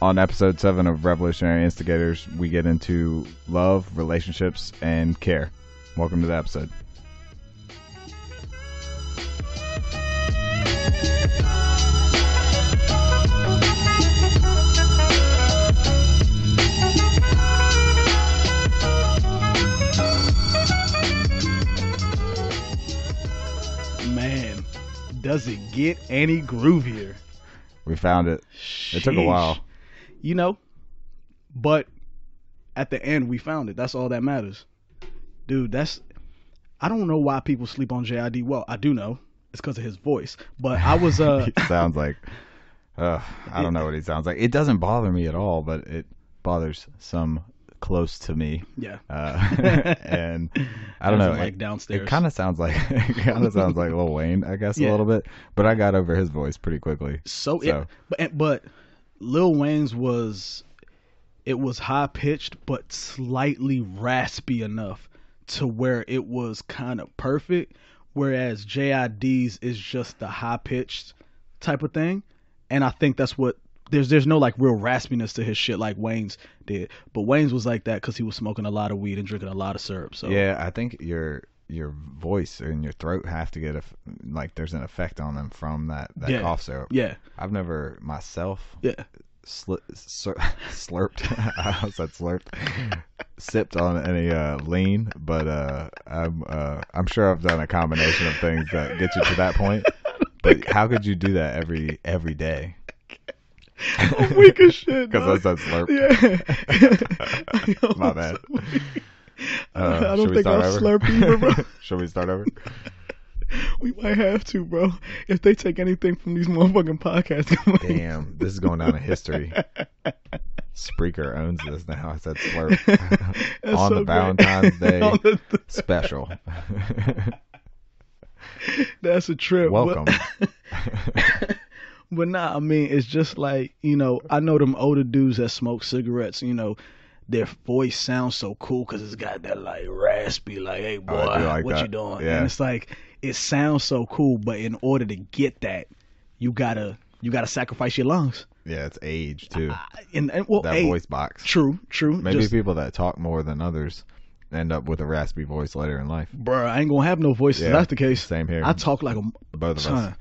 On episode 7 of Revolutionary Instigators, we get into love, relationships, and care. Welcome to the episode. Man, does it get any groovier? We found it. It took a while. You know, but at the end, we found it. That's all that matters. Dude, I don't know why people sleep on JID. Well, I do know. It's because of his voice. But I was... He sounds like... I don't know what he sounds like. It doesn't bother me at all, but it bothers some close to me. Yeah. And I don't know. Like downstairs. It kind of sounds like Lil Wayne, I guess, a little bit. But I got over his voice pretty quickly. Yeah. But Lil Wayne's was high pitched but slightly raspy enough to where it was kind of perfect, whereas JID's is just the high pitched type of thing. And I think that's what there's no like real raspiness to his shit like Wayne's did. But Wayne's was like that because he was smoking a lot of weed and drinking a lot of syrup. So yeah, I think your voice and your throat have to get there's an effect on them from that cough syrup. Yeah, I've never myself. Yeah. Slurped. I said slurped. Sipped on any lean, but I'm sure I've done a combination of things that get you to that point. But how could you do that every day? I'm weak as shit. Because I said slurp. Yeah. My bad. I don't think I'll slurp either, bro. Should we start over? We might have to, bro. If they take anything from these motherfucking podcasts. Damn, this is going down in history. Spreaker owns this now. I said slurp. On so the Valentine's Day special. That's a trip. Welcome. But nah, I mean, it's just like, I know them older dudes that smoke cigarettes, their voice sounds so cool because it's got that like raspy, like, hey boy, what you doing? Yeah. And it's like, it sounds so cool, but in order to get that, you gotta sacrifice your lungs. Yeah, it's age too. That voice box. True. Maybe people that talk more than others end up with a raspy voice later in life. Bruh, I ain't gonna have no voice if that's the case. Same here. I talk like both of us.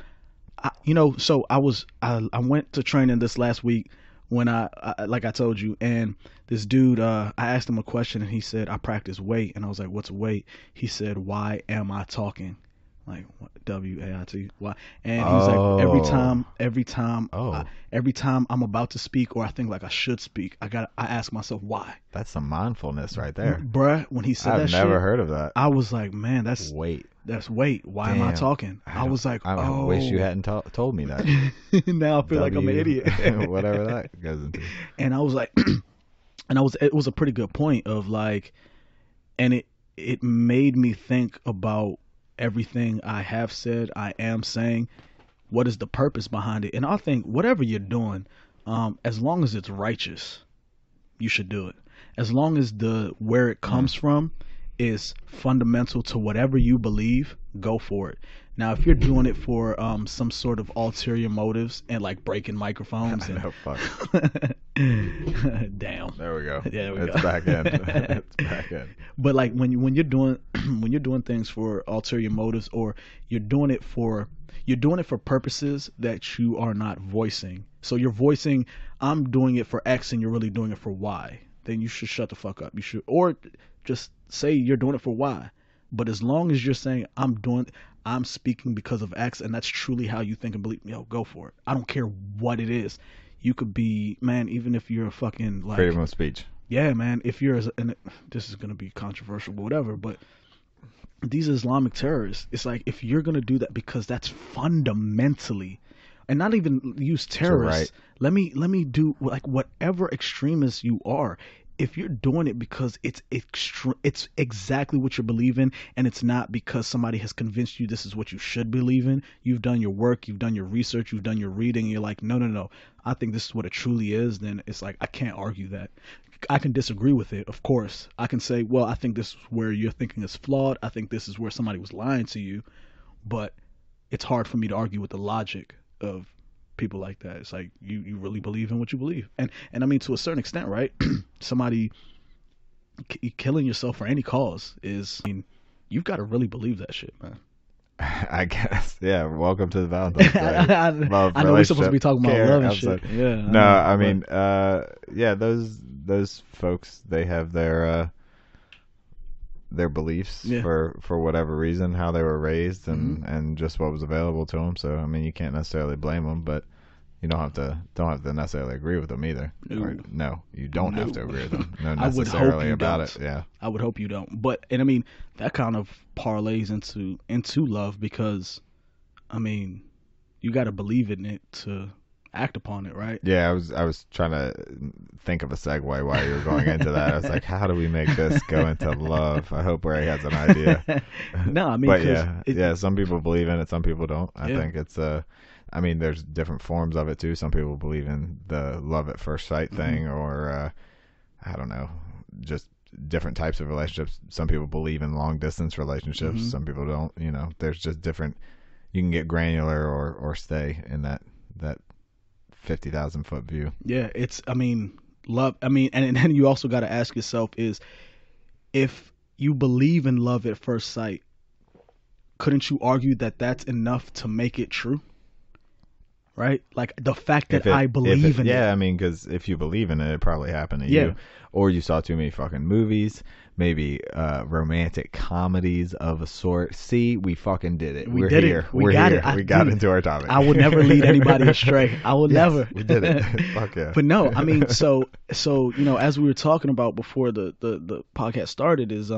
So I went to training this last week when I like I told you, and this dude, I asked him a question and he said, I practice weight. And I was like, what's weight? He said, why am I talking? Like WAIT, why? And he's like, every time I'm about to speak or I think like I should speak, I ask myself why. That's some mindfulness right there, bruh. When he said I've never heard of that. I was like, man, that's weight. That's weight. Why am I talking? I was like, I wish you hadn't told me that. Now I feel like I'm an idiot. Whatever that goes into. And I was like, it was a pretty good point of like, and it made me think about everything I have said, I am saying, what is the purpose behind it? And I think whatever you're doing, as long as it's righteous, you should do it. As long as where it comes from is fundamental to whatever you believe, go for it. Now, if you're doing it for some sort of ulterior motives and like breaking microphones, fuck. Damn. There we go. Yeah, there we go. It's back in. It's back in. But like when you're doing things for ulterior motives, or you're doing it for purposes that you are not voicing. So you're voicing, I'm doing it for X, and you're really doing it for Y. Then you should shut the fuck up. You should, or just say you're doing it for Y. But as long as you're saying I'm speaking because of X, and that's truly how you think and believe, go for it. I don't care what it is. You could be, man, even if you're a fucking like freedom of speech. Yeah, man. If you're, and this is gonna be controversial, but whatever. But these Islamic terrorists, it's like if you're gonna do that because that's fundamentally, and not even use terrorists. Let me do like whatever extremist you are. If you're doing it because it's exactly what you believe in, and it's not because somebody has convinced you this is what you should believe in. You've done your work, you've done your research, you've done your reading, and you're like, no, I think this is what it truly is. Then it's like, I can't argue that. I can disagree with it, of course. I can say, well, I think this is where your thinking is flawed. I think this is where somebody was lying to you. But it's hard for me to argue with the logic of people like that. It's like you really believe in what you believe, and I mean to a certain extent, right? Somebody killing yourself for any cause is, I mean, you've got to really believe that shit, man. I guess. Yeah. Welcome to the Valentine's Day. I know we're supposed to be talking about love and episode. shit. Yeah. No, I mean, yeah, those folks, they have their beliefs for whatever reason, how they were raised, and just what was available to them. So I mean, you can't necessarily blame them, but you don't have to necessarily agree with them either. No, you don't have to agree with them. No, necessarily about it. Yeah, I would hope you don't. But and I mean that kind of parlays into love, because I mean you got to believe in it to act upon it, right? Yeah, I was trying to think of a segue while you were going into that. I was like, how do we make this go into love? I hope Ray has an idea. No, I mean, but yeah, some people believe in it, some people don't. I think it's I mean, there's different forms of it too. Some people believe in the love at first sight thing, or I don't know, just different types of relationships. Some people believe in long distance relationships. Some people don't. You know, there's just different. You can get granular or stay in that 50,000 foot view. Yeah, it's, I mean, love. I mean, and then you also got to ask yourself is, if you believe in love at first sight, couldn't you argue that that's enough to make it true? Right? Like the fact that I believe in it. Yeah, I mean, because if you believe in it, it probably happened to you. Or you saw too many fucking movies, maybe romantic comedies of a sort. See, we fucking did it. We're did here. It. We got here. We got into our topic. I would never lead anybody astray. I would never. We did it. Fuck yeah. But no, I mean, so you know, as we were talking about before the podcast started, is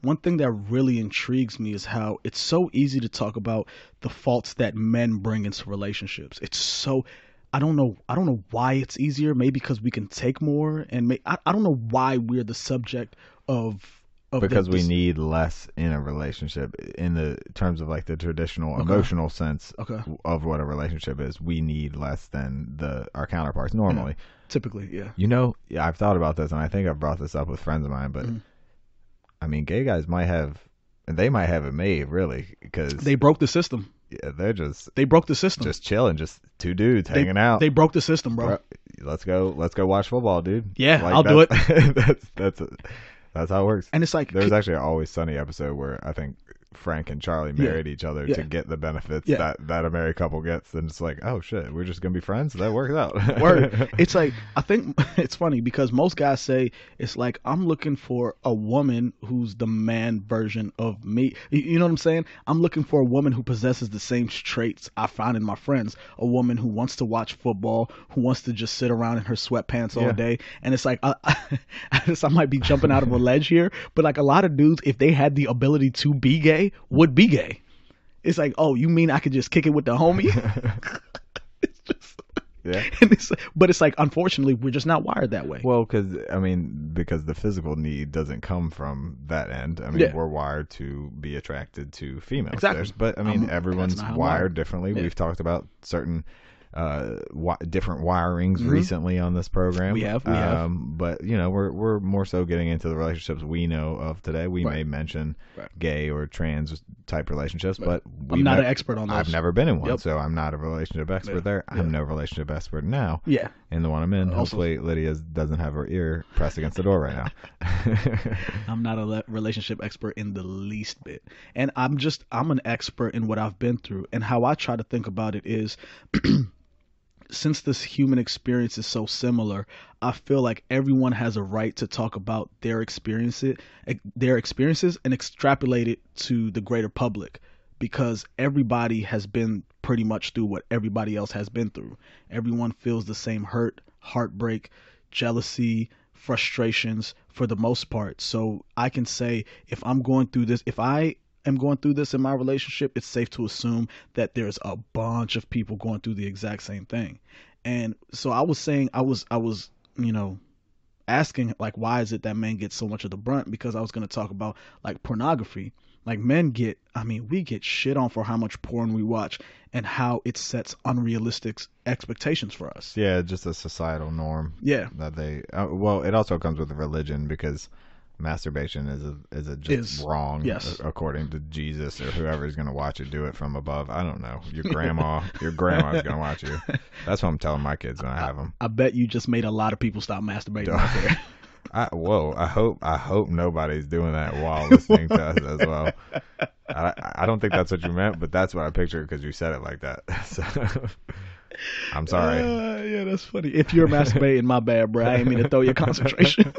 one thing that really intrigues me is how it's so easy to talk about the faults that men bring into relationships. It's so, I don't know why it's easier. Maybe because we can take more, and I don't know why we're the subject of because we need less in a relationship in the terms of like the traditional emotional sense of what a relationship is. We need less than our counterparts normally. Typically, yeah. You know, I've thought about this, and I think I've brought this up with friends of mine, but I mean, gay guys might have it made, really, because they broke the system. Yeah, they broke the system. Just chilling, just two dudes hanging out. They broke the system, bro. Let's go watch football, dude. Yeah, like, I'll do it. That's how it works. And it's like, there's actually an Always Sunny episode where I think Frank and Charlie married each other to get the benefits that a married couple gets, and it's like, oh shit, we're just gonna be friends. That works out. Word. It's like, I think it's funny because most guys say it's like, I'm looking for a woman who's the man version of me. You know what I'm saying? I'm looking for a woman who possesses the same traits I find in my friends. A woman who wants to watch football, who wants to just sit around in her sweatpants all day. And it's like, I might be jumping out of a ledge here, but like a lot of dudes, if they had the ability to be gay, would be gay. It's like, oh, you mean I could just kick it with the homie? It's just, but it's like, unfortunately, we're just not wired that way. Well, because the physical need doesn't come from that end. I mean, we're wired to be attracted to females. Exactly. But I mean, everyone's wired differently. We've talked about certain different wirings recently on this program. We have. But you know, we're more so getting into the relationships we know of today. We may mention gay or trans type relationships, but I'm not an expert on those. I've never been in one, so I'm not a relationship expert there. I'm no relationship expert now. Yeah. In the one I'm in. Hopefully Lydia doesn't have her ear pressed against the door right now. I'm not a relationship expert in the least bit. And I'm an expert in what I've been through. And how I try to think about it is since this human experience is so similar, I feel like everyone has a right to talk about their experiences and extrapolate it to the greater public, because everybody has been pretty much through what everybody else has been through. Everyone feels the same hurt, heartbreak, jealousy, frustrations for the most part. So I can say, if I am going through this in my relationship, it's safe to assume that there's a bunch of people going through the exact same thing. And so I was saying, I was, asking, like, why is it that men get so much of the brunt? Because I was going to talk about, like, pornography. Like, we get shit on for how much porn we watch and how it sets unrealistic expectations for us. Yeah, just a societal norm. Yeah. That it also comes with religion, because masturbation is a just wrong, yes, according to Jesus or whoever's going to watch you do it from above. I don't know. Your grandma's going to watch you. That's what I'm telling my kids when I have them. I bet you just made a lot of people stop masturbating right there. I hope nobody's doing that while listening to us as well. I don't think that's what you meant, but that's what I pictured because you said it like that. So, I'm sorry. Yeah, that's funny. If you're masturbating, my bad, bro. I ain't mean to throw your concentration.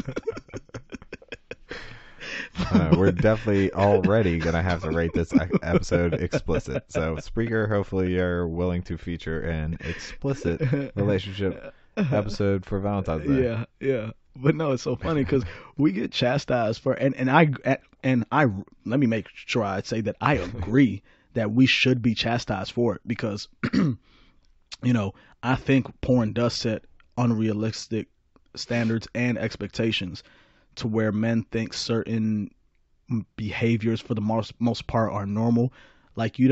We're definitely already going to have to rate this episode explicit. So, Spreaker, hopefully you're willing to feature an explicit relationship episode for Valentine's Day. Yeah. But no, it's so funny because we get chastised for, and I let me make sure I say that I agree that we should be chastised for it because, I think porn does set unrealistic standards and expectations to where men think certain behaviors for the most part are normal. Like you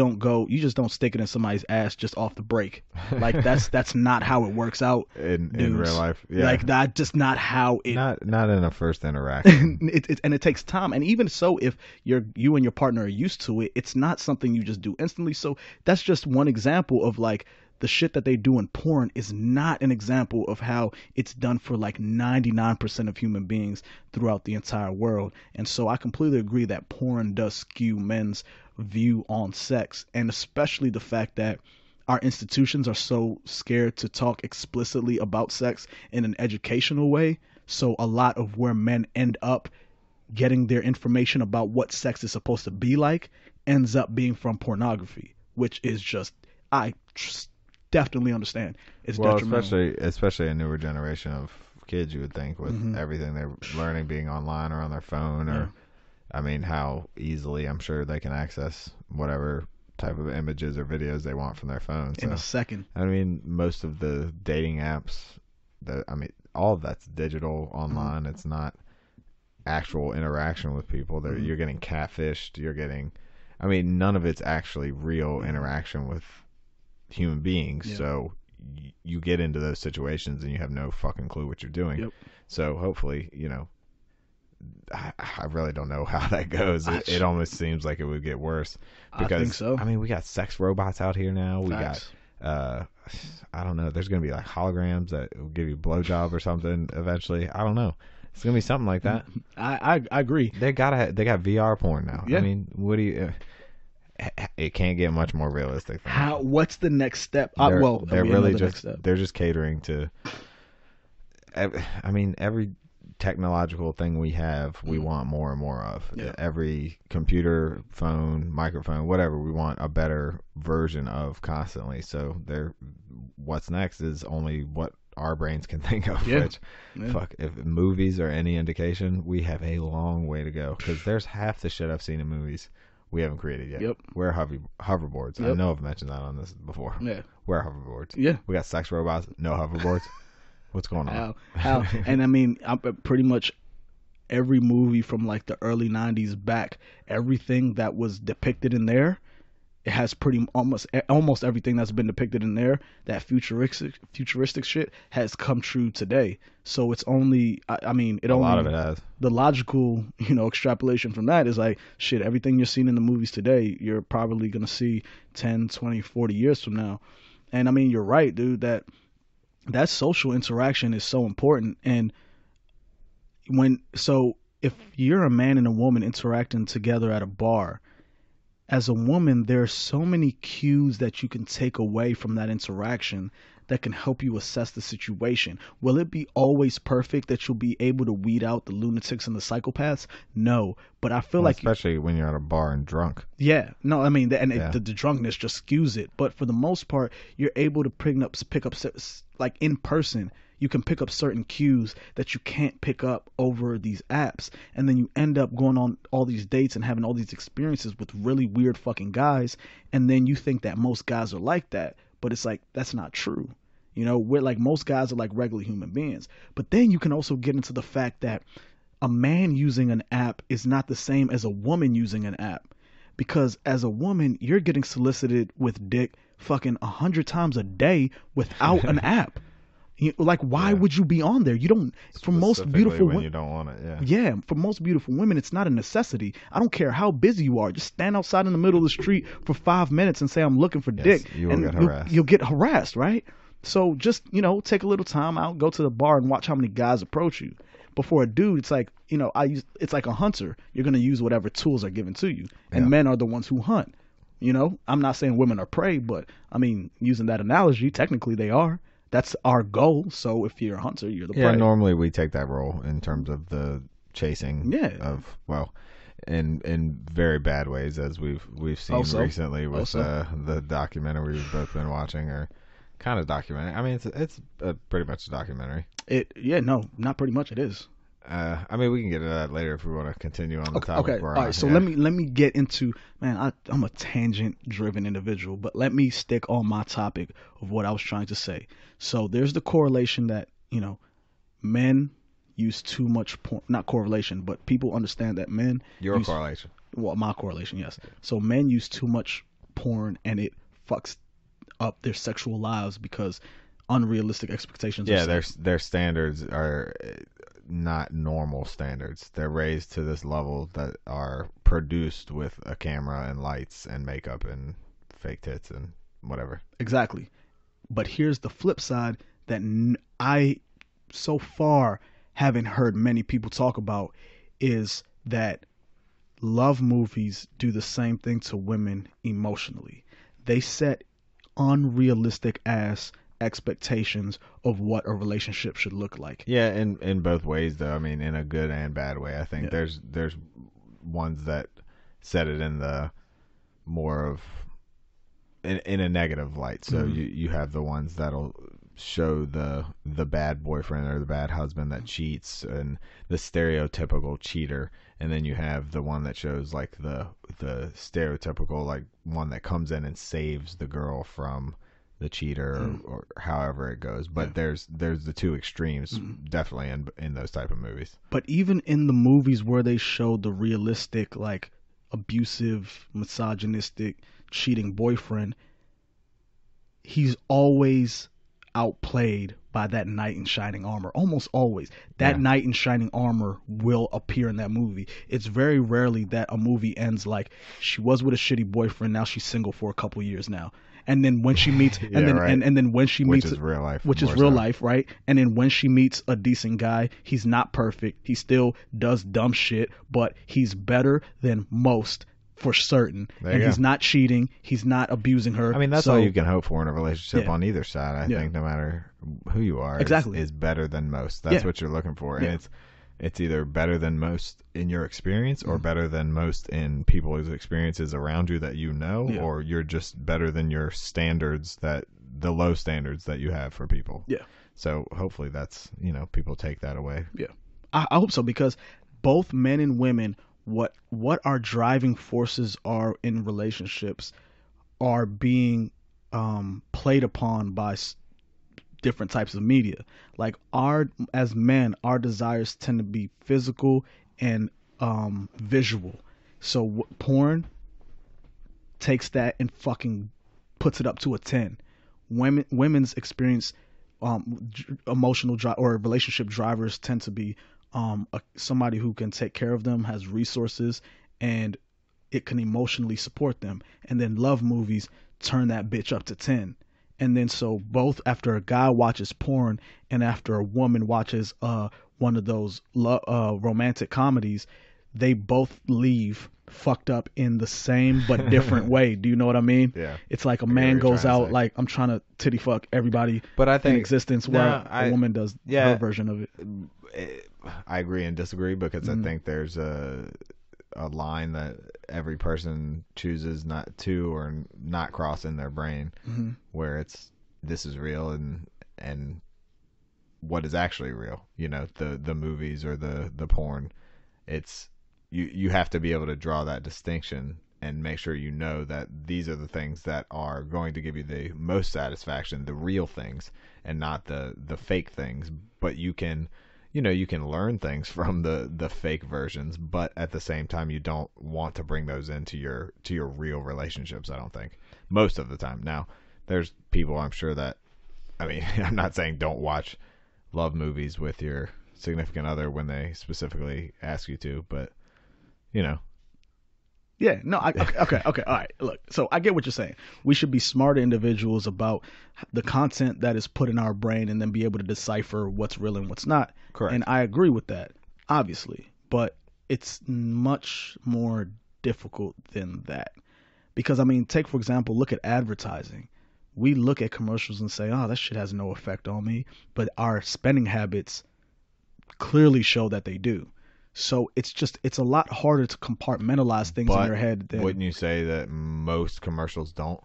just don't stick it in somebody's ass just off the break. Like that's not how it works out in real life. Yeah. Like that's just not how it. Not in a first interaction. And it takes time. And even so, if you and your partner are used to it, it's not something you just do instantly. So that's just one example of like the shit that they do in porn is not an example of how it's done for like 99% of human beings throughout the entire world. And so I completely agree that porn does skew men's view on sex, and especially the fact that our institutions are so scared to talk explicitly about sex in an educational way. So a lot of where men end up getting their information about what sex is supposed to be like ends up being from pornography, which is just, I definitely understand. It's detrimental. Especially a newer generation of kids, you would think, with everything they're learning being online or on their phone or I mean, how easily I'm sure they can access whatever type of images or videos they want from their phone. In a second. I mean, most of the dating apps, all of that's digital online. It's not actual interaction with people. You're getting catfished. None of it's actually real interaction with human beings. Yeah. So you get into those situations and you have no fucking clue what you're doing. Yep. So hopefully, I really don't know how that goes. It almost seems like it would get worse. Because, I think so. I mean, we got sex robots out here now. Facts. We got, I don't know. There's going to be like holograms that will give you a blowjob or something eventually. I don't know. It's going to be something like that. I agree. They got VR porn now. Yeah. I mean, it can't get much more realistic than that. What's the next step? They're really they're just catering to, every technological thing we have, we want more and more of. Yeah. Every computer, phone, microphone, whatever, we want a better version of constantly. So what's next is only what our brains can think of. Yeah. Which, fuck, if movies are any indication, we have a long way to go. Because there's half the shit I've seen in movies we haven't created yet. Yep. We're hoverboards. Yep. I know I've mentioned that on this before. Yeah. We're hoverboards. Yeah. We got sex robots, no hoverboards. What's going on? How? And I mean, pretty much every movie from like the early 90s back, everything that was depicted in there, it has almost everything that's been depicted in there, that futuristic shit has come true today. So it's only, a lot of it has. The logical, extrapolation from that is like, shit, everything you're seeing in the movies today, you're probably going to see 10, 20, 40 years from now. And I mean, you're right, dude, that social interaction is so important. And if you're a man and a woman interacting together at a bar, as a woman, there are so many cues that you can take away from that interaction that can help you assess the situation. Will it be always perfect that you'll be able to weed out the lunatics and the psychopaths? No, but I feel especially when you're at a bar and drunk. Yeah, no, I mean, the drunkenness just skews it. But for the most part, you're able to pick up like in person. You can pick up certain cues that you can't pick up over these apps. And then you end up going on all these dates and having all these experiences with really weird fucking guys. And then you think that most guys are like that. But it's like, that's not true. We're like, most guys are like regular human beings. But then you can also get into the fact that a man using an app is not the same as a woman using an app. Because as a woman, you're getting solicited with dick fucking 100 times a day without an app. Like, why Yeah. would you be on there? You don't. For most Specifically beautiful when women, you don't want it. Yeah. yeah, for most beautiful women, it's not a necessity. I don't care how busy you are. Just stand outside in the middle of the street for 5 minutes and say I'm looking for Yes, dick, you will and get harassed. you'll get harassed, right? So just take a little time out, go to the bar, and watch how many guys approach you. But for a dude, it's like it's like a hunter. You're gonna use whatever tools are given to you, and Yeah. men are the ones who hunt. I'm not saying women are prey, but I mean, using that analogy, technically they are. That's our goal. So if you're a hunter, you're the Yeah, prey. normally we take that role in terms of the chasing Yeah. of, well, in very bad ways, as we've seen Also. recently with Also. the documentary we've both been watching, or kind of documentary. I mean, it's pretty much a documentary. No, not pretty much. It is. I mean, we can get into that later if we want to continue on the Okay. topic. Okay. We're All on. right. So Yeah. let me get into, man. I'm a tangent driven individual, but let me stick on my topic of what I was trying to say. So there's the correlation that men use too much porn. Not correlation, but people understand that men Your use, correlation. well, my correlation, yes. So men use too much porn, and it fucks up their sexual lives because unrealistic expectations. Yeah, of sex. their standards are not normal standards. They're raised to this level that are produced with a camera and lights and makeup and fake tits and whatever. Exactly. But here's the flip side that I so far haven't heard many people talk about is that love movies do the same thing to women emotionally. They set unrealistic ass expectations of what a relationship should look like. Yeah, in both ways though. I mean, in a good and bad way. I think Yeah. there's ones that set it in the more of in a negative light. So you have the ones that'll show the bad boyfriend or the bad husband that cheats and the stereotypical cheater, and then you have the one that shows like the stereotypical like one that comes in and saves the girl from the cheater or however it goes. But there's the two extremes definitely in those type of movies. But even in the movies where they show the realistic, like abusive, misogynistic, cheating boyfriend, he's always outplayed by that knight in shining armor. Almost always. That knight in shining armor will appear in that movie. It's very rarely that a movie ends like she was with a shitty boyfriend, now she's single for a couple years now. And then when she meets and then when she Which meets is real life. which is more real so. life, right? And then when she meets a decent guy, he's not perfect. He still does dumb shit, but he's better than most for certain. There And you he's go. not cheating. He's not abusing her. I mean, that's So- all you can hope for in a relationship Yeah. on either side. I Yeah. think no matter who you are, Exactly. is better than most. That's Yeah. what you're looking for, and Yeah. it's either better than most in your experience or better than most in people's experiences around you that you know, Yeah. or you're just better than your standards the low standards that you have for people. Yeah. So hopefully that's people take that away. Yeah, I hope so, because both men and women, what our driving forces are in relationships are being played upon by different types of media. Like as men, our desires tend to be physical and visual. So porn takes that and fucking puts it up to a 10. Women's experience emotional or relationship drivers tend to be somebody who can take care of them, has resources, and it can emotionally support them. And then love movies turn that bitch up to 10. And then so both after a guy watches porn and after a woman watches one of those romantic comedies, they both leave fucked up in the same but different way. Do you know what I mean? Yeah. It's like a I get man what you're goes trying to out say. like, I'm trying to titty fuck everybody But I think in existence, where a woman does her version of it. I agree and disagree because I think there's a line that every person chooses not to or not cross in their brain, where it's this is real and what is actually real. The movies or the porn. It's you have to be able to draw that distinction and make sure that these are the things that are going to give you the most satisfaction, the real things, and not the fake things. But you can learn things from the fake versions, but at the same time you don't want to bring those into your real relationships, I don't think, most of the time. Now there's people I'm sure that I mean, I'm not saying don't watch love movies with your significant other when they specifically ask you to, but you know, Yeah, no, okay, all right. Look, so I get what you're saying. We should be smarter individuals about the content that is put in our brain and then be able to decipher what's real and what's not. correct. And I agree with that, obviously. But it's much more difficult than that. Because, I mean, take, for example, look at advertising. We look at commercials and say, oh, that shit has no effect on me. But our spending habits clearly show that they do. So it's a lot harder to compartmentalize things in But your head than wouldn't you say that most commercials don't?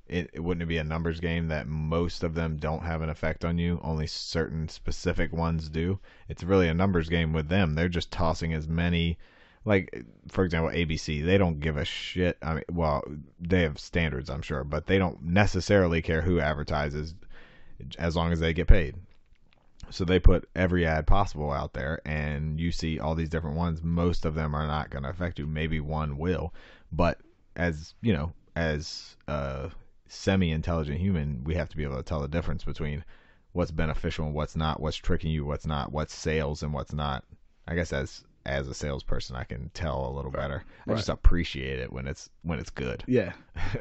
Wouldn't it be a numbers game that most of them don't have an effect on you? Only certain specific ones do. It's really a numbers game with them. They're just tossing as many, like for example, ABC. They don't give a shit. I mean, well, they have standards, I'm sure, but they don't necessarily care who advertises as long as they get paid. So they put every ad possible out there, and you see all these different ones. Most of them are not going to affect you. Maybe one will, but as you know, as a semi-intelligent human, we have to be able to tell the difference between what's beneficial and what's not, what's tricking you, what's not, what's sales and what's not. I guess as a salesperson, I can tell a little better. I just appreciate it when it's good. Yeah.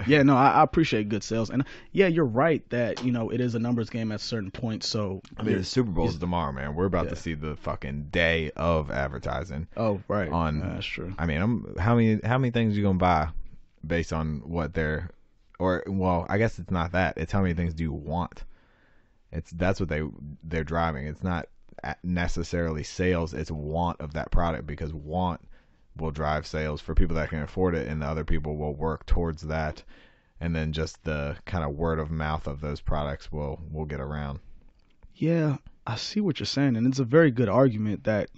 Yeah, no, I appreciate good sales. And yeah, you're right that, it is a numbers game at certain points. So I mean, the Super Bowl is tomorrow, man. We're about to see the fucking day of advertising. Oh, right. That's true. I mean, how many things you going to buy based on what they're, or well, I guess it's not that. It's how many things do you want. That's what they're driving. It's not necessarily sales, it's want of that product, because want will drive sales for people that can afford it, and the other people will work towards that, and then just the kind of word of mouth of those products will get around. Yeah, I see what you're saying, and it's a very good argument that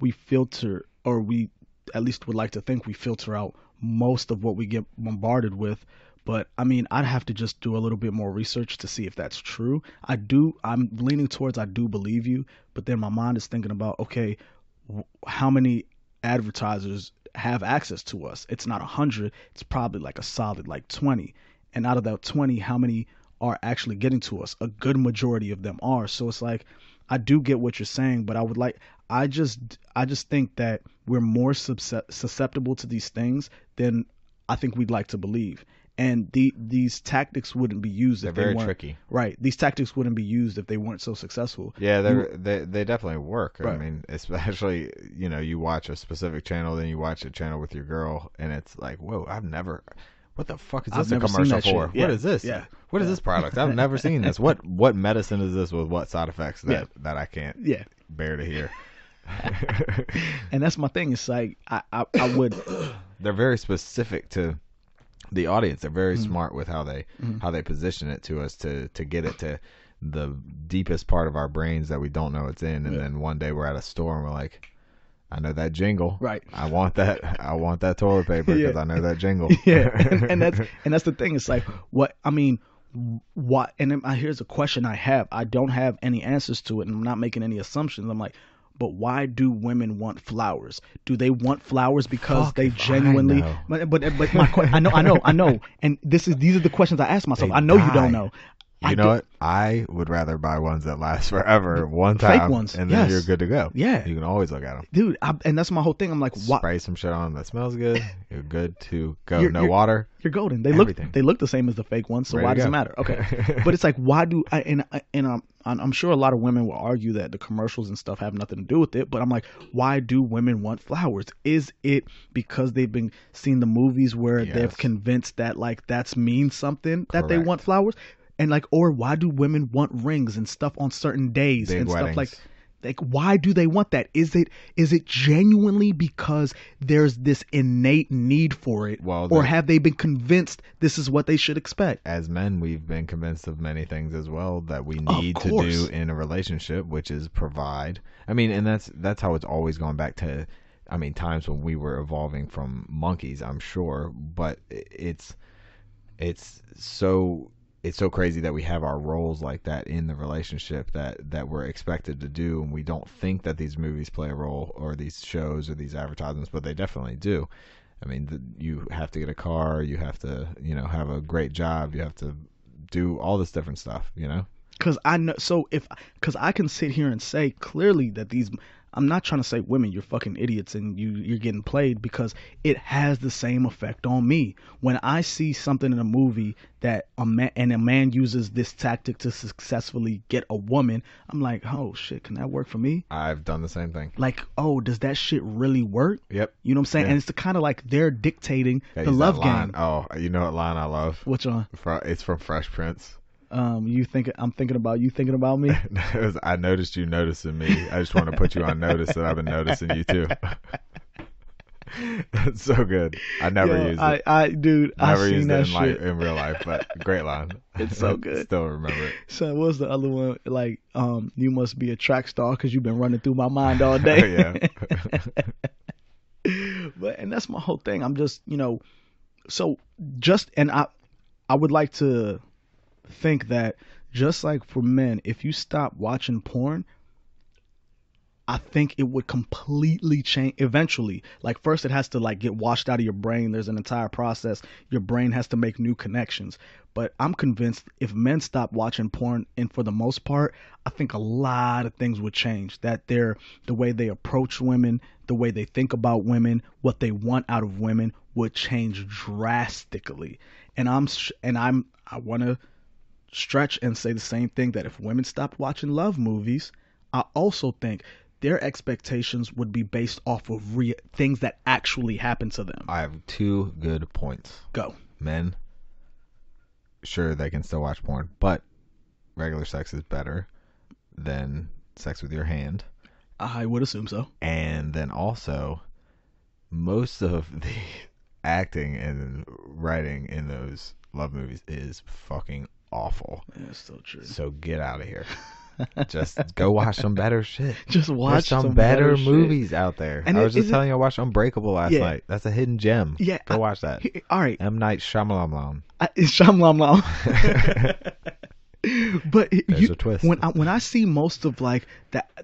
we filter, or we at least would like to think we filter out most of what we get bombarded with. But I mean, I'd have to just do a little bit more research to see if that's true. I'm leaning towards I do believe you, but then my mind is thinking about, okay, how many advertisers have access to us? It's not 100, it's probably like a solid like 20. And out of that 20, how many are actually getting to us? A good majority of them are. So it's like, I do get what you're saying, but I just think that we're more susceptible to these things than I think we'd like to believe. And these tactics wouldn't be used if they weren't tricky. Right. These tactics wouldn't be used if they weren't so successful. Yeah, they definitely work. Right. I mean, especially you watch a specific channel, then you watch a channel with your girl, and it's like, whoa, what the fuck is this a commercial for? Yeah. What is this? Yeah. What is this product? I've never seen this. What medicine is this with what side effects that I can't bear to hear? And that's my thing. It's like I would. They're very specific to the audience. They're very smart with how they position it to us to get it to the deepest part of our brains that we don't know it's in, and then one day we're at a store and we're like, I know that jingle. Right. I want that toilet paper because I know that jingle. Yeah. And that's the thing. It's like, what I mean, what? And then here's a question I have. I don't have any answers to it, and I'm not making any assumptions. I'm like, but why do women want flowers? Do they want flowers because they genuinely? But I know. And these are the questions I ask myself. I know you don't know. You know what? I would rather buy ones that last forever, one time, fake ones, and then you're good to go. Yeah, you can always look at them, dude. And that's my whole thing. I'm like, what? Spray some shit on them that smells good. You're good to go. No water. You're golden. They look the same as the fake ones. So why does it matter? Okay, but it's like, why do I? And I'm sure a lot of women will argue that the commercials and stuff have nothing to do with it. But I'm like, why do women want flowers? Is it because they've been seeing the movies where they've convinced that like that's means something that they want flowers? And like, or why do women want rings and stuff on certain days and weddings. Stuff like why do they want that? Is it genuinely because there's this innate need for it, or have they been convinced this is what they should expect? As men, we've been convinced of many things as well that we need to do in a relationship, which is provide. I mean, and that's how it's always gone back to. I mean, times when we were evolving from monkeys, I'm sure, but it's so crazy that we have our roles like that in the relationship that we're expected to do, and we don't think that these movies play a role, or these shows or these advertisements, but they definitely do. I mean, you have to get a car, you have to have a great job, you have to do all this different stuff, Because I know, so if, because I can sit here and say clearly that these, I'm not trying to say women, you're fucking idiots and you're getting played, because it has the same effect on me. When I see something in a movie that a man uses this tactic to successfully get a woman, I'm like, oh shit, can that work for me? I've done the same thing. Like, oh, does that shit really work? Yep. You know what I'm saying? Yeah. And it's the kind of like they're dictating Yeah, the use love that line. game. Oh, you know what line I love? Which one? It's from Fresh Prince. You think I'm thinking about you thinking about me? I noticed you noticing me. I just want to put you on notice that I've been noticing you too. That's so good. I never use it. Dude, Never I seen used that it shit. in real life, but great line. It's so good. Still remember it. So what's the other one? Like, you must be a track star because you've been running through my mind all day. Yeah. But and that's my whole thing. I'm just, so just, and I would like to think that just like for men, if you stop watching porn, I think it would completely change eventually. Like, first it has to like get washed out of your brain. There's an entire process. Your brain has to make new connections. But I'm convinced if men stop watching porn, and for the most part, I think a lot of things would change. That the way they approach women, the way they think about women, what they want out of women would change drastically. And I want to stretch and say the same thing, that if women stopped watching love movies, I also think their expectations would be based off of things that actually happen to them. I have two good points. Go. Men, sure, they can still watch porn, but regular sex is better than sex with your hand. I would assume so. And then also, most of the acting and writing in those love movies is fucking awful. Yeah, that's so true. So get out of here. Just go watch some better shit. Just watch There's some better movies out there. And I was just telling you, I watched Unbreakable last night. That's a hidden gem. Yeah, go watch that. All right. M. Night Shyamalan. It's Shyamalan. But there's a twist. When I see most of like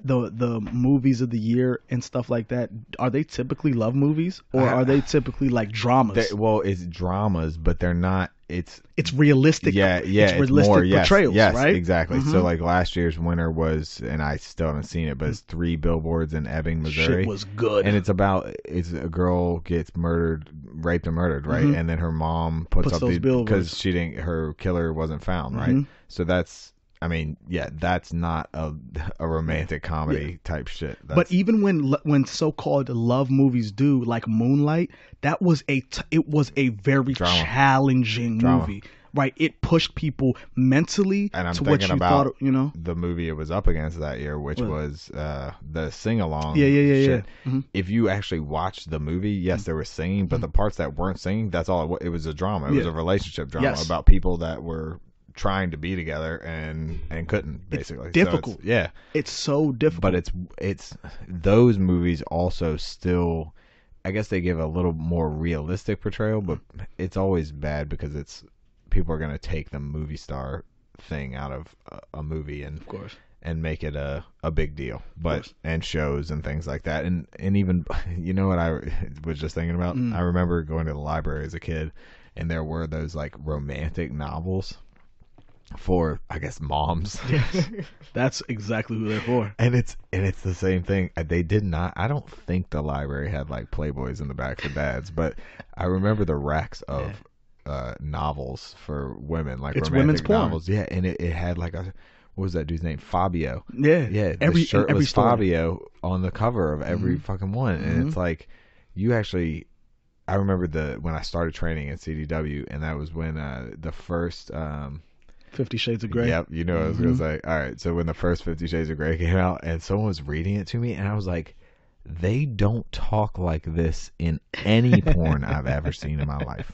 the movies of the year and stuff like that, are they typically love movies, or are they typically like dramas? Well, it's dramas, but they're not. It's realistic. Yeah, it's realistic more, portrayals, yes, right? Exactly. So like last year's winner was, and I still haven't seen it, but it's 3 Billboards in Ebbing, Missouri. Shit was good. And it's a girl gets raped and murdered, right? And then her mom puts up those billboards because her killer wasn't found, right? So that's not a romantic comedy type shit. But even when so-called love movies do, like Moonlight, that was it was a very challenging movie, right? It pushed people mentally and I'm to thinking what you about thought, the movie it was up against that year, which was the sing-along. Yeah. If you actually watched the movie, yes, there was singing, but the parts that weren't singing, that's all it was a drama. It was a relationship drama about people that were trying to be together and couldn't, basically. It's difficult. So it's so difficult. But it's those movies also still, I guess they give a little more realistic portrayal, but it's always bad because people are going to take the movie star thing out of a movie and of course and make it a big deal, and shows and things like that, and even, you know what I was just thinking about? I remember going to the library as a kid, and there were those like romantic novels for, I guess, moms. Yes, that's exactly who they're for. And it's the same thing. They did not. I don't think the library had like Playboys in the back for dads, but I remember the racks of novels for women, like it's romantic women's porn. novels. Yeah, and it had like what was that dude's name? Fabio. Yeah, the shirtless story. Fabio on the cover of every fucking one, and it's like you actually. I remember when I started training at CDW, and that was when the first. 50 Shades of Grey. Yep, you know what I was going to say. All right, so when the first 50 Shades of Grey came out and someone was reading it to me, and I was like, they don't talk like this in any porn I've ever seen in my life.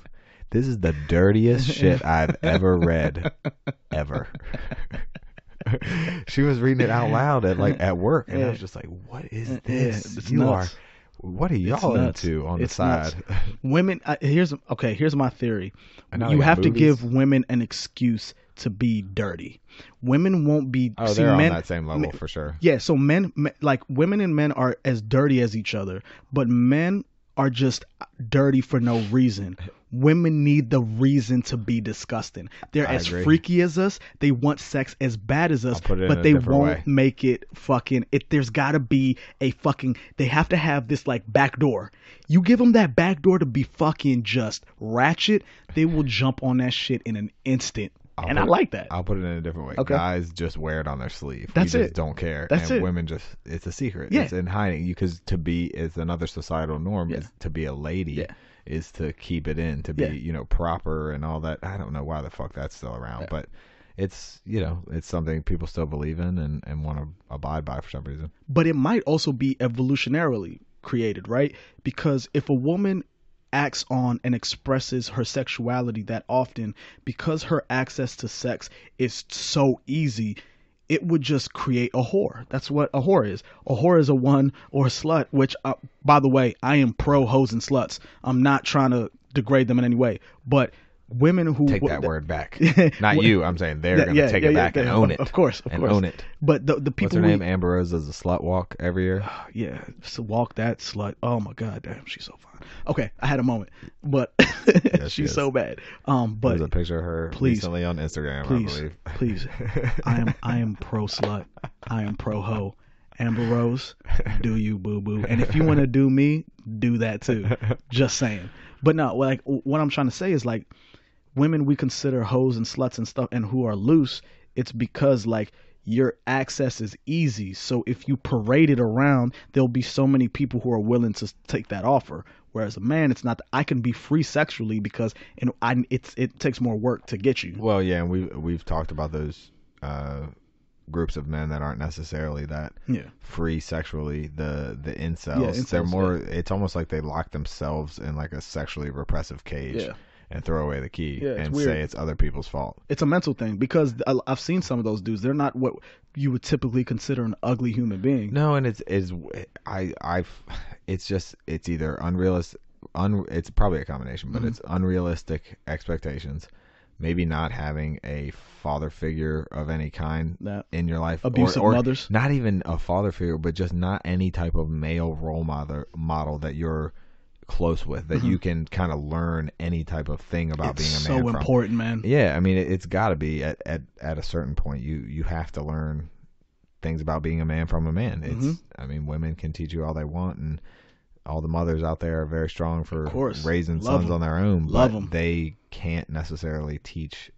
This is the dirtiest shit I've ever read, ever. She was reading it out loud at work, and I was just like, what is this? What are y'all into on the side? Women, here's my theory. You have to give women an excuse to be dirty. Women won't be. Oh, they're on that same level for sure. Yeah, so men, like women and men are as dirty as each other, but men are just dirty for no reason. Women need the reason to be disgusting. They're I as agree. freaky as us. They want sex as bad as us, I'll put it in but a they different won't way. make it fucking. There's got to be a fucking. They have to have this like back door. You give them that back door to be fucking just ratchet, they will jump on that shit in an instant. And I like that. I'll put it in a different way. Okay. Guys just wear it on their sleeve. That's you just it. don't care. That's and it. women just, it's a secret. Yeah. It's in hiding. Because to be, is another societal norm, Yeah. is to be a lady, Yeah. is to keep it in, to be, Yeah. proper and all that. I don't know why the fuck that's still around, but it's, it's something people still believe in and want to abide by for some reason. But it might also be evolutionarily created, right? Because if a woman acts on and expresses her sexuality that often, because her access to sex is so easy, it would just create a whore. That's what a whore is. A whore is a one or a slut, which, by the way, I am pro hoes and sluts. I'm not trying to degrade them in any way, but women who Take that word back. Not you. I'm saying they're going to take it back and own it. Of course. And own it. But the people. What's her name? Amber Rose does a slut walk every year. Yeah, so walk that slut. Oh my god, damn, she's so fine. Okay, I had a moment, but she's so bad. But there's a picture of her recently on Instagram, I believe. Please, I am pro slut. I am pro hoe. Amber Rose, do you boo boo? And if you want to do me, do that too. Just saying. But no, like what I'm trying to say is like women we consider hoes and sluts and stuff, and who are loose. It's because like your access is easy. So if you parade it around, there'll be so many people who are willing to take that offer. Whereas a man, it's not. I can be free sexually because it takes more work to get you. Well, yeah, and we've talked about those groups of men that aren't necessarily that free sexually. The incels, they're more. Yeah. It's almost like they lock themselves in like a sexually repressive cage. Yeah. And throw away the key and say it's other people's fault. It's a mental thing because I've seen some of those dudes. They're not what you would typically consider an ugly human being. No, and it's either unrealistic. It's probably a combination, but it's unrealistic expectations. Maybe not having a father figure of any kind in your life, abusive mothers. Not even a father figure, but just not any type of male role model that you're close with, that you can kind of learn any type of thing about being a man. So important, man. Yeah, I mean, it's got to be at a certain point. You have to learn things about being a man from a man. It's I mean, women can teach you all they want, and all the mothers out there are very strong for raising sons on their own. But they can't necessarily teach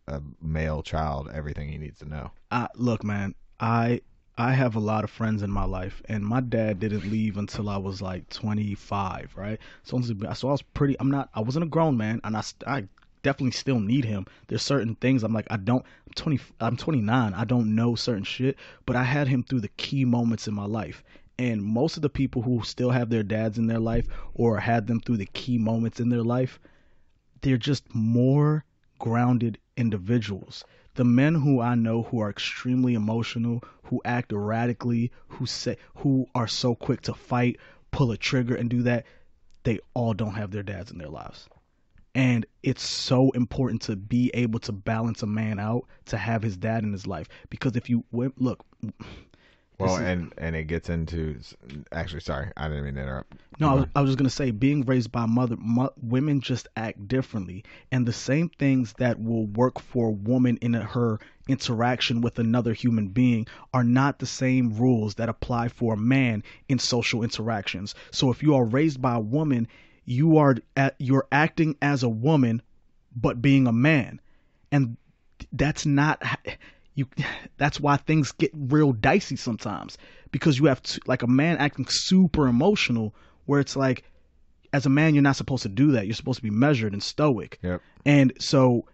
a male child everything he needs to know. Look, man, I have a lot of friends in my life, and my dad didn't leave until I was like 25, right? So I was I wasn't a grown man, and I definitely still need him. There's certain things I'm like, I'm 29, I don't know certain shit, but I had him through the key moments in my life. And most of the people who still have their dads in their life or had them through the key moments in their life, they're just more grounded individuals. The men who I know who are extremely emotional, who act erratically, who are so quick to fight, pull a trigger and do that, they all don't have their dads in their lives. And it's so important to be able to balance a man out, to have his dad in his life. Because if you look... Well, and it gets into... Actually, sorry, I didn't mean to interrupt. No, I was just going to say, being raised by women just act differently. And the same things that will work for a woman in her interaction with another human being are not the same rules that apply for a man in social interactions. So if you are raised by a woman, you're acting as a woman, but being a man. And that's not... That's why things get real dicey sometimes, because you have like a man acting super emotional, where it's like, as a man, you're not supposed to do that. You're supposed to be measured and stoic. Yep. And so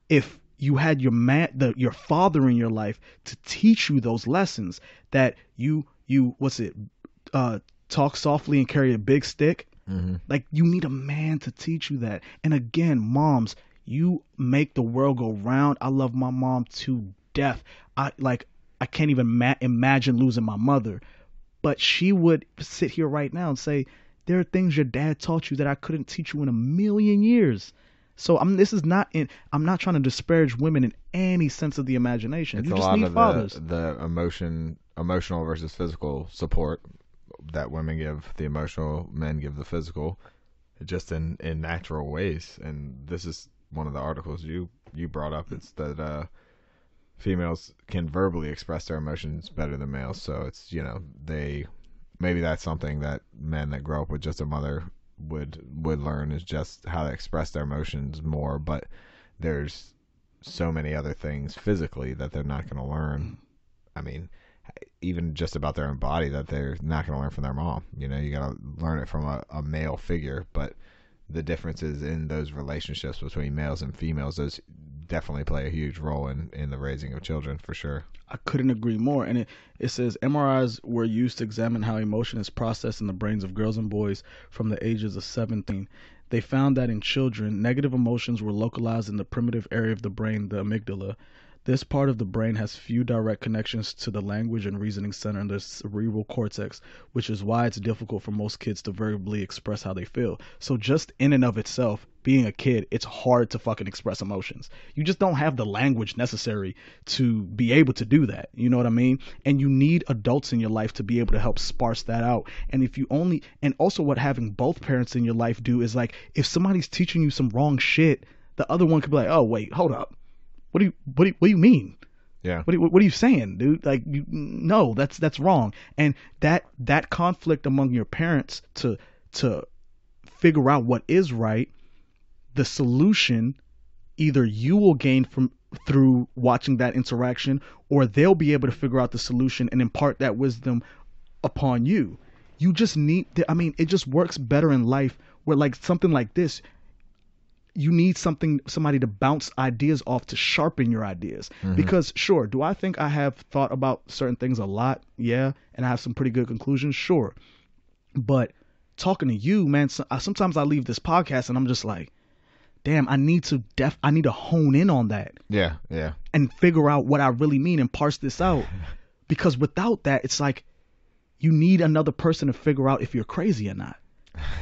if you had your father in your life to teach you those lessons, that you talk softly and carry a big stick. Like, you need a man to teach you that. And again, moms, you make the world go round. I love my mom to death. I can't even imagine losing my mother, but she would sit here right now and say, there are things your dad taught you that I couldn't teach you in a million years. So I'm not trying to disparage women in any sense of the imagination. It's you just need fathers. The emotional versus physical support that women give, the emotional, men give the physical. just in natural ways. And this is one of the articles you brought up. It's that females can verbally express their emotions better than males. So it's, they, maybe that's something that men that grow up with just a mother would learn, is just how to express their emotions more. But there's so many other things physically that they're not going to learn. I mean, even just about their own body, that they're not going to learn from their mom. You got to learn it from a male figure. But the differences in those relationships between males and females, those definitely play a huge role in the raising of children, for sure. I couldn't agree more. And it says MRIs were used to examine how emotion is processed in the brains of girls and boys from the ages of 17. They found that in children, negative emotions were localized in the primitive area of the brain, the amygdala. This part of the brain has few direct connections to the language and reasoning center in the cerebral cortex, which is why it's difficult for most kids to verbally express how they feel. So just in and of itself, being a kid, it's hard to fucking express emotions. You just don't have the language necessary to be able to do that. You know what I mean? And you need adults in your life to be able to help sparse that out. And and also what having both parents in your life do is, like, if somebody's teaching you some wrong shit, the other one could be like, oh, wait, hold up. What do you mean? Yeah. What are you saying, dude? Like, no, that's wrong. And that conflict among your parents to figure out what is right, the solution, either you will gain through watching that interaction, or they'll be able to figure out the solution and impart that wisdom upon you. You just need, it just works better in life where, like, something like this, you need somebody to bounce ideas off, to sharpen your ideas. Mm-hmm. Because sure, do I think I have thought about certain things a lot? Yeah. And I have some pretty good conclusions. Sure. But talking to you, man, sometimes I leave this podcast and I'm just like, damn, I need to hone in on that. Yeah. Yeah. And figure out what I really mean and parse this out. Because without that, it's like you need another person to figure out if you're crazy or not.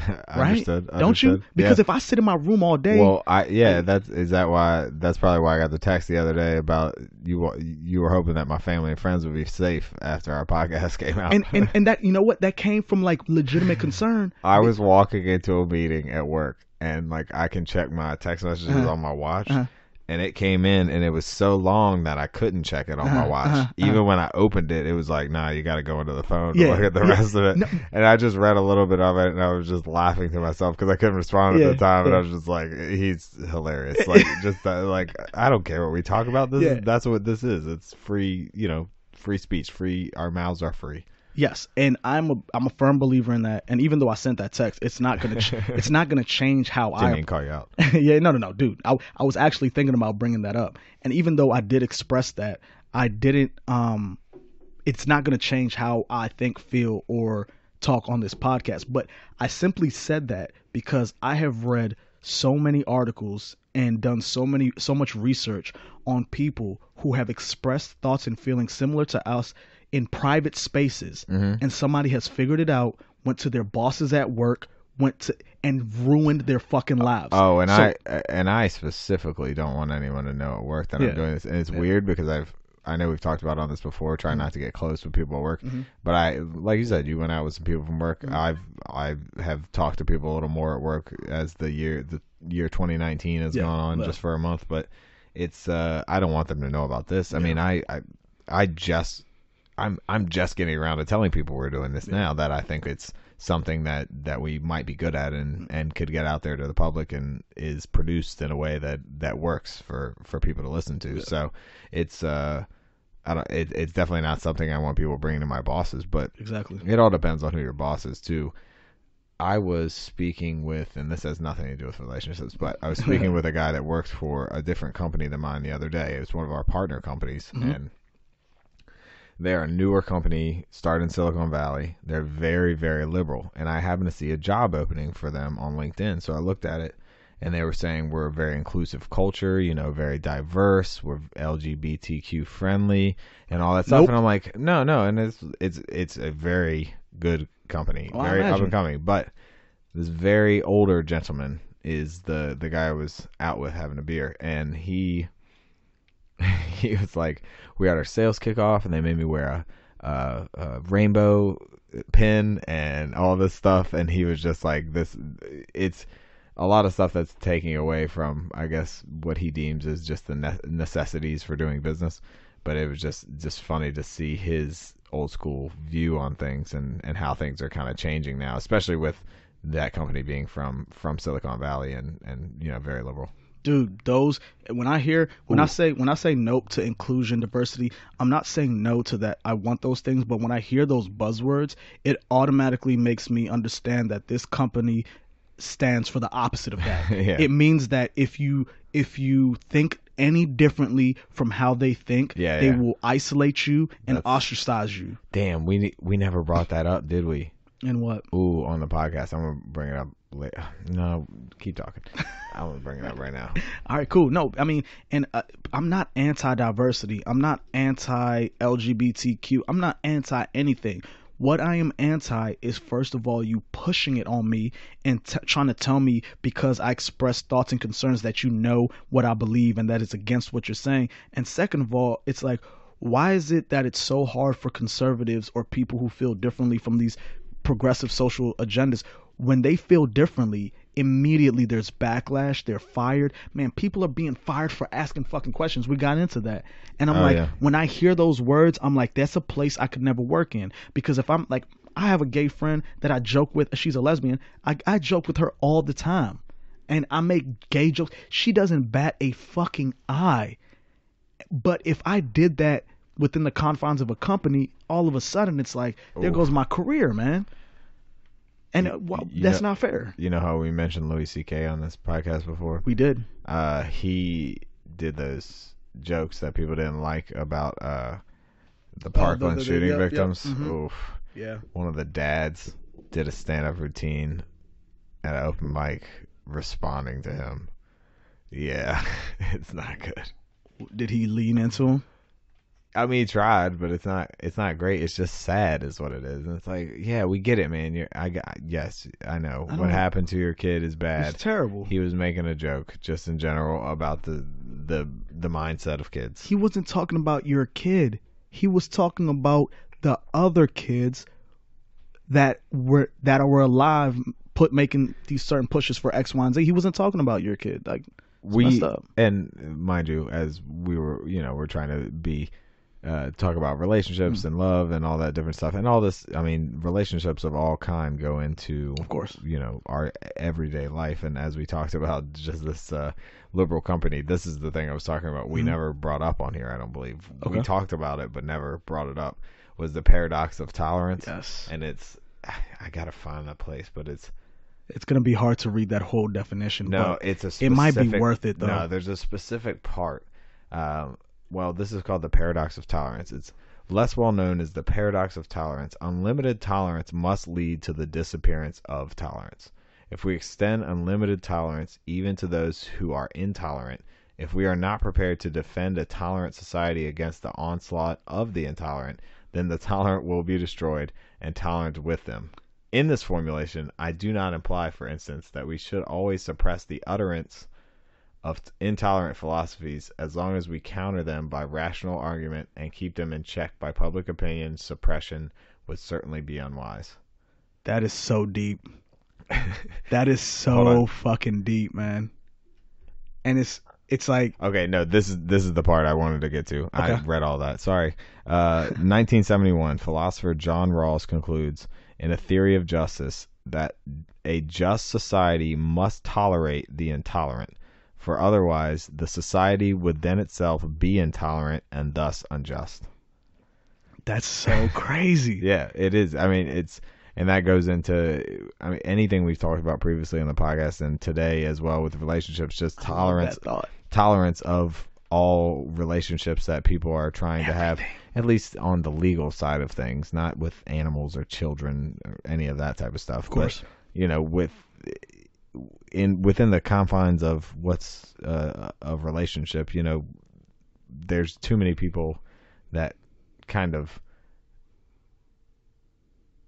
Right? Understood. Don't you? Because if I sit in my room all day, well, that's probably why I got the text the other day about you were hoping that my family and friends would be safe after our podcast came out. And that, you know what, that came from, like, legitimate concern. I was walking into a meeting at work, and, like, I can check my text messages on my watch. And it came in, and it was so long that I couldn't check it on my watch. Even when I opened it, it was like, nah, you got to go into the phone to look at the rest of it. No. And I just read a little bit of it, and I was just laughing to myself because I couldn't respond at the time. And I was just like, he's hilarious. Like, just like, I don't care what we talk about. That's what this is. It's free, free speech. Free. Our mouths are free. Yes, and I'm a firm believer in that. And even though I sent that text, it's not gonna change how I didn't call you out. Yeah, no, dude. I was actually thinking about bringing that up. And even though I did express that, I didn't. It's not gonna change how I think, feel, or talk on this podcast. But I simply said that because I have read so many articles and done so much research on people who have expressed thoughts and feelings similar to us in private spaces, and somebody has figured it out, went to their bosses at work, and ruined their fucking lives. Oh, and I specifically don't want anyone to know at work that I'm doing this. And it's weird because I know we've talked about on this before, trying not to get close with people at work. But like you said, you went out with some people from work. I have talked to people a little more at work as the year 2019 has gone on just for a month. But it's I don't want them to know about this. I mean, I'm just getting around to telling people we're doing this now, that I think it's something that we might be good at and could get out there to the public and is produced in a way that works for people to listen to. So it's it's definitely not something I want people bringing to my bosses, but exactly, it all depends on who your boss is too. I was speaking with, and this has nothing to do with relationships, but I was speaking with a guy that works for a different company than mine the other day. It was one of our partner companies, and they're a newer company, started in Silicon Valley. They're very, very liberal. And I happened to see a job opening for them on LinkedIn. So I looked at it, and they were saying we're a very inclusive culture, very diverse, we're LGBTQ friendly, and all that stuff. And I'm like, no. And it's a very good company, very up and coming. But this very older gentleman is the guy I was out with having a beer, and he was like, we had our sales kickoff, and they made me wear a rainbow pen and all this stuff, and he was just like, this, it's a lot of stuff that's taking away from, I guess, what he deems is just the necessities for doing business. But it was just funny to see his old school view on things, and how things are kind of changing now, especially with that company being from Silicon Valley, and very liberal. Dude, those when I say nope to inclusion, diversity, I'm not saying no to that. I want those things, but when I hear those buzzwords, it automatically makes me understand that this company stands for the opposite of that. Yeah. It means that if you think any differently from how they think, they will isolate you and ostracize you. Damn, we never brought that up, did we? And what? Ooh, on the podcast. I'm gonna bring it up later. No, keep talking. I'm gonna bring it up right now. All right, cool. No, I mean, and I'm not anti-diversity. I'm not anti-LGBTQ. I'm not anti anything. What I am anti is, first of all, you pushing it on me and trying to tell me because I express thoughts and concerns that you know what I believe and that it's against what you're saying. And second of all, it's like, why is it that it's so hard for conservatives or people who feel differently from these progressive social agendas, when they feel differently, immediately there's backlash, they're fired. Man, people are being fired for asking fucking questions. We got into that. And I'm when I hear those words, I'm like, that's a place I could never work in. Because if I'm like, I have a gay friend that I joke with, she's a lesbian, I joke with her all the time. And I make gay jokes. She doesn't bat a fucking eye. But if I did that within the confines of a company, all of a sudden it's like, there goes my career, man. And that's not fair. You know how we mentioned Louis C.K. on this podcast before? We did. He did those jokes that people didn't like about the Parkland shooting victims. Yep. Mm-hmm. Oof. Yeah. One of the dads did a stand-up routine at an open mic responding to him. Yeah, it's not good. Did he lean into him? I mean, he tried, but it's not great. It's just sad, is what it is. And it's like, yeah, we get it, man. Yes, I know what happened to your kid is bad. It's terrible. He was making a joke, just in general, about the mindset of kids. He wasn't talking about your kid. He was talking about the other kids that were alive, making these certain pushes for X, Y, and Z. He wasn't talking about your kid. Like, messed up. And mind you, as we were, we're trying to be. Talk about relationships and love and all that different stuff, and all this. I mean, relationships of all kind go into, of course, our everyday life. And as we talked about, just this liberal company, this is the thing I was talking about. We never brought up on here, I don't believe. Okay. We talked about it, but never brought it up. Was the paradox of tolerance? Yes. And I gotta find that place, but it's gonna be hard to read that whole definition. No, it might be worth it though. No, there's a specific part. Well, this is called the paradox of tolerance. It's less well known as the paradox of tolerance. Unlimited tolerance must lead to the disappearance of tolerance. If we extend unlimited tolerance even to those who are intolerant, if we are not prepared to defend a tolerant society against the onslaught of the intolerant, then the tolerant will be destroyed and tolerant with them. In this formulation, I do not imply, for instance, that we should always suppress the utterance of intolerant philosophies. As long as we counter them by rational argument and keep them in check by public opinion, suppression would certainly be unwise. That is so deep. That is so fucking deep, man. And it's like, okay, no, this is the part I wanted to get to. Okay. I read all that. Sorry. 1971, philosopher John Rawls concludes in A Theory of Justice that a just society must tolerate the intolerant. For otherwise, the society would then itself be intolerant and thus unjust. That's so crazy. Yeah, it is. I mean, and that goes into, anything we've talked about previously on the podcast and today as well with relationships, just tolerance of all relationships that people are trying to have, at least on the legal side of things, not with animals or children or any of that type of stuff. Of course. But, within the confines of what's a relationship, there's too many people that kind of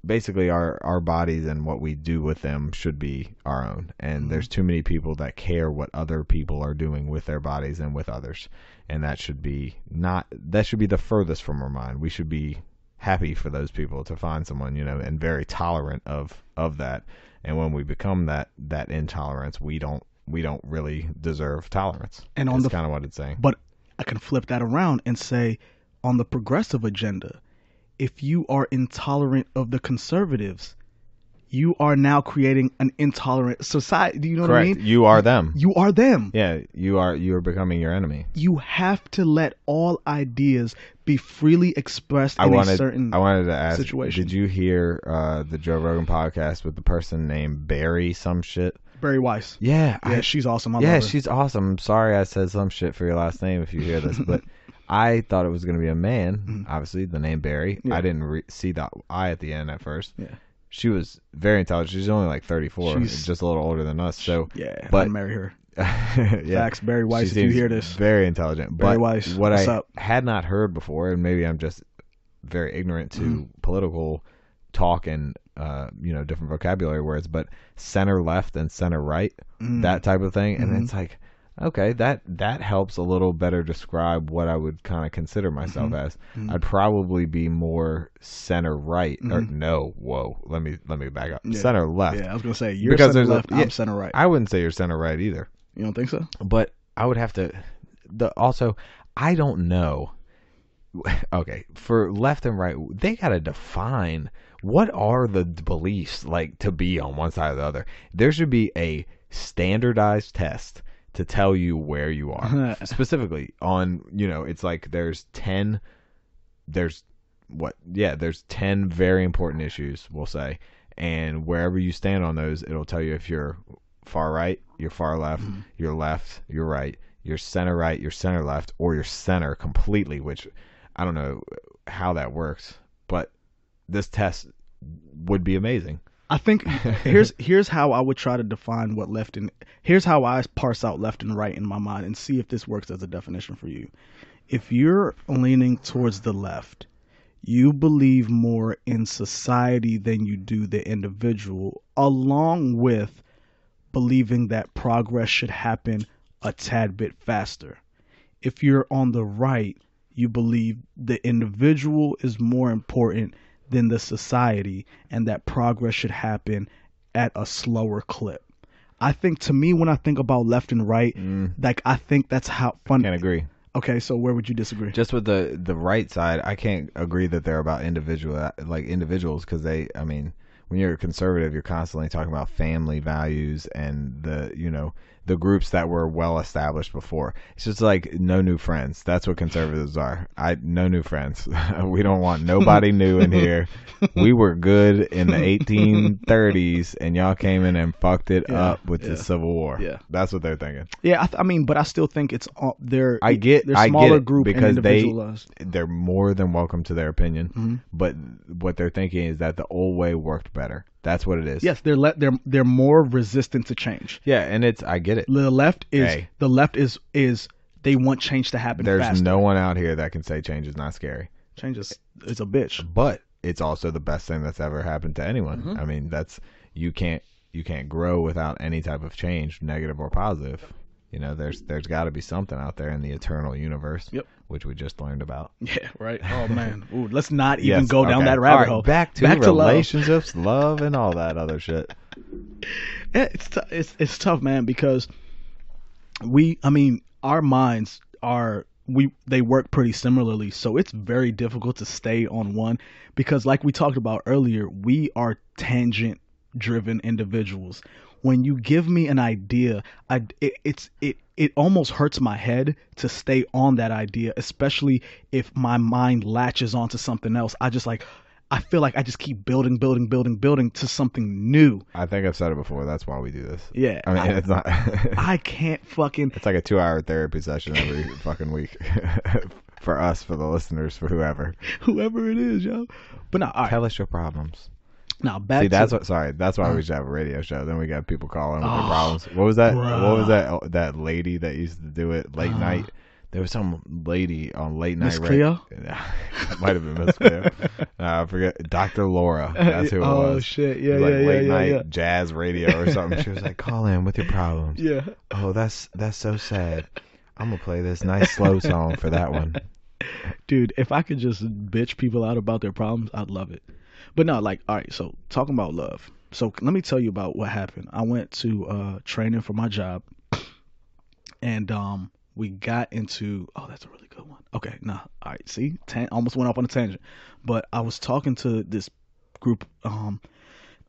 basically our bodies and what we do with them should be our own, and there's too many people that care what other people are doing with their bodies and with others, and that should be the furthest from our mind. We should be happy for those people to find someone, and very tolerant of that. And when we become that intolerance, we don't really deserve tolerance. And on That's kind of what it's saying. But I can flip that around and say, on the progressive agenda, if you are intolerant of the conservatives, you are now creating an intolerant society. Do you know Correct. what I mean? You are them. You are them. Yeah, you are becoming your enemy. You have to let all ideas be freely expressed in a certain I wanted to ask, situation. did you hear the Joe Rogan podcast with the person named Barry some shit? Barry Weiss. Yeah. She's awesome. I love her. She's awesome. I'm sorry I said some shit for your last name if you hear this, but I thought it was going to be a man, obviously, the name Barry. Yeah. I didn't see the I at the end at first. Yeah. She was very intelligent. She's only like 34. She's just a little older than us. So yeah, but I'd marry her. Facts, Barry Weiss. If you hear this, very intelligent. Barry Weiss. What I had not heard before, and maybe I'm just very ignorant to political talk and different vocabulary words, but center left and center right, that type of thing, and it's like, okay, that helps a little better describe what I would kind of consider myself as. I'd probably be more center right, or no, whoa, let me back up. Yeah. Center left. Yeah, I was gonna say you're center left. I'm center right. I wouldn't say you're center right either. You don't think so? But I would have to. Also, I don't know. Okay, for left and right, they gotta define what are the beliefs like to be on one side or the other. There should be a standardized test to tell you where you are. Specifically on, it's like there's 10 very important issues, we'll say, and wherever you stand on those, it'll tell you if you're far right, you're far left, you're left, you're right, you're center right, you're center left, or you're center completely, which I don't know how that works, but this test would be amazing. I think here's how I would try to define what left and here's how I parse out left and right in my mind and see if this works as a definition for you. If you're leaning towards the left, you believe more in society than you do the individual, along with believing that progress should happen a tad bit faster. If you're on the right, you believe the individual is more important than the society and that progress should happen at a slower clip. I think, to me, when I think about left and right, like, I think that's how fun. Can't agree. Okay, so where would you disagree? Just with the right side, I can't agree that they're about individuals, because when you're a conservative, you're constantly talking about family values and the groups that were well established before. It's just like no new friends. That's what conservatives are. No new friends. We don't want nobody new in here. We were good in the 1830s, and y'all came in and fucked it up with the Civil War. Yeah, that's what they're thinking. Yeah, but I still think it's they're I get smaller it, group because and they're more than welcome to their opinion. But what they're thinking is that the old way worked better. That's what it is. Yes, they're more resistant to change. Yeah, and I get it. The left is they want change to happen. There's faster. no one out here that can say change is not scary. Change is a bitch, but it's also the best thing that's ever happened to anyone. That's you can't grow without any type of change, negative or positive. There's got to be something out there in the eternal universe, which we just learned about. Yeah, right. Oh man, ooh, let's not even go down that rabbit hole. Back to relationships, love, and all that other shit. Yeah, it's tough, man, because our minds they work pretty similarly, so it's very difficult to stay on one, because like we talked about earlier, we are tangent driven individuals. When you give me an idea, it almost hurts my head to stay on that idea, especially if my mind latches onto something else. I feel like I just keep building to something new. I think I've said it before. That's why we do this. Yeah. It's not. I can't fucking. It's like a 2-hour therapy session every fucking week. For us, for the listeners, for whoever it is, yo. But now, all right. Tell us your problems. Now back. See, that's why we should have a radio show. Then we got people calling with their problems. What was that? Bruh. What was that lady that used to do it late night? There was some lady on late night. Miss Cleo? It might have been Miss Cleo. I forget. Dr. Laura. That's who it was. Oh shit! Yeah, late night jazz radio or something. She was like, "Call in with your problems." Yeah. Oh, that's so sad. I'm gonna play this nice slow song for that one. Dude, if I could just bitch people out about their problems, I'd love it. But no, like, all right, so talking about love. So let me tell you about what happened. I went to training for my job, and we got into, oh, that's a really good one. Okay, nah, all right, see, almost went off on a tangent. But I was talking to this group,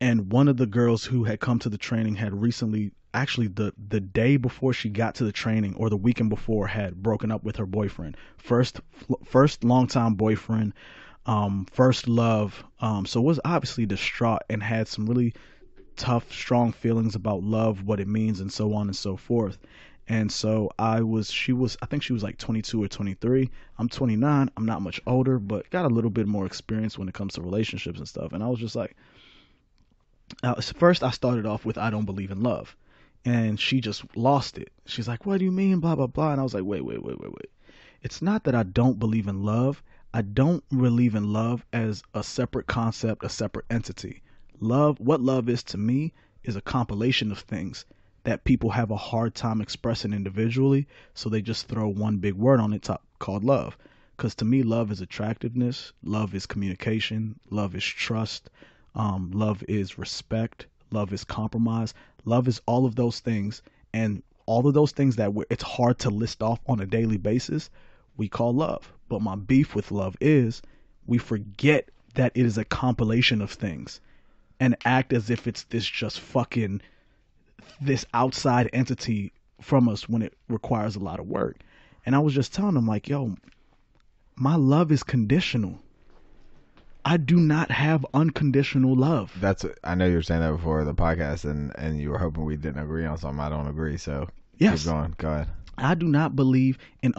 and one of the girls who had come to the training had recently, actually the day before she got to the training, or the weekend before, had broken up with her boyfriend. First longtime boyfriend, first love. So was obviously distraught and had some really tough, strong feelings about love, what it means, and so on and so forth. And so I think she was like 22 or 23. I'm 29. I'm not much older, but got a little bit more experience when it comes to relationships and stuff. And I was just like, first I started off with, I don't believe in love. And she just lost it. She's like, what do you mean, blah, blah, blah. And I was like, wait. It's not that I don't believe in love. I don't believe in love as a separate concept, a separate entity. What love is to me is a compilation of things that people have a hard time expressing individually, so they just throw one big word on it called love. Because to me, love is attractiveness, love is communication, love is trust, love is respect, love is compromise, love is all of those things, and all of those things that it's hard to list off on a daily basis, we call love. But my beef with love is we forget that it is a compilation of things and act as if it's this outside entity from us when it requires a lot of work. And I was just telling them, like, yo, my love is conditional. I do not have unconditional love. I know you were saying that before the podcast, and you were hoping we didn't agree on something. I don't agree, so yes. Keep going. Go ahead. I do not believe in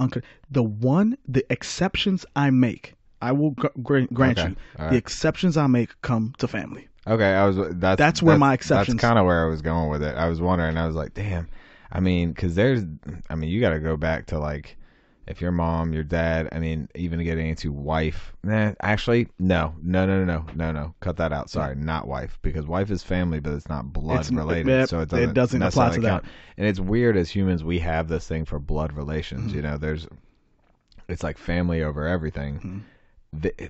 the exceptions I make. I will grant you, right. The exceptions I make come to family. Okay, that's where my exceptions. That's kind of where I was going with it. I was wondering. I was like, damn. I mean, because you got to go back to, like, if your mom, your dad, even getting into wife. Actually, no. Cut that out. Sorry, not wife, because wife is family, but it's not blood related, so it doesn't apply to that. And it's weird, as humans, we have this thing for blood relations. Mm-hmm. It's like family over everything. Mm-hmm.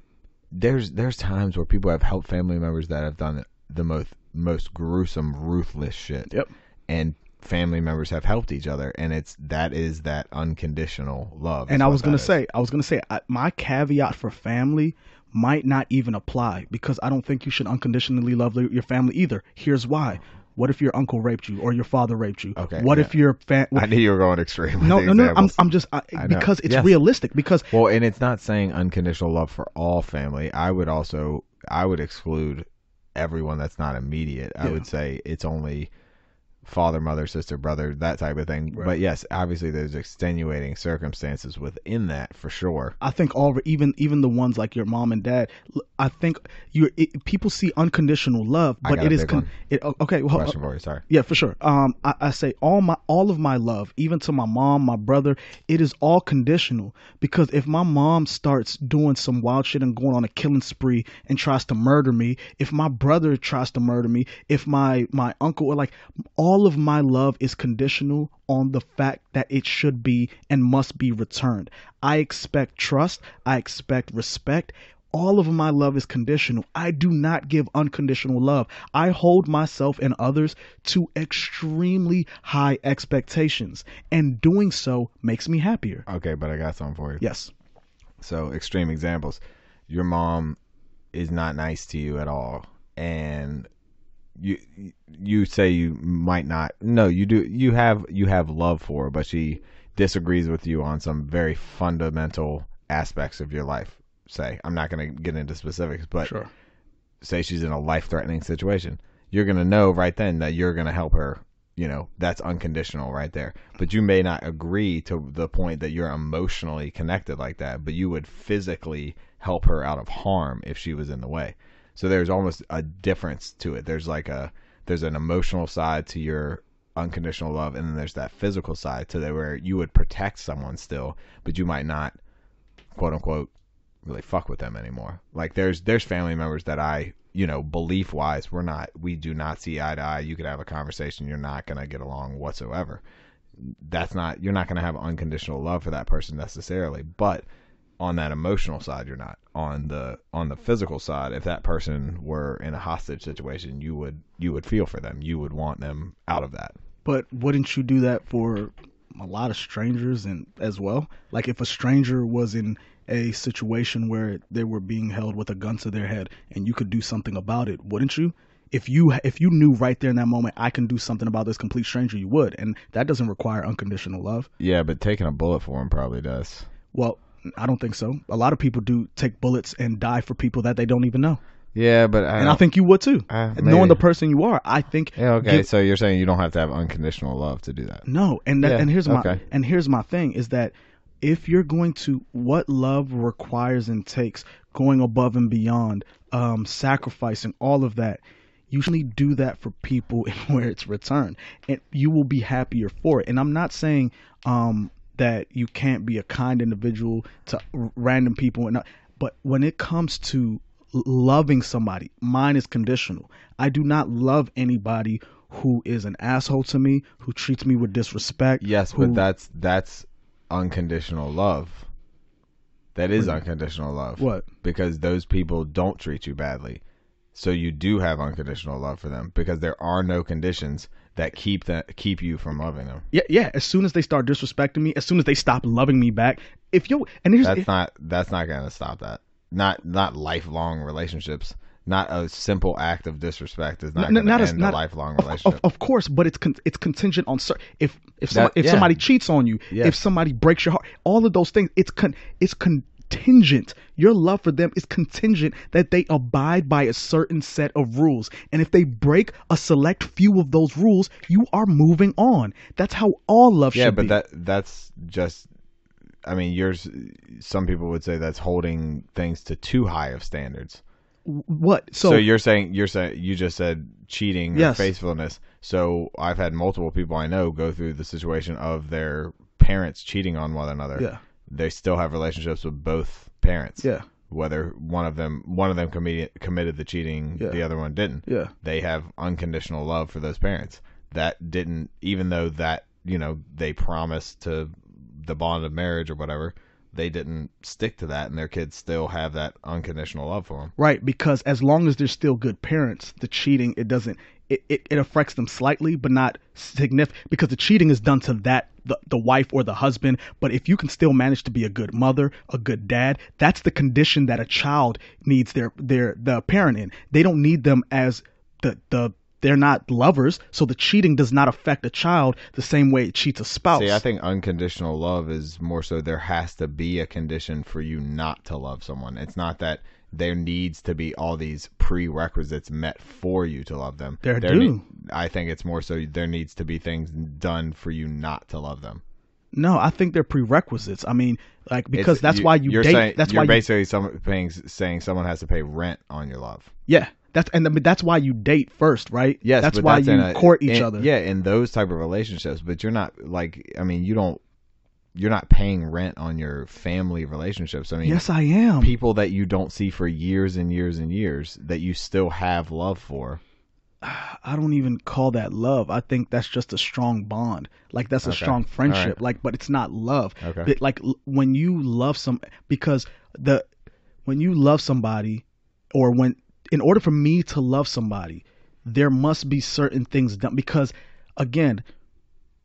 There's times where people have helped family members that have done the most gruesome, ruthless shit. Yep. And family members have helped each other, and that is that unconditional love. And I was gonna say, my caveat for family might not even apply, because I don't think you should unconditionally love your family either. Here's why. What if your uncle raped you or your father raped you? Okay. What if your I knew you were going extreme. No. I'm just because it's realistic. Because and it's not saying unconditional love for all family. I would exclude everyone that's not immediate. I would say it's only father, mother, sister, brother, that type of thing. Right. But yes, obviously there's extenuating circumstances within that, for sure. I think even the ones like your mom and dad, I think people see unconditional love, but it is okay. Well, question for you, sorry. Yeah, for sure. I say all of my love, even to my mom, my brother, it is all conditional, because if my mom starts doing some wild shit and going on a killing spree and tries to murder me, if my brother tries to murder me, if my uncle, or like, all of my love is conditional on the fact that it should be and must be returned. I expect trust. I expect respect. All of my love is conditional. I do not give unconditional love. I hold myself and others to extremely high expectations, and doing so makes me happier. Okay, but I got something for you. Yes. So, extreme examples. Your mom is not nice to you at all, and you say you might not. No, you do. You have love for her, but she disagrees with you on some very fundamental aspects of your life. Say, I'm not going to get into specifics, but sure. Say she's in a life-threatening situation. You're going to know right then that you're going to help her. That's unconditional right there. But you may not agree to the point that you're emotionally connected like that, but you would physically help her out of harm if she was in the way. So there's almost a difference to it. There's an emotional side to your unconditional love, and then there's that physical side to that, where you would protect someone still, but you might not, quote unquote, really fuck with them anymore. Like there's family members that I, belief wise, we do not see eye to eye. You could have a conversation, you're not gonna get along whatsoever. You're not gonna have unconditional love for that person necessarily, but on that emotional side, you're not. On the physical side, if that person were in a hostage situation, you would feel for them. You would want them out of that. But wouldn't you do that for a lot of strangers and as well? Like if a stranger was in a situation where they were being held with a gun to their head and you could do something about it, wouldn't you? If you knew right there in that moment, I can do something about this complete stranger, you would. And that doesn't require unconditional love. Yeah, but taking a bullet for him probably does. Well, I don't think so. A lot of people do take bullets and die for people that they don't even know. Yeah, but I think you would too. Knowing the person you are, I think. Yeah, okay. So you're saying you don't have to have unconditional love to do that? No, and here's my thing is that if you're going to, what love requires and takes, going above and beyond, sacrificing all of that, you should do that for people where it's returned, and you will be happier for it. And I'm not saying that you can't be a kind individual to random people, but when it comes to loving somebody, mine is conditional. I do not love anybody who is an asshole to me, who treats me with disrespect. Yes, but that's unconditional love. That is unconditional love. What? Because those people don't treat you badly. So you do have unconditional love for them because there are no conditions that keep you from loving them. Yeah. As soon as they start disrespecting me, as soon as they stop loving me back, that's not going to stop that. Not lifelong relationships. Not a simple act of disrespect is not going to end a lifelong relationship. Of course, but it's contingent on if somebody cheats on you, yes. If somebody breaks your heart, all of those things, it's contingent. Your love for them is contingent that they abide by a certain set of rules, and if they break a select few of those rules, you are moving on. That's how all love should be. Yeah, but that's just. I mean, some people would say that's holding things to too high of standards. What? So you're saying you just said cheating or faithfulness. So I've had multiple people I know go through the situation of their parents cheating on one another. Yeah. They still have relationships with both parents. Yeah. Whether one of them committed the cheating, the other one didn't. Yeah. They have unconditional love for those parents. That didn't, even though that, they promised to the bond of marriage or whatever, they didn't stick to that, and their kids still have that unconditional love for them. Right, because as long as they're still good parents, the cheating, it affects them slightly, but not significant, because the cheating is done to the wife or the husband. But if you can still manage to be a good mother, a good dad, that's the condition that a child needs the parent in. They don't need them as they're not lovers, so the cheating does not affect a child the same way it cheats a spouse. See, I think unconditional love is more so there has to be a condition for you not to love someone. It's not that there needs to be all these prerequisites met for you to love them. I think it's more so there needs to be things done for you not to love them. No, I think they're prerequisites. I mean, because that's why you date. You're basically saying someone has to pay rent on your love. Yeah. That's why you date first, right? Yes, that's why you court each other. Yeah, in those type of relationships, but you're not you're not paying rent on your family relationships. I mean, yes, I am. People that you don't see for years and years and years that you still have love for. I don't even call that love. I think that's just a strong bond. That's a strong friendship. Right. But it's not love. Okay. When you love when you love somebody, or in order for me to love somebody, there must be certain things done, because again,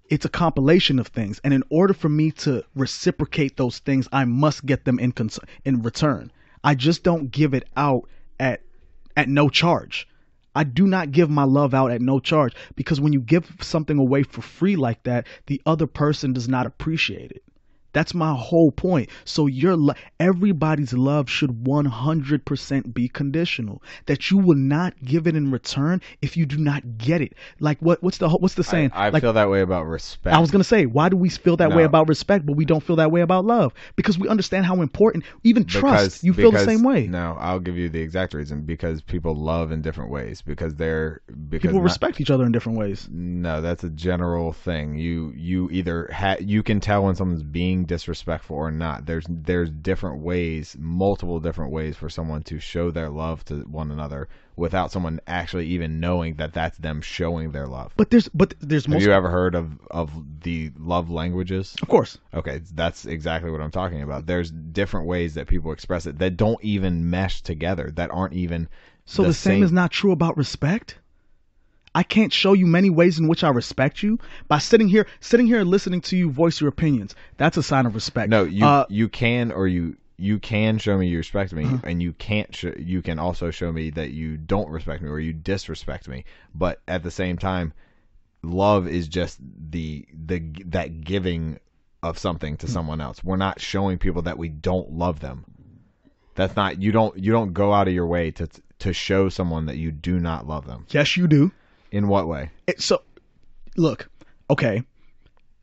it's a compilation of things, and in order for me to reciprocate those things, I must get them in return. I just don't give it out at no charge. I do not give my love out at no charge, because when you give something away for free like that, the other person does not appreciate it. That's my whole point. So everybody's love should 100% be conditional. That you will not give it in return if you do not get it. What's the saying? I feel that way about respect. I was gonna say, why do we feel that way about respect, but we don't feel that way about love? Because we understand how important, even trust. You feel the same way. No, I'll give you the exact reason. Because people love in different ways. Because people respect each other in different ways. No, that's a general thing. You either you can tell when someone's being being disrespectful or not. There's different ways, multiple different ways for someone to show their love to one another without someone actually even knowing that that's them showing their love. But there's Have you ever heard of the love languages? Of course. Okay, that's exactly what I'm talking about. There's different ways that people express it that don't even mesh together, that aren't even So the same is not true about respect? I can't show you many ways in which I respect you by sitting here and listening to you voice your opinions. That's a sign of respect. No, you can, or you can show me you respect me, and you can't. You can also show me that you don't respect me or you disrespect me. But at the same time, love is just that giving of something to someone else. We're not showing people that we don't love them. That's not, you don't go out of your way to show someone that you do not love them. Yes, you do. In what way? So, look, okay,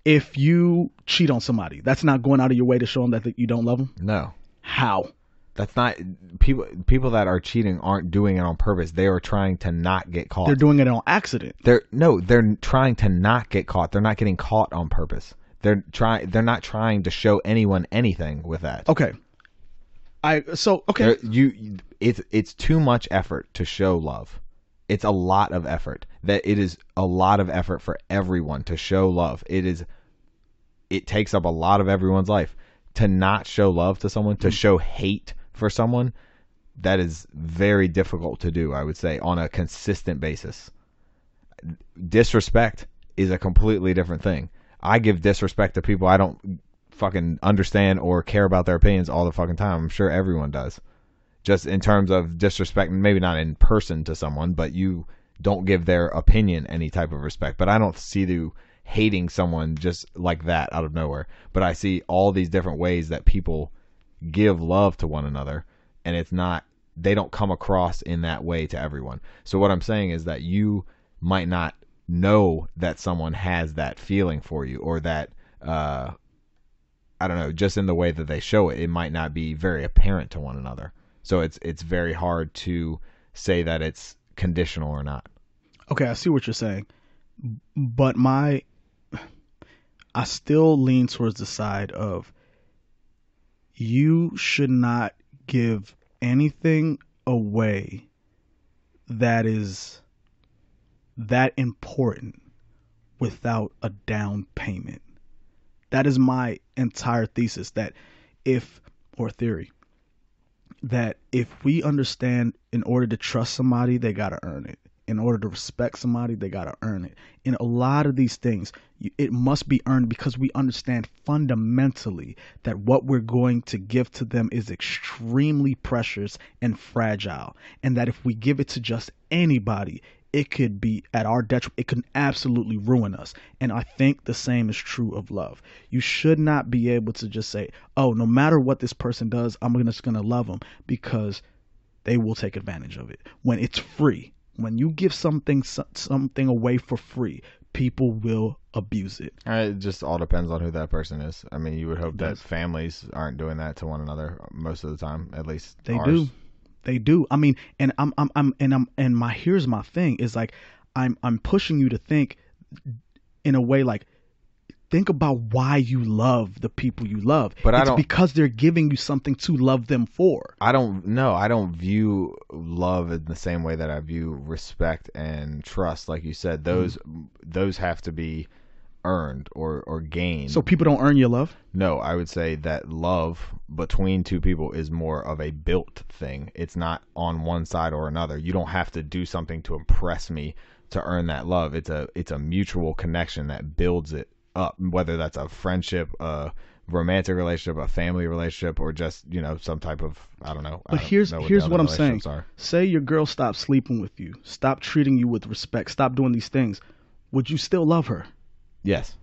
if you cheat on somebody, that's not going out of your way to show them that you don't love them? No. How? That's not, people that are cheating aren't doing it on purpose. They are trying to not get caught. They're doing it on accident. They're trying to not get caught. They're not getting caught on purpose. They're not trying to show anyone anything with that. Okay. Okay. It's too much effort to show love. It's a lot of effort. It is a lot of effort for everyone to show love. It takes up a lot of everyone's life. To not show love to someone, to show hate for someone, that is very difficult to do, I would say, on a consistent basis. Disrespect is a completely different thing. I give disrespect to people I don't fucking understand or care about their opinions all the fucking time. I'm sure everyone does. Just in terms of disrespect, maybe not in person to someone, but you don't give their opinion any type of respect. But I don't see you hating someone just like that out of nowhere. But I see all these different ways that people give love to one another, and they don't come across in that way to everyone. So what I'm saying is that you might not know that someone has that feeling for you, or that I don't know, just in the way that they show it, it might not be very apparent to one another. So it's very hard to say that it's conditional or not. Okay, I see what you're saying, but I still lean towards the side of you should not give anything away that is that important without a down payment. That is my entire thesis, that if we understand in order to trust somebody, they got to earn it. In order to respect somebody, they got to earn it. In a lot of these things, it must be earned because we understand fundamentally that what we're going to give to them is extremely precious and fragile. And that if we give it to just anybody, it could be at our detriment. It can absolutely ruin us. And I think the same is true of love. You should not be able to just say, oh, no matter what this person does, I'm just going to love them, because they will take advantage of it when it's free. When you give something away for free, people will abuse it. It just all depends on who that person is. I mean, you would hope that families aren't doing that to one another most of the time, at least they ours. do. They do. I mean, and here's my thing is like, I'm pushing you to think in a way, like, think about why you love the people you love. But it's because they're giving you something to love them for. I don't view love in the same way that I view respect and trust. Like you said, those have to be earned or gained. So people don't earn your love? No, I would say that love between two people is more of a built thing. It's not on one side or another. You don't have to do something to impress me to earn that love. It's a mutual connection that builds it up, whether that's a friendship, a romantic relationship, a family relationship, or just, some type of, I don't know. But here's what I'm saying. Say your girl stopped sleeping with you, stop treating you with respect, stop doing these things. Would you still love her? Yes.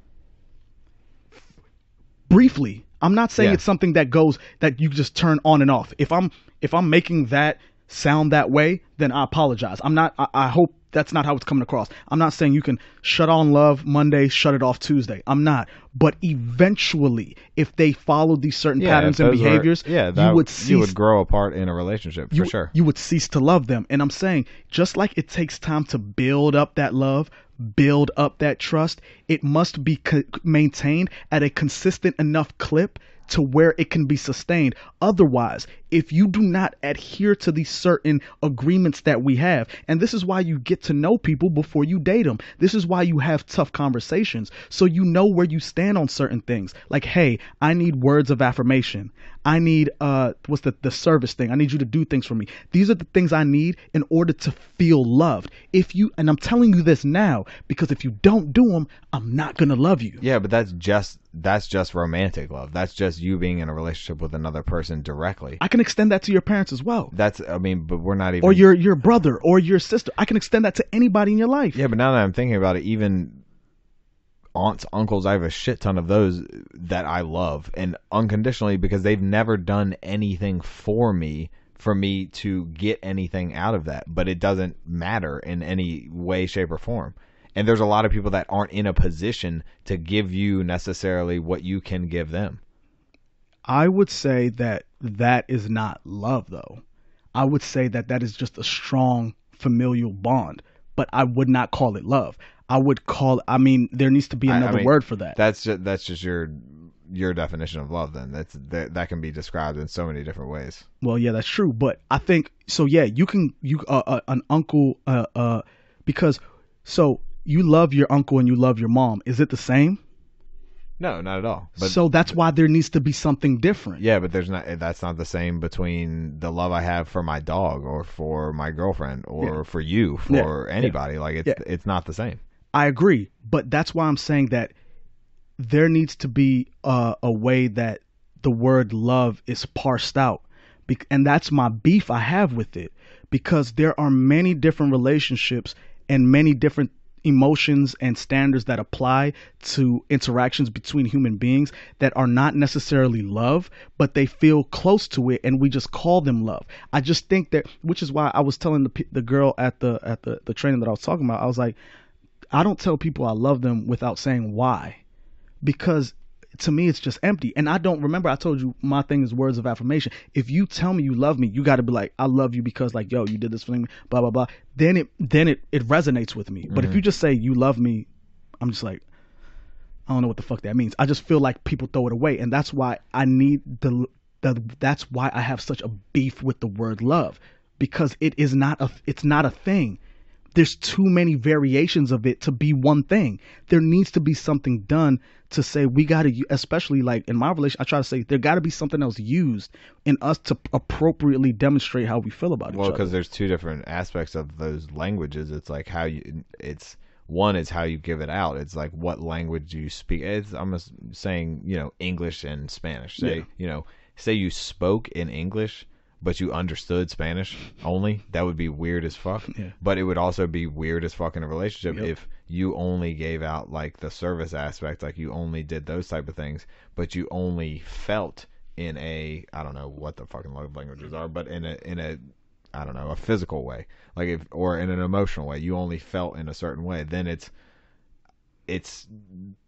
Briefly. I'm not saying it's something that you just turn on and off. If I'm making that sound that way, then I apologize. I hope that's not how it's coming across. I'm not saying you can shut on love Monday, shut it off Tuesday. I'm not. But eventually, if they follow these certain patterns and behaviors, you would grow apart in a relationship, for sure. You would cease to love them. And I'm saying, just like it takes time to build up that love, build up that trust, it must be maintained at a consistent enough clip to where it can be sustained. Otherwise, if you do not adhere to these certain agreements that we have, and this is why you get to know people before you date them. This is why you have tough conversations, so you know where you stand on certain things. Like, hey, I need words of affirmation. I need what's the service thing. I need you to do things for me. These are the things I need in order to feel loved. If you, and I'm telling you this now, because if you don't do them, I'm not gonna love you. Yeah, but that's just romantic love. That's just you being in a relationship with another person directly. I can extend that to your parents as well. But we're not even, or your brother or your sister. I can extend that to anybody in your life. Yeah, but now that I'm thinking about it, even aunts, uncles, I have a shit ton of those that I love, and unconditionally, because they've never done anything for me to get anything out of that. But it doesn't matter in any way, shape, or form. And there's a lot of people that aren't in a position to give you necessarily what you can give them. I would say that is not love, though. I would say that is just a strong familial bond, but I would not call it love. There needs to be another word for that. That's just your definition of love. Then that can be described in so many different ways. Well, yeah, that's true. But I think so. Yeah, an uncle because so you love your uncle and you love your mom. Is it the same? No, not at all. But, so that's why there needs to be something different. Yeah, but that's not the same between the love I have for my dog or for my girlfriend or for you, for anybody. Like it's not the same. I agree, but that's why I'm saying that there needs to be a way that the word love is parsed out. And that's my beef I have with it, because there are many different relationships and many different emotions and standards that apply to interactions between human beings that are not necessarily love, but they feel close to it, and we just call them love. I just think that, which is why I was telling the girl at the training that I was talking about, I was like, I don't tell people I love them without saying why, because to me it's just empty. And I don't remember, I told you my thing is words of affirmation. If you tell me you love me, you got to be like, I love you because, like, yo, you did this for me, blah blah blah. Then it resonates with me. But if you just say you love me, I'm just like, I don't know what the fuck that means. I just feel like people throw it away, and that's why I need that's why I have such a beef with the word love, because it's not a thing. There's too many variations of it to be one thing. There needs to be something done to say we got to, especially like in my relation, I try to say there got to be something else used in us to appropriately demonstrate how we feel about each other. Well, because there's two different aspects of those languages. It's like one is how you give it out. It's like what language you speak. I'm just saying, English and Spanish. Say you spoke in English, but you understood Spanish only. That would be weird as fuck. Yeah. But it would also be weird as fuck in a relationship if you only gave out like the service aspect, like you only did those type of things, but you only felt in I don't know what the fucking love languages are, but in a I don't know, a physical way, like or in an emotional way, you only felt in a certain way. Then it's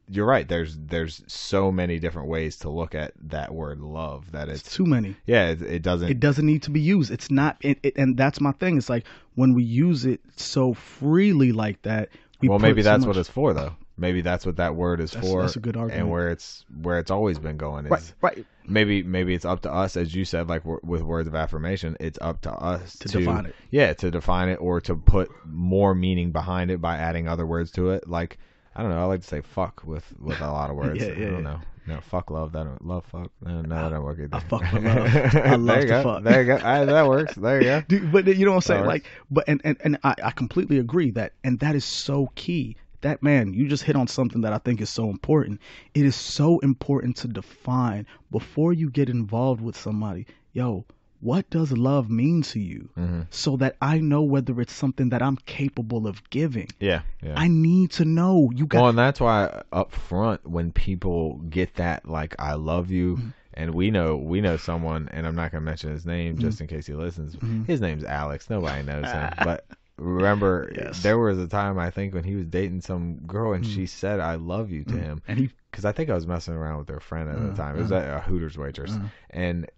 you're right. There's so many different ways to look at that word love that it's too many. Yeah, it doesn't need to be used. It's not. And that's my thing. It's like when we use it so freely like that. Maybe that's what it's for, though. Maybe that's what that word is for. That's a good argument. And where it's always been going is right. Maybe it's up to us, as you said, like with words of affirmation. It's up to us to define it. Yeah, to define it, or to put more meaning behind it by adding other words to it. Like, I don't know. I like to say fuck with a lot of words. I don't know. No, fuck love. Love fuck. No, that don't work either. I fuck for love. I love to fuck. There you go. That works. There you go. Dude, but you know what I'm saying? Like, but and I completely agree that is so key. That, man, you just hit on something that I think is so important. It is so important to define before you get involved with somebody. Yo, what does love mean to you? Mm-hmm. So that I know whether it's something that I'm capable of giving. Yeah. I need to know. And that's why up front, when people get that, like, I love you, mm-hmm. and we know someone, and I'm not going to mention his name just in case he listens. Mm-hmm. His name's Alex. Nobody knows him. But remember, there was a time, I think, when he was dating some girl, and she said, I love you to him. And because I think I was messing around with their friend at the time. It was at a Hooters waitress. And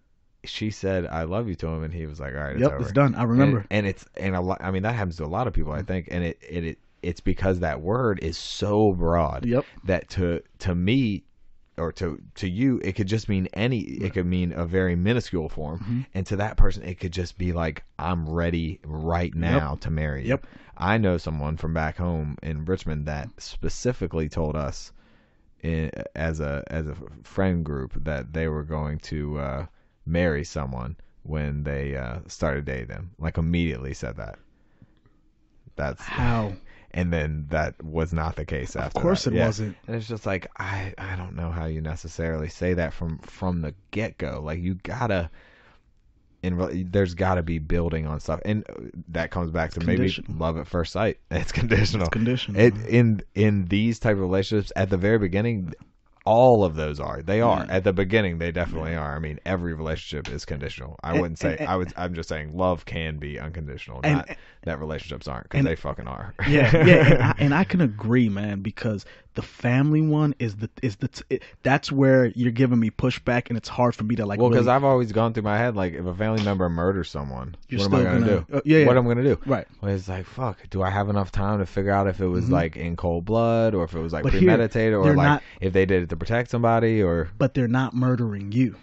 she said, I love you to him, and he was like, all right, it's over. It's done. I remember. And a lot, I mean, that happens to a lot of people, I think, and it it's because that word is so broad Yep. that to me or to you, it could just mean it could mean a very minuscule form. And to that person, it could just be like, I'm ready right now to marry you. Yep. I know someone from back home in Richmond that specifically told us as a friend group that they were going to marry someone when they started dating them. Like, immediately said that. That's How? And then that was not the case after. Of course that. it wasn't. And it's just like, I don't know how you necessarily say that from the get-go. Like, you gotta, there's gotta be building on stuff, and that comes back to maybe love at first sight. It's conditional. It's conditional. In these type of relationships, at the very beginning, all of those are. They are. At the beginning, they definitely are. I mean, every relationship is conditional. I wouldn't say. I'm just saying love can be unconditional. Not that relationships aren't, because they fucking are. Yeah. And I can agree, man, because the family one is that's where you're giving me pushback, and it's hard for me to like. Well, because I've always gone through my head, like, if a family member murders someone, what am I gonna do? What am I gonna do? Right. Well, it's like, fuck. Do I have enough time to figure out if it was like in cold blood, or if it was like premeditated, or like if they did it to protect somebody, or? But they're not murdering you.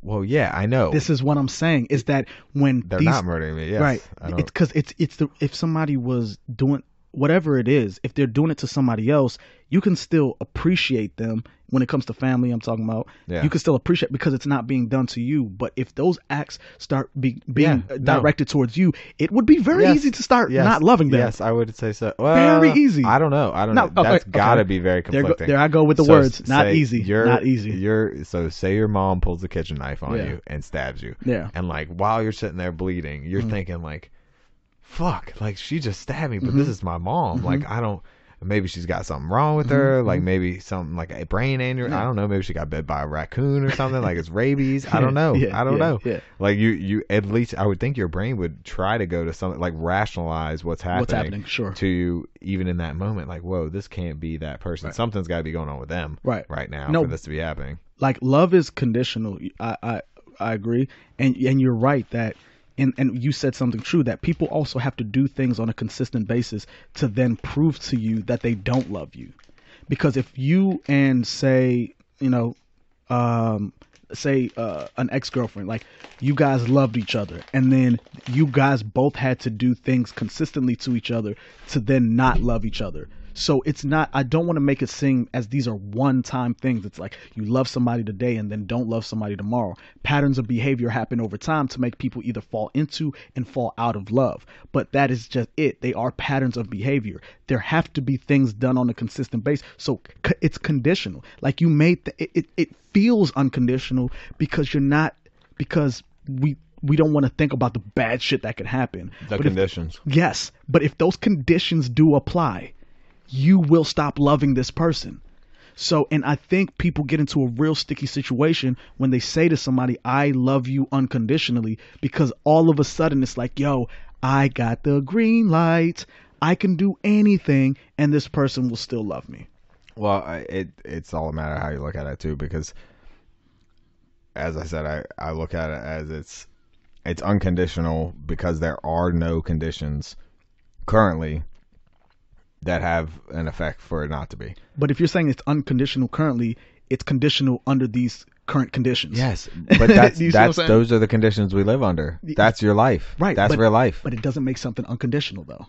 Well, yeah, I know. This is what I'm saying, is that when they're not murdering me, yes. Right. It's because if somebody was doing whatever it is, if they're doing it to somebody else, you can still appreciate them. When it comes to family, I'm talking about, you can still appreciate, because it's not being done to you. But if those acts start being directed towards you, it would be very easy to start not loving them. Yes, I would say so. Well, very easy. I don't know. That's gotta be very conflicting. There I go with the words. Not easy. Not easy. So say your mom pulls a kitchen knife on you and stabs you. Yeah. And like, while you're sitting there bleeding, you're thinking like, fuck, like, she just stabbed me, but this is my mom. Like, I don't. Maybe she's got something wrong with her, like maybe something like a brain aneurysm. I don't know. Maybe she got bit by a raccoon or something, like it's rabies. I don't know. I don't know. Like, you at least, I would think your brain would try to go to something, like rationalize what's happening to you, even in that moment. Like, whoa, this can't be that person. Something's got to be going on with them right now for this to be happening. Like, love is conditional. I agree, and you're right that. And you said something true, that people also have to do things on a consistent basis to then prove to you that they don't love you. Because if you and say an ex-girlfriend, like, you guys loved each other, and then you guys both had to do things consistently to each other to then not love each other. So it's not, I don't want to make it seem as these are one-time things. It's like you love somebody today and then don't love somebody tomorrow. Patterns of behavior happen over time to make people either fall into and fall out of love. But that is just it. They are patterns of behavior. There have to be things done on a consistent basis. So it's conditional. Like, you made it feels unconditional because we don't want to think about the bad shit that could happen. Conditions. Yes. But if those conditions do apply, you will stop loving this person. So, and I think people get into a real sticky situation when they say to somebody, I love you unconditionally, because all of a sudden it's like, yo, I got the green light. I can do anything, and this person will still love me. Well, it's all a matter of how you look at it too, because as I said, I look at it as it's unconditional because there are no conditions currently that have an effect for it not to be. But if you're saying it's unconditional currently, it's conditional under these current conditions. Yes, but those are the conditions we live under. That's your life. Right. That's real life. But it doesn't make something unconditional, though.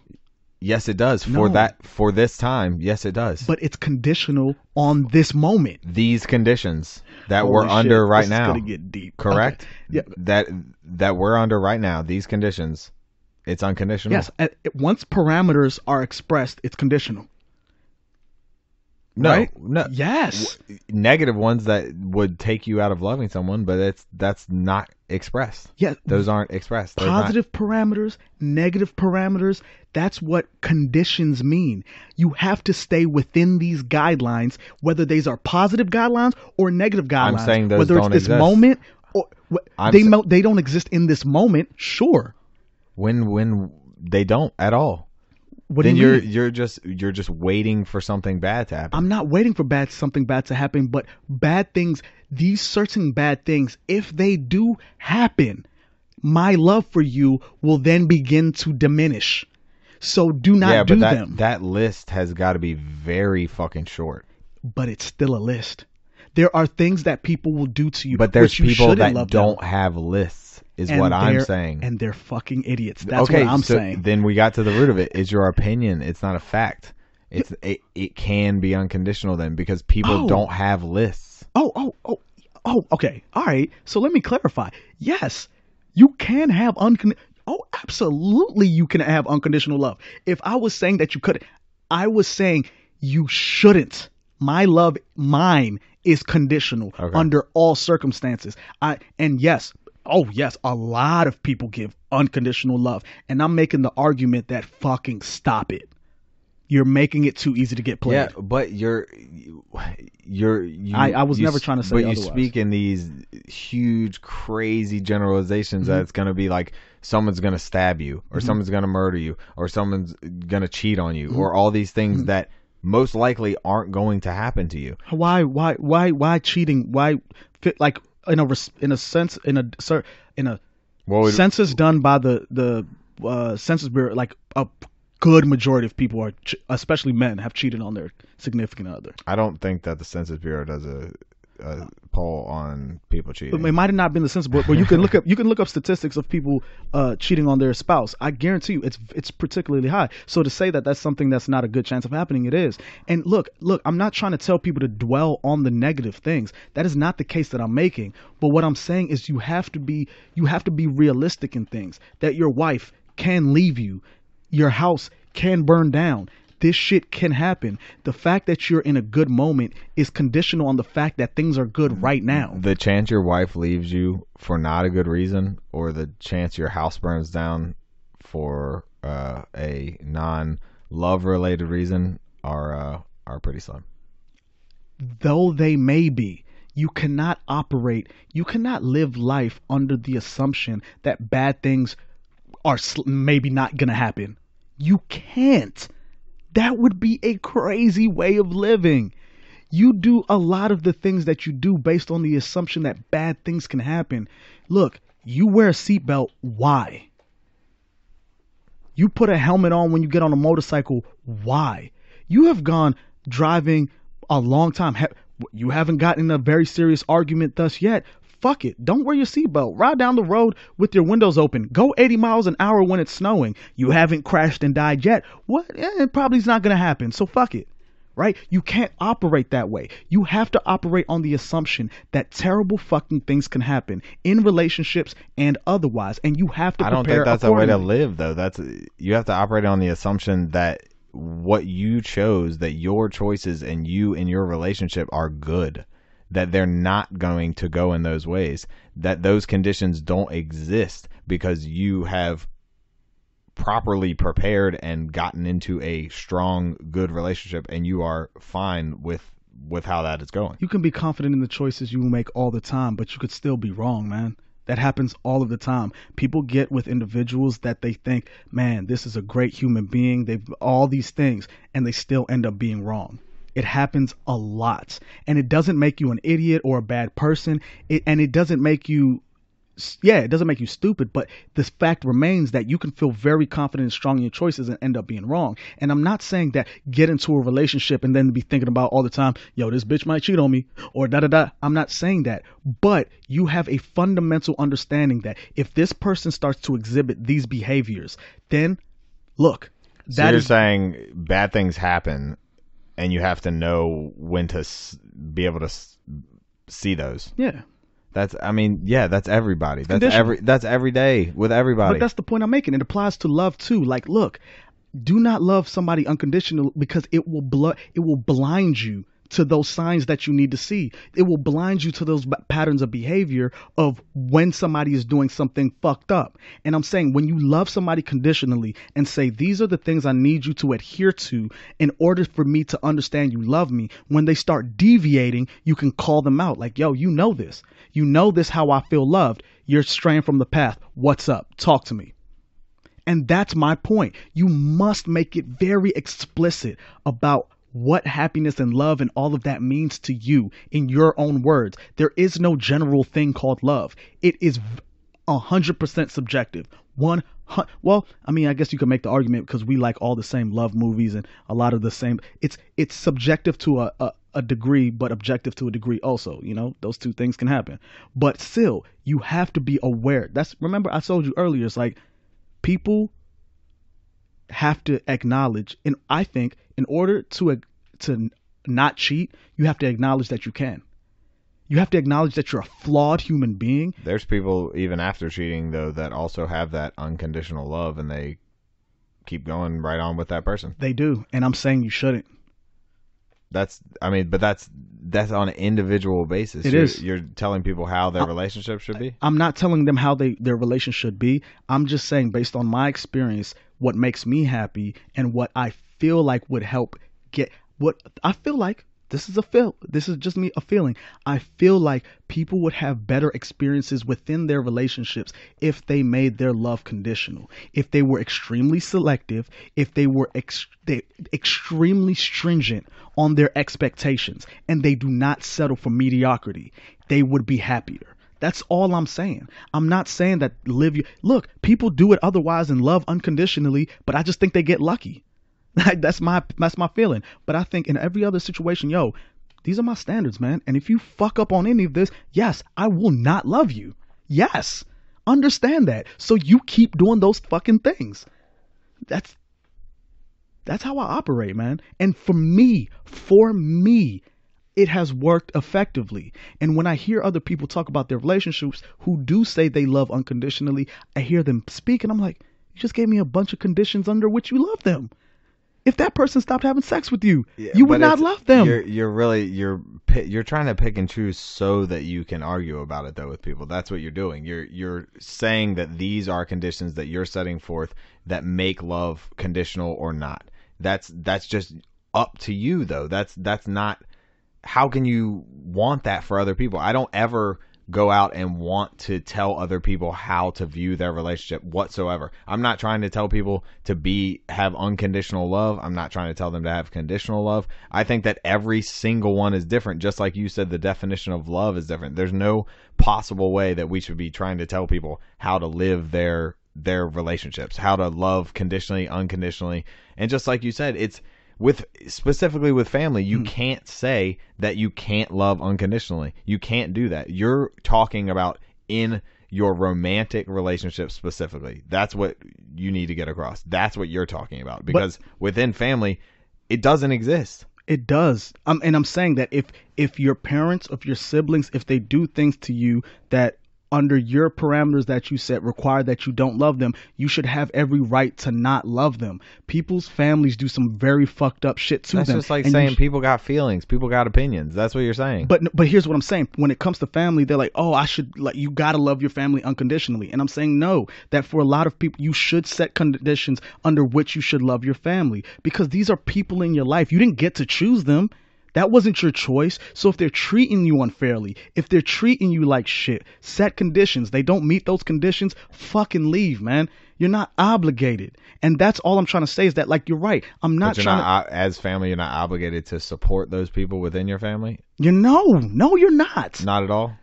Yes, it does. For this time, yes, it does. But it's conditional on this moment. These conditions that we're under right now. This is gonna get deep. Correct? Okay. Yeah. That we're under right now, these conditions, it's unconditional. Yes. Once parameters are expressed, it's conditional. No, right? No. Yes. Negative ones that would take you out of loving someone, but that's not expressed. Yeah. Those aren't expressed. Positive parameters, negative parameters, that's what conditions mean. You have to stay within these guidelines, whether these are positive guidelines or negative guidelines. I'm saying those whether don't it's this exist. moment or they don't exist in this moment, sure. When they don't at all. What do you mean? You're just waiting for something bad to happen. I'm not waiting for something bad to happen, but bad things, these certain bad things, if they do happen, my love for you will then begin to diminish. So do not Yeah, do but them. that list has got to be very fucking short. But it's still a list. There are things that people will do to you, But there's which you people shouldn't that love don't them. have lists, is And what I'm they're- saying. And they're fucking idiots. That's Okay, what I'm so saying. then we got to the root of it. It's your opinion. It's not a fact. It can be unconditional then because people Oh. don't have lists. Oh, okay. All right. So let me clarify. Yes, you can have absolutely you can have unconditional love. If I was saying that you couldn't, I was saying you shouldn't. Mine is conditional under all circumstances. Yes, a lot of people give unconditional love, and I'm making the argument that fucking stop it. You're making it too easy to get played. Yeah, but I was never trying to say otherwise. But you speak in these huge, crazy generalizations that it's going to be like someone's going to stab you, or someone's going to murder you, or someone's going to cheat on you, or all these things that most likely aren't going to happen to you. Why cheating? Why like in a census done by the Census Bureau, like a good majority of people are, especially men, have cheated on their significant other. I don't think that the Census Bureau does a poll on people cheating. It might have not been the Census Bureau, but you can look up statistics of people cheating on their spouse. I guarantee you, it's particularly high. So to say that that's something that's not a good chance of happening, it is. And look, I'm not trying to tell people to dwell on the negative things. That is not the case that I'm making. But what I'm saying is you have to be realistic in things. That your wife can leave you. Your house can burn down. This shit can happen. The fact that you're in a good moment is conditional on the fact that things are good right now. The chance your wife leaves you for not a good reason, or the chance your house burns down for a non-love related reason are pretty slim. Though they may be. You cannot live life under the assumption that bad things are maybe not going to happen. You can't. That would be a crazy way of living. You do a lot of the things that you do based on the assumption that bad things can happen. Look, you wear a seatbelt. Why? You put a helmet on when you get on a motorcycle. Why? You have gone driving a long time. You haven't gotten in a very serious argument thus yet. Fuck it. Don't wear your seatbelt. Ride down the road with your windows open. Go 80 miles an hour when it's snowing. You haven't crashed and died yet. What? It probably is not going to happen. So fuck it. Right? You can't operate that way. You have to operate on the assumption that terrible fucking things can happen in relationships and otherwise. And you have to prepare I don't think that's a way to accordingly. live, though. You have to operate on the assumption that what you chose, that your choices and you in your relationship are good. That they're not going to go in those ways, that those conditions don't exist because you have properly prepared and gotten into a strong, good relationship, and you are fine with how that is going. You can be confident in the choices you make all the time, but you could still be wrong, man. That happens all of the time. People get with individuals that they think, man, this is a great human being. They've all these things, and they still end up being wrong. It happens a lot, and it doesn't make you an idiot or a bad person. It doesn't make you, it doesn't make you stupid, but the fact remains that you can feel very confident and strong in your choices and end up being wrong. And I'm not saying that get into a relationship and then be thinking about all the time, yo, this bitch might cheat on me or da-da-da. I'm not saying that, but you have a fundamental understanding that if this person starts to exhibit these behaviors, then look, so you're saying bad things happen, and you have to know when to be able to see those. Yeah. That's everybody. That's every day with everybody. But that's the point I'm making. It applies to love too. Like, look, do not love somebody unconditional because it will blind you to those signs that you need to see. It will blind you to those patterns of behavior of when somebody is doing something fucked up. And I'm saying when you love somebody conditionally and say, these are the things I need you to adhere to in order for me to understand you love me, when they start deviating, you can call them out. Like, yo, you know this. You know this how I feel loved. You're straying from the path. What's up? Talk to me. And that's my point. You must make it very explicit about what happiness and love and all of that means to you in your own words. There is no general thing called love. It is 100% subjective. Well, I mean, I guess you could make the argument because we like all the same love movies and a lot of the same. It's subjective to a degree, but objective to a degree also. You know, those two things can happen. But still, you have to be aware. Remember I told you earlier. It's like people have to acknowledge, and I think in order to not cheat, you have to acknowledge that you can. You have to acknowledge that you're a flawed human being. There's people even after cheating though that also have that unconditional love, and they keep going right on with that person. They do, and I'm saying you shouldn't. But that's on an individual basis. You're telling people how their relationship should be. I'm not telling them how their relationship should be. I'm just saying, based on my experience, what makes me happy and what I feel like would help get what I feel like. This is just me, a feeling. I feel like people would have better experiences within their relationships if they made their love conditional, if they were extremely selective, if they were extremely stringent on their expectations, and they do not settle for mediocrity. They would be happier. That's all I'm saying. I'm not saying that look, people do it otherwise and love unconditionally, but I just think they get lucky. That's my feeling. But I think in every other situation, these are my standards, man. And if you fuck up on any of this, yes, I will not love you. Yes. Understand that. So you keep doing those fucking things. That's how I operate, man. And for me, it has worked effectively. And when I hear other people talk about their relationships who do say they love unconditionally, I hear them speak and I'm like, you just gave me a bunch of conditions under which you love them. If that person stopped having sex with you, you would not love them. You're trying to pick and choose so that you can argue about it though with people. That's what you're doing. You're saying that these are conditions that you're setting forth that make love conditional or not. That's just up to you though. That's not. How can you want that for other people? I don't ever go out and want to tell other people how to view their relationship whatsoever. I'm not trying to tell people to have unconditional love. I'm not trying to tell them to have conditional love. I think that every single one is different. Just like you said, the definition of love is different. There's no possible way that we should be trying to tell people how to live their relationships, how to love conditionally, unconditionally. And just like you said, it's specifically with family, you can't say that you can't love unconditionally. You can't do that. You're talking about in your romantic relationship specifically. That's what you need to get across. That's what you're talking about. Because within family, it doesn't exist. It does. And I'm saying that if your parents, if your siblings, if they do things to you that under your parameters that you set require that you don't love them, you should have every right to not love them. People's families do some very fucked up shit to them. That's just like saying people got feelings, people got opinions. That's what you're saying. But here's what I'm saying. When it comes to family, they're like, oh, you gotta love your family unconditionally. And I'm saying no, that for a lot of people, you should set conditions under which you should love your family, because these are people in your life. You didn't get to choose them. That wasn't your choice. So if they're treating you unfairly, if they're treating you like shit, set conditions. They don't meet those conditions, fucking leave, man. You're not obligated. And that's all I'm trying to say is that, like, you're right. As family, you're not obligated to support those people within your family? No, you're not. Not at all?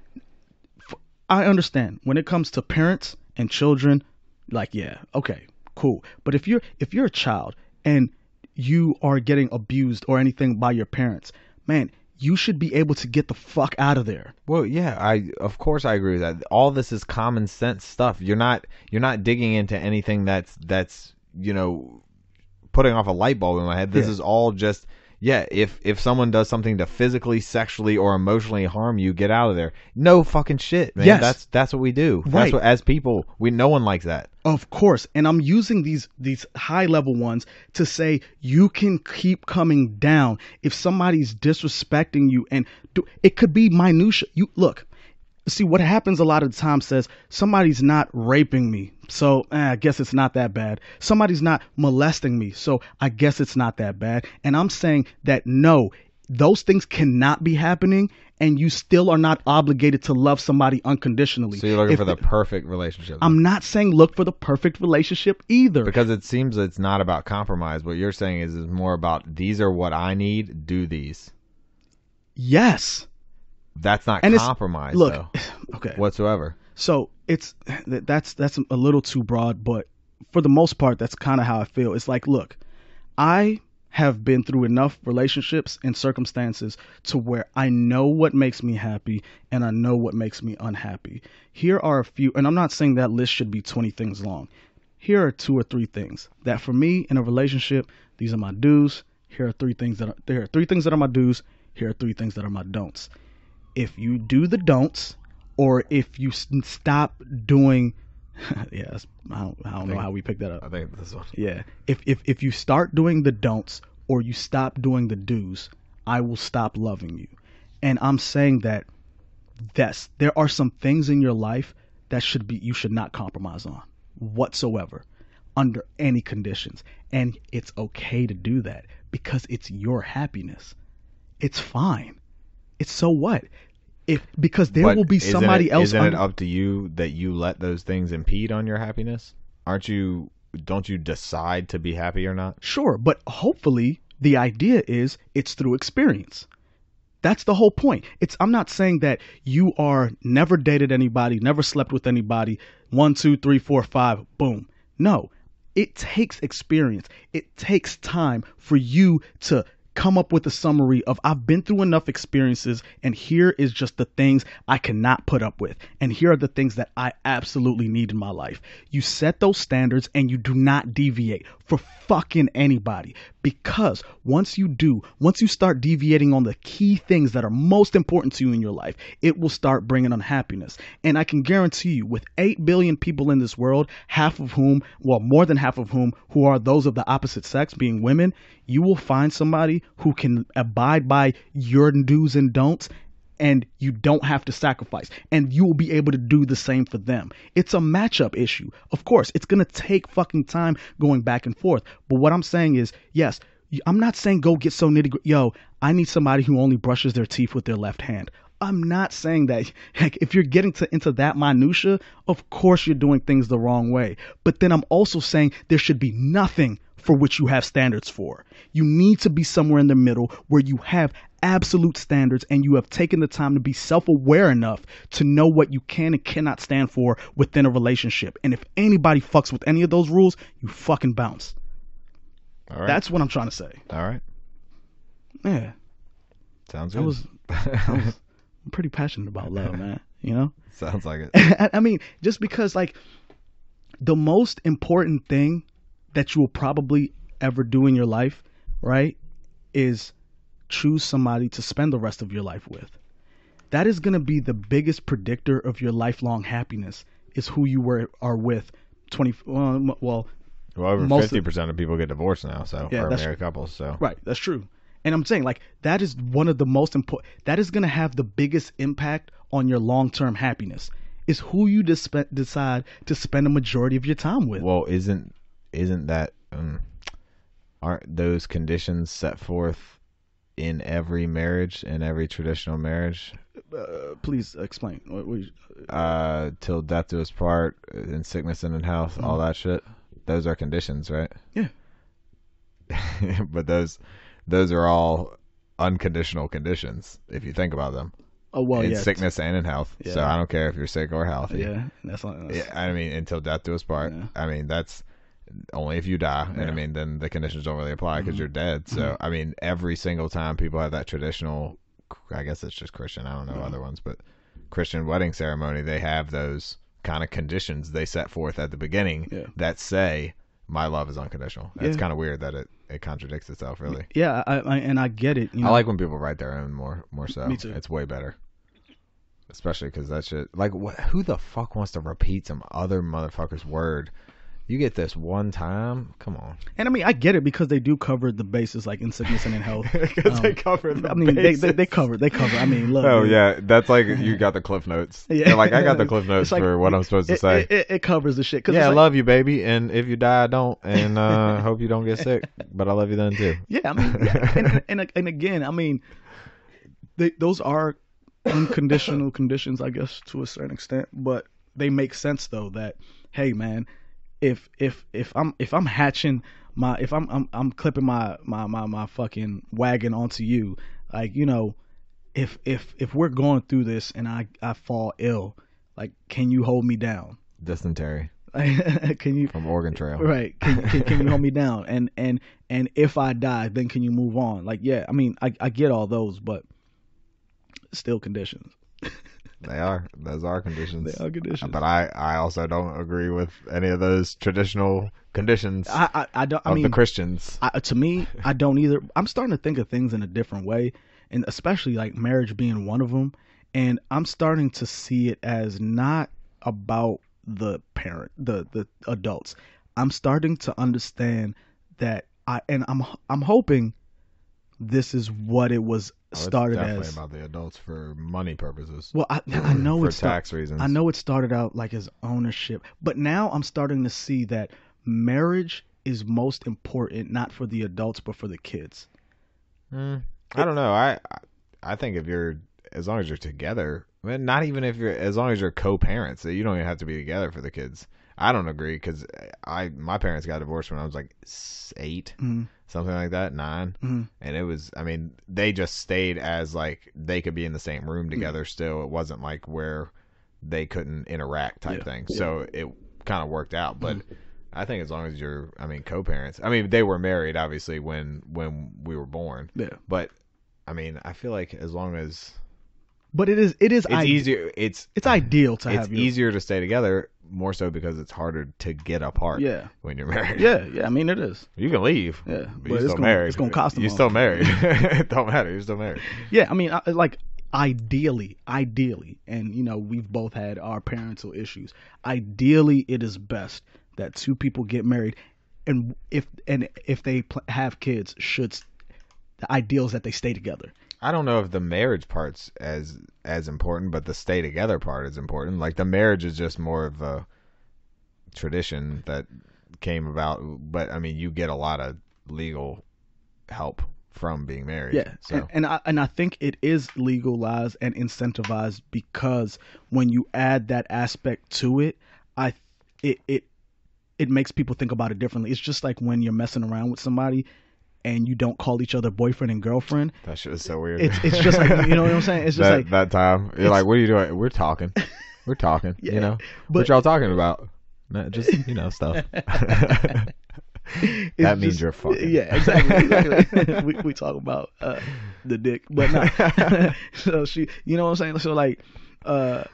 I understand. When it comes to parents and children, like, yeah, okay, cool. But if you're a child and you are getting abused or anything by your parents, man, you should be able to get the fuck out of there. Well, yeah, of course I agree with that. All this is common sense stuff. You're not digging into anything that's putting off a light bulb in my head. This is all just if someone does something to physically, sexually, or emotionally harm you, get out of there. No fucking shit, man. Yes. That's what we do. Right. That's what, as people, no one likes that. Of course. And I'm using these high level ones to say you can keep coming down if somebody's disrespecting you, and it could be minutia. You look, see what happens a lot of the time says somebody's not raping me, so I guess it's not that bad. Somebody's not molesting me, so I guess it's not that bad. And I'm saying that no, those things cannot be happening, and you still are not obligated to love somebody unconditionally. So you're looking for the perfect relationship. I'm not saying look for the perfect relationship either. Because it seems it's not about compromise. What you're saying is more about, these are what I need, do these. Yes. That's not compromise, though. Okay. Whatsoever. So that's a little too broad, but for the most part, that's kind of how I feel. It's like, look, I have been through enough relationships and circumstances to where I know what makes me happy and I know what makes me unhappy. Here are a few, and I'm not saying that list should be 20 things long. Here are two or three things that for me in a relationship, these are my do's. Here are three things that are there are three things that are my do's. Here are three things that are my don'ts. If you do the don'ts, or if you stop doing, yeah, I don't know how we picked that up. I think this one. Yeah, if you start doing the don'ts or you stop doing the do's, I will stop loving you. And I'm saying that there are some things in your life that you should not compromise on whatsoever under any conditions. And it's okay to do that because it's your happiness. It's fine. It's so what? Because there will be somebody else. Isn't it up to you that you let those things impede on your happiness? Don't you decide to be happy or not? Sure, but hopefully the idea is it's through experience. That's the whole point. I'm not saying that you are never dated anybody, never slept with anybody, 1, 2, 3, 4, 5, boom. No, it takes experience. It takes time for you to come up with a summary of I've been through enough experiences and here is just the things I cannot put up with. And here are the things that I absolutely need in my life. You set those standards and you do not deviate for fucking anybody. Because once you start deviating on the key things that are most important to you in your life, it will start bringing unhappiness. And I can guarantee you, with 8 billion people in this world, more than half of whom who are those of the opposite sex, being women, you will find somebody who can abide by your do's and don'ts, and you don't have to sacrifice, and you will be able to do the same for them. It's a matchup issue. Of course, it's going to take fucking time going back and forth. But what I'm saying is, yes, I'm not saying go get so nitty gritty. Yo, I need somebody who only brushes their teeth with their left hand. I'm not saying that. Heck, if you're getting into that minutia, of course you're doing things the wrong way. But then I'm also saying there should be nothing for which you have standards for. You need to be somewhere in the middle where you have absolute standards and you have taken the time to be self-aware enough to know what you can and cannot stand for within a relationship. And if anybody fucks with any of those rules, you fucking bounce. All right. That's what I'm trying to say. All right. Yeah. Sounds good. I'm pretty passionate about love, man. You know? Sounds like it. I mean, just because, like, the most important thing that you will probably ever do in your life, right, is choose somebody to spend the rest of your life with. That is going to be the biggest predictor of your lifelong happiness, is who you are with. Over 50% of people get divorced now, so or married couples. So right, that's true. And I'm saying, like, that is one of the most important. That is going to have the biggest impact on your long-term happiness. Is who you decide to spend a majority of your time with. Well, isn't that aren't those conditions set forth in every marriage, in every traditional marriage? Please explain. Till death do us part, in sickness and in health, all that shit. Those are conditions, right? Yeah. But those are all unconditional conditions if you think about them. Oh well, in sickness and in health. Yeah. So I don't care if you're sick or healthy. Yeah, that's I mean, until death do us part. Yeah. I mean, that's only if you die, and I mean, then the conditions don't really apply because you're dead. So I mean, every single time people have that traditional, I guess it's just Christian, I don't know other ones, but Christian wedding ceremony, they have those kind of conditions they set forth at the beginning that say my love is unconditional. It's kind of weird that it contradicts itself, really. Yeah, I get it. I like when people write their own more so. Me too. It's way better. Especially because that shit, like, who the fuck wants to repeat some other motherfucker's word? You get this one time, come on. And I mean, I get it because they do cover the bases, like in sickness and in health. Because they cover the bases. they cover. I mean, look. Oh, yeah. That's like, you got the Cliff Notes. Yeah. Like, I got the Cliff Notes like, for what I'm supposed to say. It covers the shit. Yeah, I love you, baby. And if you die, I don't. And hope you don't get sick. But I love you then, too. Yeah, I mean, and again, I mean, those are unconditional conditions, I guess, to a certain extent. But they make sense, though, that, hey, man, if I'm hatching if I'm clipping my fucking wagon onto you, like, you know, if we're going through this and I fall ill, Like, can you hold me down? Dysentery Can you from Oregon Trail. right? Can you hold me down? And if I die, then can you move on? Like, yeah, I mean, I get all those, but still conditions. Those are conditions. They are conditions. But I also don't agree with any of those traditional conditions I don't. I of mean, the Christians. to me, I don't either. I'm starting to think of things in a different way, and especially like marriage being one of them. And I'm starting to see it as not about the parent, the adults. I'm starting to understand that I'm hoping this is what it was started it's definitely as. about the adults for money purposes. Well, I know for it's tax reasons. I know it started out like as ownership, but now I'm starting to see that marriage is most important not for the adults but for the kids. I don't know. I think if you're, as long as you're together, not even if you're, as long as you're co-parents, you don't even have to be together for the kids. I don't agree because my parents got divorced when I was like 8, something like that, 9, and it was, I mean, they just stayed as like they could be in the same room together still. It wasn't like where they couldn't interact type thing. Yeah. So it kind of worked out, but I think as long as you're, I mean, co-parents. I mean, they were married obviously when we were born. Yeah. But I mean, I feel like as long as. But it's easier. It's ideal to have. It's easier to stay together, more so because it's harder to get apart. Yeah. When you're married. Yeah. I mean, it is. You can leave. Yeah. But you're still married. It's gonna cost them. You're still married. It don't matter. You're still married. Yeah. I mean, like ideally, and you know, we've both had our parental issues. Ideally, it is best that two people get married, and if they have kids, the ideal is that they stay together. I don't know if the marriage part's as important, but the stay together part is important. Like the marriage is just more of a tradition that came about, but I mean, you get a lot of legal help from being married. Yeah, so. and I think it is legalized and incentivized because when you add that aspect to it, it makes people think about it differently. It's just like when you're messing around with somebody and you don't call each other boyfriend and girlfriend. That shit is so weird. It's just like, you know what I'm saying? It's just like that time. You're like, what are you doing? We're talking. Yeah, you know. What y'all talking about? Just, you know, stuff. That means you're fucking. Yeah, exactly. we talk about the dick, but not. So she, you know what I'm saying? So like, I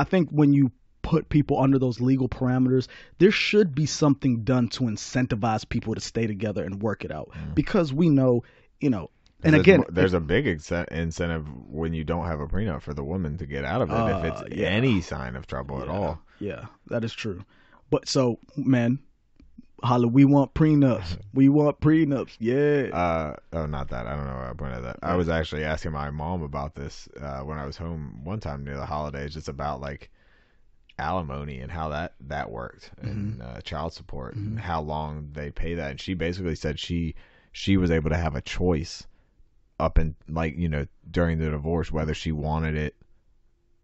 think when you put people under those legal parameters, there should be something done to incentivize people to stay together and work it out. Because we know, you know, and again, there's a big incentive when you don't have a prenup for the woman to get out of it if it's any sign of trouble at all. Yeah, that is true. But so, man, holla, we want prenups. We want prenups. Yeah. Not that. I don't know where I pointed that. I was actually asking my mom about this when I was home one time near the holidays, just about like alimony and how that worked and child support and how long they pay that. And she basically said she was able to have a choice up in, like, you know, during the divorce, whether she wanted it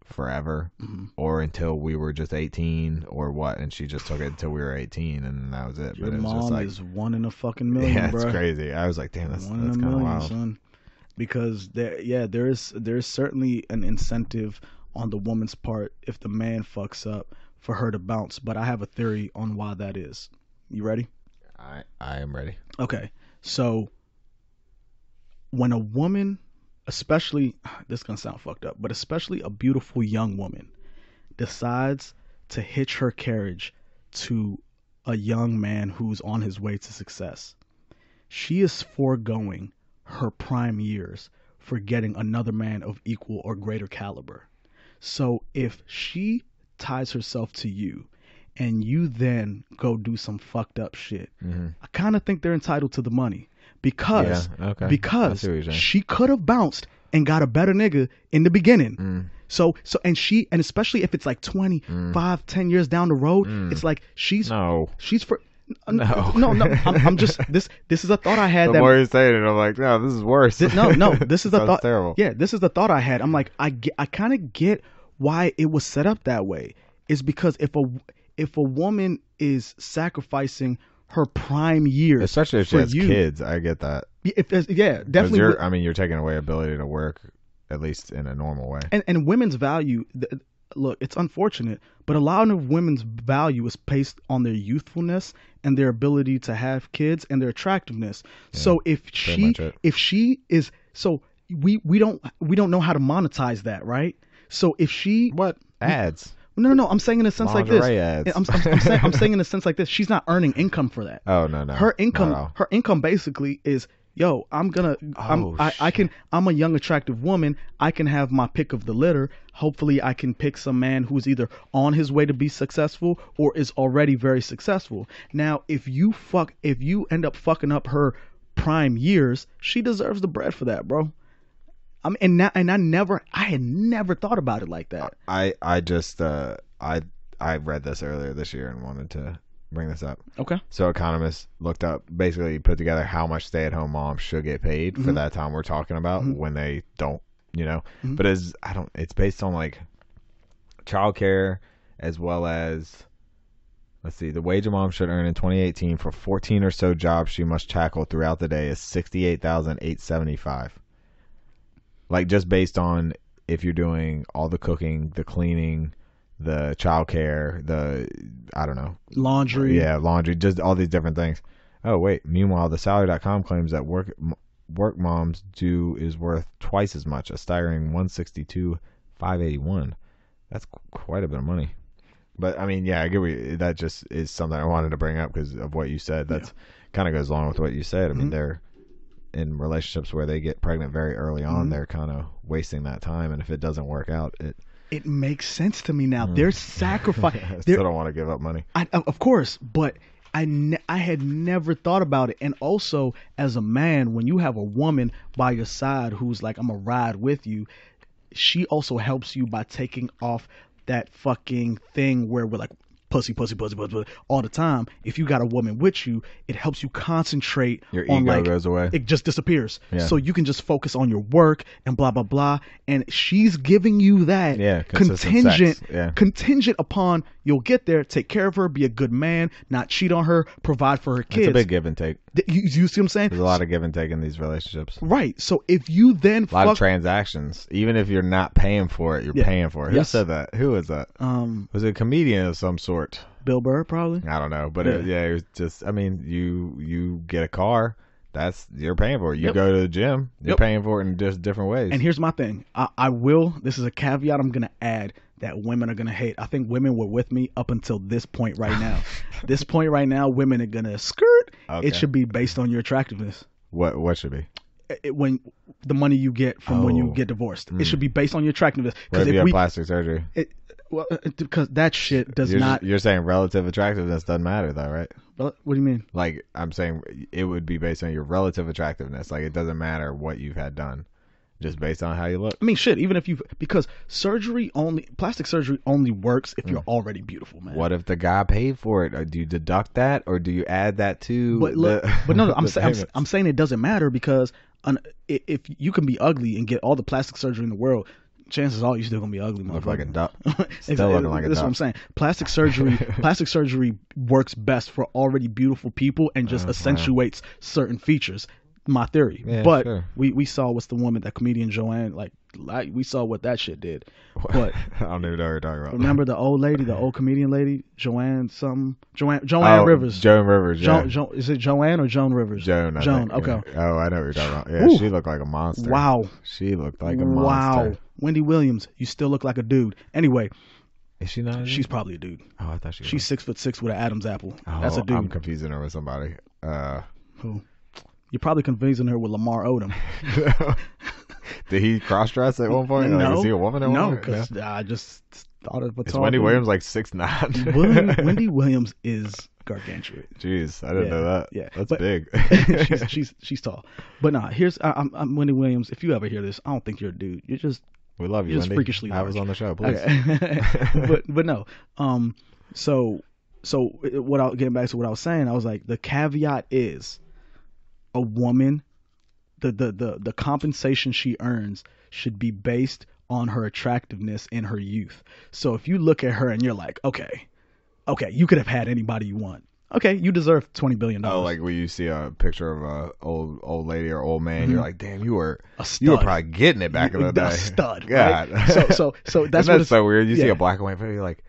forever or until we were just 18 or what, and she just took it until we were 18 and that was it. Your but it was mom just like, is one in a fucking million. Yeah, bro. It's crazy. I was like, damn, that's kind of wild, son. Because there is certainly an incentive on the woman's part if the man fucks up for her to bounce. But I have a theory on why that is. You ready? I am ready. Okay. So when a woman, especially, this is going to sound fucked up, but especially a beautiful young woman decides to hitch her carriage to a young man who's on his way to success, she is foregoing her prime years for getting another man of equal or greater caliber. So if she ties herself to you and you then go do some fucked up shit, I kind of think they're entitled to the money because she could have bounced and got a better nigga in the beginning. So and especially if it's like 25, 10 years down the road, it's like she's for. No. I'm just this is a thought I had. The more you're saying it, I'm like, no, this is worse. This is the thought. Terrible. Yeah, this is the thought I had. I'm like, I kind of get why it was set up that way. Is because if a woman is sacrificing her prime years, especially if she has kids, I get that. Definitely. You're taking away ability to work, at least in a normal way. And women's value. look, it's unfortunate, but a lot of women's value is based on their youthfulness and their ability to have kids and their attractiveness. Yeah, So pretty much it. if she is so we don't know how to monetize that, right? So if she What ads? no, I'm saying in a sense like this. Lingerie ads. I'm saying in a sense like this. She's not earning income for that. Oh no, Her not at all. income basically is, yo, I'm a young attractive woman. I can have my pick of the litter. Hopefully I can pick some man who's either on his way to be successful or is already very successful. Now, if you end up fucking up her prime years, she deserves the bread for that, bro. I had never thought about it like that. I just I read this earlier this year and wanted to bring this up. Okay. So economists looked up, basically put together how much stay-at-home moms should get paid for that time we're talking about when they don't, But it's based on like childcare as well as, let's see, the wage a mom should earn in 2018 for 14 or so jobs she must tackle throughout the day is $68,875. Like just based on if you're doing all the cooking, the cleaning, the childcare, I don't know, laundry, just all these different things. Oh wait, meanwhile, the salary.com claims that work moms do is worth twice as much, a staggering $162,581. That's quite a bit of money. But I mean, yeah, I get that just is something I wanted to bring up because of what you said. That's kind of goes along with what you said. I mean, they're in relationships where they get pregnant very early on, they're kind of wasting that time, and if it doesn't work out, it makes sense to me now. They're sacrificing. I still don't want to give up money. Of course, but I had never thought about it. And also, as a man, when you have a woman by your side who's like, I'm gonna ride with you, she also helps you by taking off that fucking thing where we're like, pussy all the time. If you got a woman with you, it helps you concentrate. Your on ego like, goes away. It just disappears. Yeah. So you can just focus on your work and blah blah blah. And she's giving you that contingent upon you'll get there, take care of her, be a good man, not cheat on her, provide for her kids. It's a big give and take. You see what I'm saying? There's a lot of give and take in these relationships. Right. So if you then a lot of transactions, even if you're not paying for it, you're paying for it. Who said that? Who was that? Was it a comedian of some sort? Bill Burr, probably. I don't know, but it was just. I mean, you get a car, you're paying for it. You go to the gym, you're paying for it in just different ways. And here's my thing. I will. This is a caveat I'm gonna add that women are gonna hate. I think women were with me up until this point right now. This point right now, women are gonna skirt. Okay. It should be based on your attractiveness. What should be? When the money you get from when you get divorced, it should be based on your attractiveness. Because if you have plastic surgery. Because that shit does not. You're saying relative attractiveness doesn't matter, though, right? What do you mean? Like, I'm saying it would be based on your relative attractiveness. Like, it doesn't matter what you've had done, just based on how you look. I mean, shit. Even if because plastic surgery only works if you're already beautiful, man. What if the guy paid for it? Or do you deduct that, or do you add that to? But no. I'm saying it doesn't matter because if you can be ugly and get all the plastic surgery in the world, chances are you're still gonna be ugly, motherfucker. Look like a duck. Still looking like a duck. That's what I'm saying. Plastic surgery works best for already beautiful people and just accentuates certain features. My theory. Yeah, but sure. we saw what's the woman, that comedian Joanne, like we saw what that shit did. But I don't even know what you're talking about. Remember the old comedian lady, Joanne Rivers. Joan Rivers. Yeah. Is it Joanne or Joan Rivers? Joan. I think, Okay. Yeah. Oh, I know what you're talking about. Yeah, she looked like a monster. Wow. She looked like a monster. Wow. Wendy Williams, you still look like a dude. Anyway. Is she not a dude? She's probably a dude. Oh, I thought she's 6'6" with an Adam's apple. Oh, that's a dude. I'm confusing her with somebody. Who? You're probably confusing her with Lamar Odom. Did he cross-dress at one point? No. Like, is he a woman at one point? No, because I just thought of a tall Wendy Williams like 6'9"? Wendy Williams is gargantuan. Jeez, I didn't know that. Yeah, that's big. she's tall. But nah, I'm Wendy Williams. If you ever hear this, I don't think you're a dude. You're just we love you, you're just Wendy. freakishly large. I was on the show, please. Okay. but no. So getting back to what I was saying, I was like, the caveat is a woman, the compensation she earns should be based on her attractiveness in her youth. So if you look at her and you're like, okay, you could have had anybody you want. Okay, you deserve $20 billion. Oh, like when you see a picture of a old lady or old man, you're like, damn, you were A stud. you were probably getting it back in the day. A stud, God. right? So that's Isn't what that it's so weird. You see yeah. a black and white photo, you're like,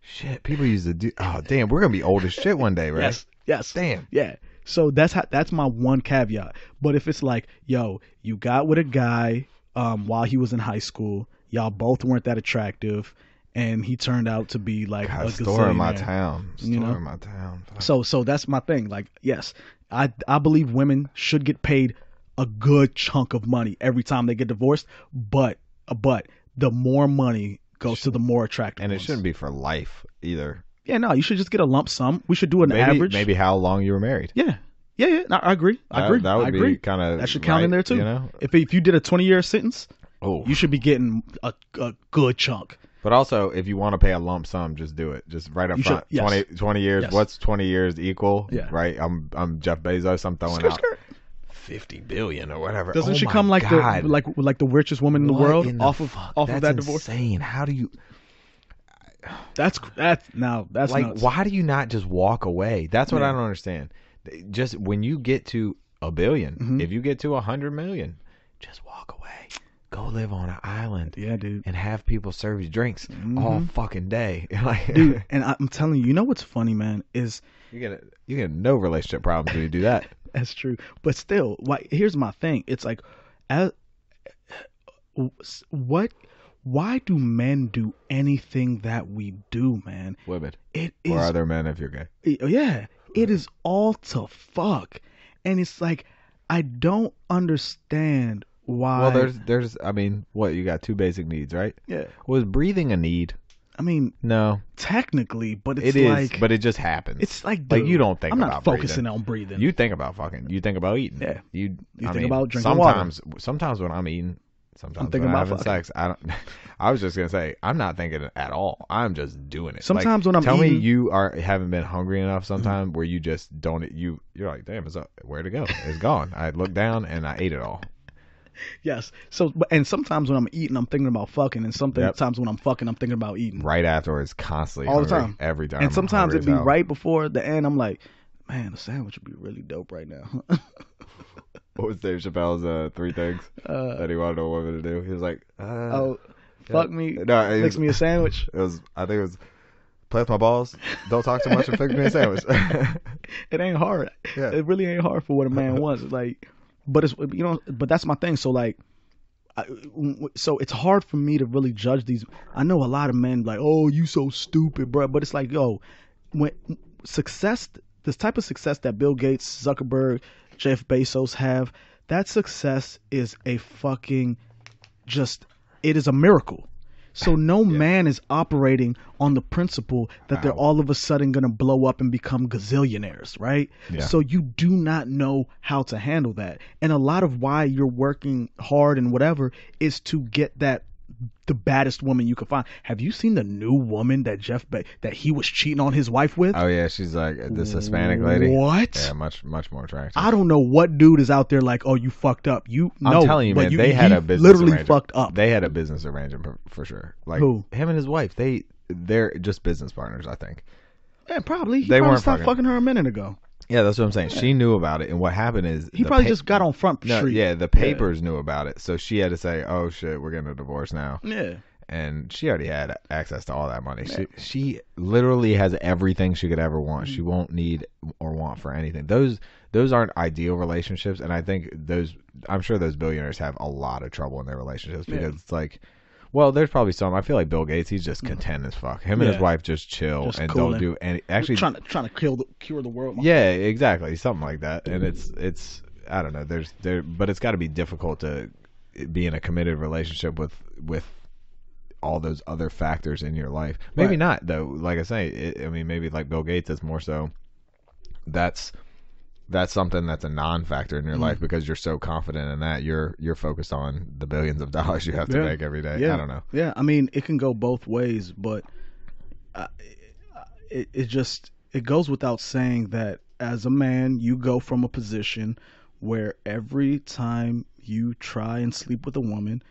shit, people used to do. Oh, damn, we're gonna be old as shit one day, right? Yes. Damn. Yeah. So that's my one caveat. But if it's like, yo, you got with a guy while he was in high school, y'all both weren't that attractive, and he turned out to be like God, a store in my gazillionaire, town. you Store know? in my town. Fuck. So that's my thing. Like, yes, I believe women should get paid a good chunk of money every time they get divorced, but the more money goes to the more attractive And it ones. shouldn't be for life either. Yeah, no, you should just get a lump sum. We should do an average. Maybe how long you were married. Yeah. No, I agree. That would be kind of That should count in there too. You know? If you did a 20-year sentence, Oh, you should be getting a good chunk. But also, if you want to pay a lump sum, just do it. Just right up You front. should- yes. 20 years. Yes. What's 20 years equal? Yeah. Right. I'm Jeff Bezos. I'm throwing out Skirt. 50 billion or whatever. Doesn't she my come like God. the like the richest woman in the What world in the off of fuck? off of that That's divorce? insane. How do you That's like nuts. why do you not just walk away? That's what Yeah. I don't understand. Just when you get to a billion, Mhm. if you get to 100 million, just walk away. Go live on an island. Yeah, dude. And have people serve you drinks Mhm. all fucking day. Like, Dude, and I'm telling you, you know what's funny, man, is you get no relationship problems when you do that. that's true. But still, here's my thing. It's like, why do men do anything that we do, man? Women It or is, other men if you're gay. yeah, it is all to fuck. And it's like, I don't understand why. Well, there's I mean, what, you got two basic needs, right? Yeah. Was breathing a need? I mean, No, technically, but it it's is, like, but it just happens. it's like, Like, dude, you don't think I'm about not focusing breathing. on breathing. You think about fucking. You think about eating. Yeah. You think mean, about drinking water. Sometimes when I'm eating, sometimes I'm thinking when I'm about having sex, I don't. I was just gonna say I'm not thinking at all. I'm just doing it. Sometimes like, when I'm tell me eating- you haven't been hungry enough. Sometime where you just don't. You're like, damn, where'd it go? It's gone. I looked down and I ate it all. Yes. So, and sometimes when I'm eating, I'm thinking about fucking, and sometimes when I'm fucking, I'm thinking about eating. Right afterwards, constantly. All the hungry, time. every time. And sometimes hungry it'd be as hell. right before the end. I'm like, man, the sandwich would be really dope right now. What was Dave Chappelle's 3 things that he wanted a woman to do? He was like, fuck me, No, it fix was- me a sandwich. I think it was play with my balls, don't talk too much, and fix me a sandwich. It ain't hard. Yeah. It really ain't hard for what a man wants. It's like, but it's, you know, but that's my thing. So like, so it's hard for me to really judge these. I know a lot of men like, oh, you so stupid, bro. But it's like, yo, when success, this type of success that Bill Gates, Zuckerberg, Jeff Bezos have, that success is a fucking it is a miracle. So no man is operating on the principle that they're all of a sudden going to blow up and become gazillionaires, right? Yeah. So you do not know how to handle that. And a lot of why you're working hard and whatever is to get the baddest woman you can find. Have you seen the new woman that that he was cheating on his wife with? Oh yeah, she's like this Hispanic lady. What? Yeah, much more attractive. I don't know what dude is out there like, oh, you fucked up. I'm telling you, man, they had a business literally arrangement. fucked up. They had a business arrangement for sure. Like Who? him and his wife, they're just business partners, I think. Yeah, probably. He They probably weren't stopped fucking. fucking her a minute ago. Yeah, that's what I'm saying. She knew about it, and what happened is He the probably just got on Front Street. Yeah, the papers knew about it, so she had to say, "Oh shit, we're getting a divorce now." Yeah. And she already had access to all that money. She literally has everything she could ever want. She won't need or want for anything. Those aren't ideal relationships, and I think I'm sure those billionaires have a lot of trouble in their relationships because it's like, well, there's probably some. I feel like Bill Gates, he's just content as fuck. Him and his wife just chill Just and cooling. don't do any. Actually, trying to cure the world. yeah, exactly, something like that. And it's I don't know. But it's got to be difficult to be in a committed relationship with all those other factors in your life. Maybe Right. not though. Like I say, I mean, maybe like Bill Gates, it's more so. That's something that's a non-factor in your life because you're so confident in that you're focused on the billions of dollars you have to make every day. Yeah. I don't know. Yeah, I mean, it can go both ways, but it goes without saying that as a man, you go from a position where every time you try and sleep with a woman,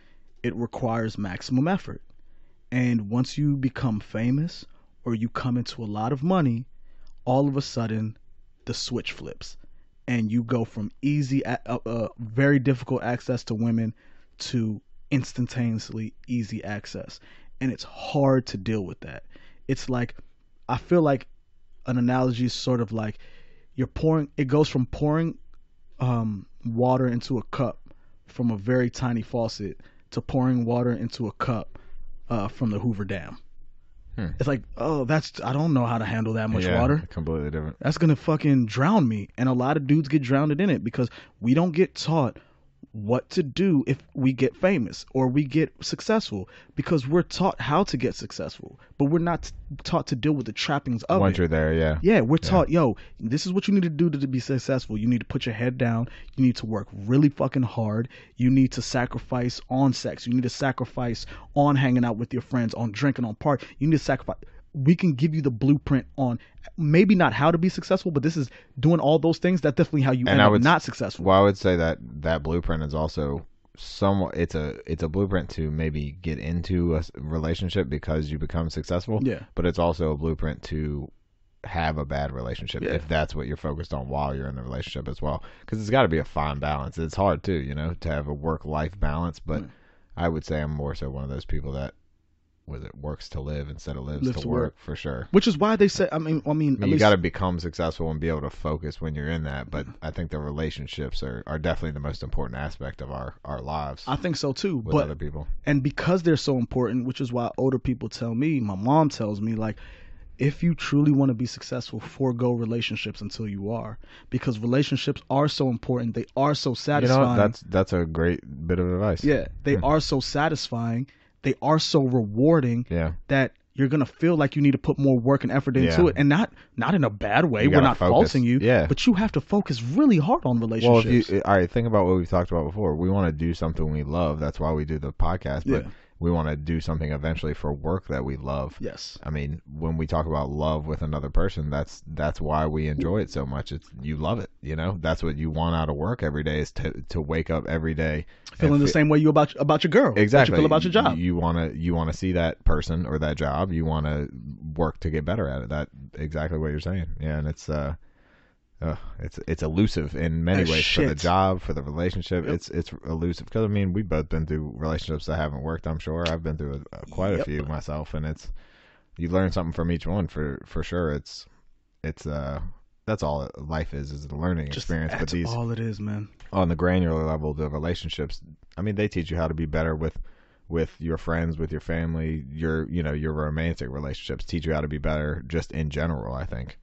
it requires maximum effort. And once you become famous or you come into a lot of money, all of a sudden the switch flips and you go from very difficult access to women to instantaneously easy access, and it's hard to deal with that. It's like, I feel like an analogy is sort of like it goes from pouring water into a cup from a very tiny faucet to pouring water into a cup from the Hoover Dam. It's like, oh, I don't know how to handle that much water. Completely different. That's gonna fucking drown me. And a lot of dudes get drowned in it because we don't get taught what to do if we get famous or we get successful, because we're taught how to get successful, but we're not taught to deal with the trappings of Once it. you're there, yeah. Yeah, we're taught, yo, this is what you need to do to be successful. You need to put your head down. You need to work really fucking hard. You need to sacrifice on sex. You need to sacrifice on hanging out with your friends, on drinking, on party. You need to sacrifice. We can give you the blueprint on maybe not how to be successful, but this is doing all those things. That's definitely how you end up not successful. Well, I would say that blueprint is also somewhat, it's a blueprint to maybe get into a relationship because you become successful. Yeah. But it's also a blueprint to have a bad relationship if that's what you're focused on while you're in the relationship as well. Because it's got to be a fine balance. It's hard too, to have a work-life balance. But I would say I'm more so one of those people that works to live instead of lives to work, for sure. Which is why they say, I mean, you got to become successful and be able to focus when you're in that. But I think the relationships are definitely the most important aspect of our lives. I think so too. With other people. And because they're so important, which is why older people tell me, my mom tells me, like, if you truly want to be successful, forego relationships until you are, because relationships are so important. They are so satisfying. That's a great bit of advice. Yeah, they are so satisfying. They are so rewarding that you're gonna feel like you need to put more work and effort into it, and not in a bad way. We're not faulting you, but you have to focus really hard on relationships. Well, all right, think about what we've talked about before. We want to do something we love. That's why we do the podcast. But we want to do something eventually for work that we love. Yes. I mean, when we talk about love with another person, that's why we enjoy it so much. It's you love it, That's what you want out of work every day, is to wake up every day feeling the same way you about your girl. Exactly. That you feel about your job. You want to see that person or that job. You want to work to get better at it. That exactly what you're saying. Yeah, and it's elusive in many ways. For the job, for the relationship. It's elusive because I mean, we've both been through relationships that haven't worked. I'm sure I've been through quite a few myself, and you learn something from each one for sure. It's that's all life is a learning experience. That's all it is, man. On the granular level, the relationships, I mean, they teach you how to be better with your friends, with your family, your romantic relationships teach you how to be better just in general. I think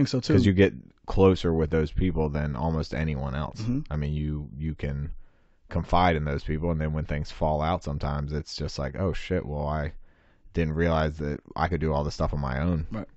so too, because you get closer with those people than almost anyone else. I mean, you can confide in those people, and then when things fall out, sometimes it's just like, oh shit, well, I didn't realize that I could do all this stuff on my own. Right.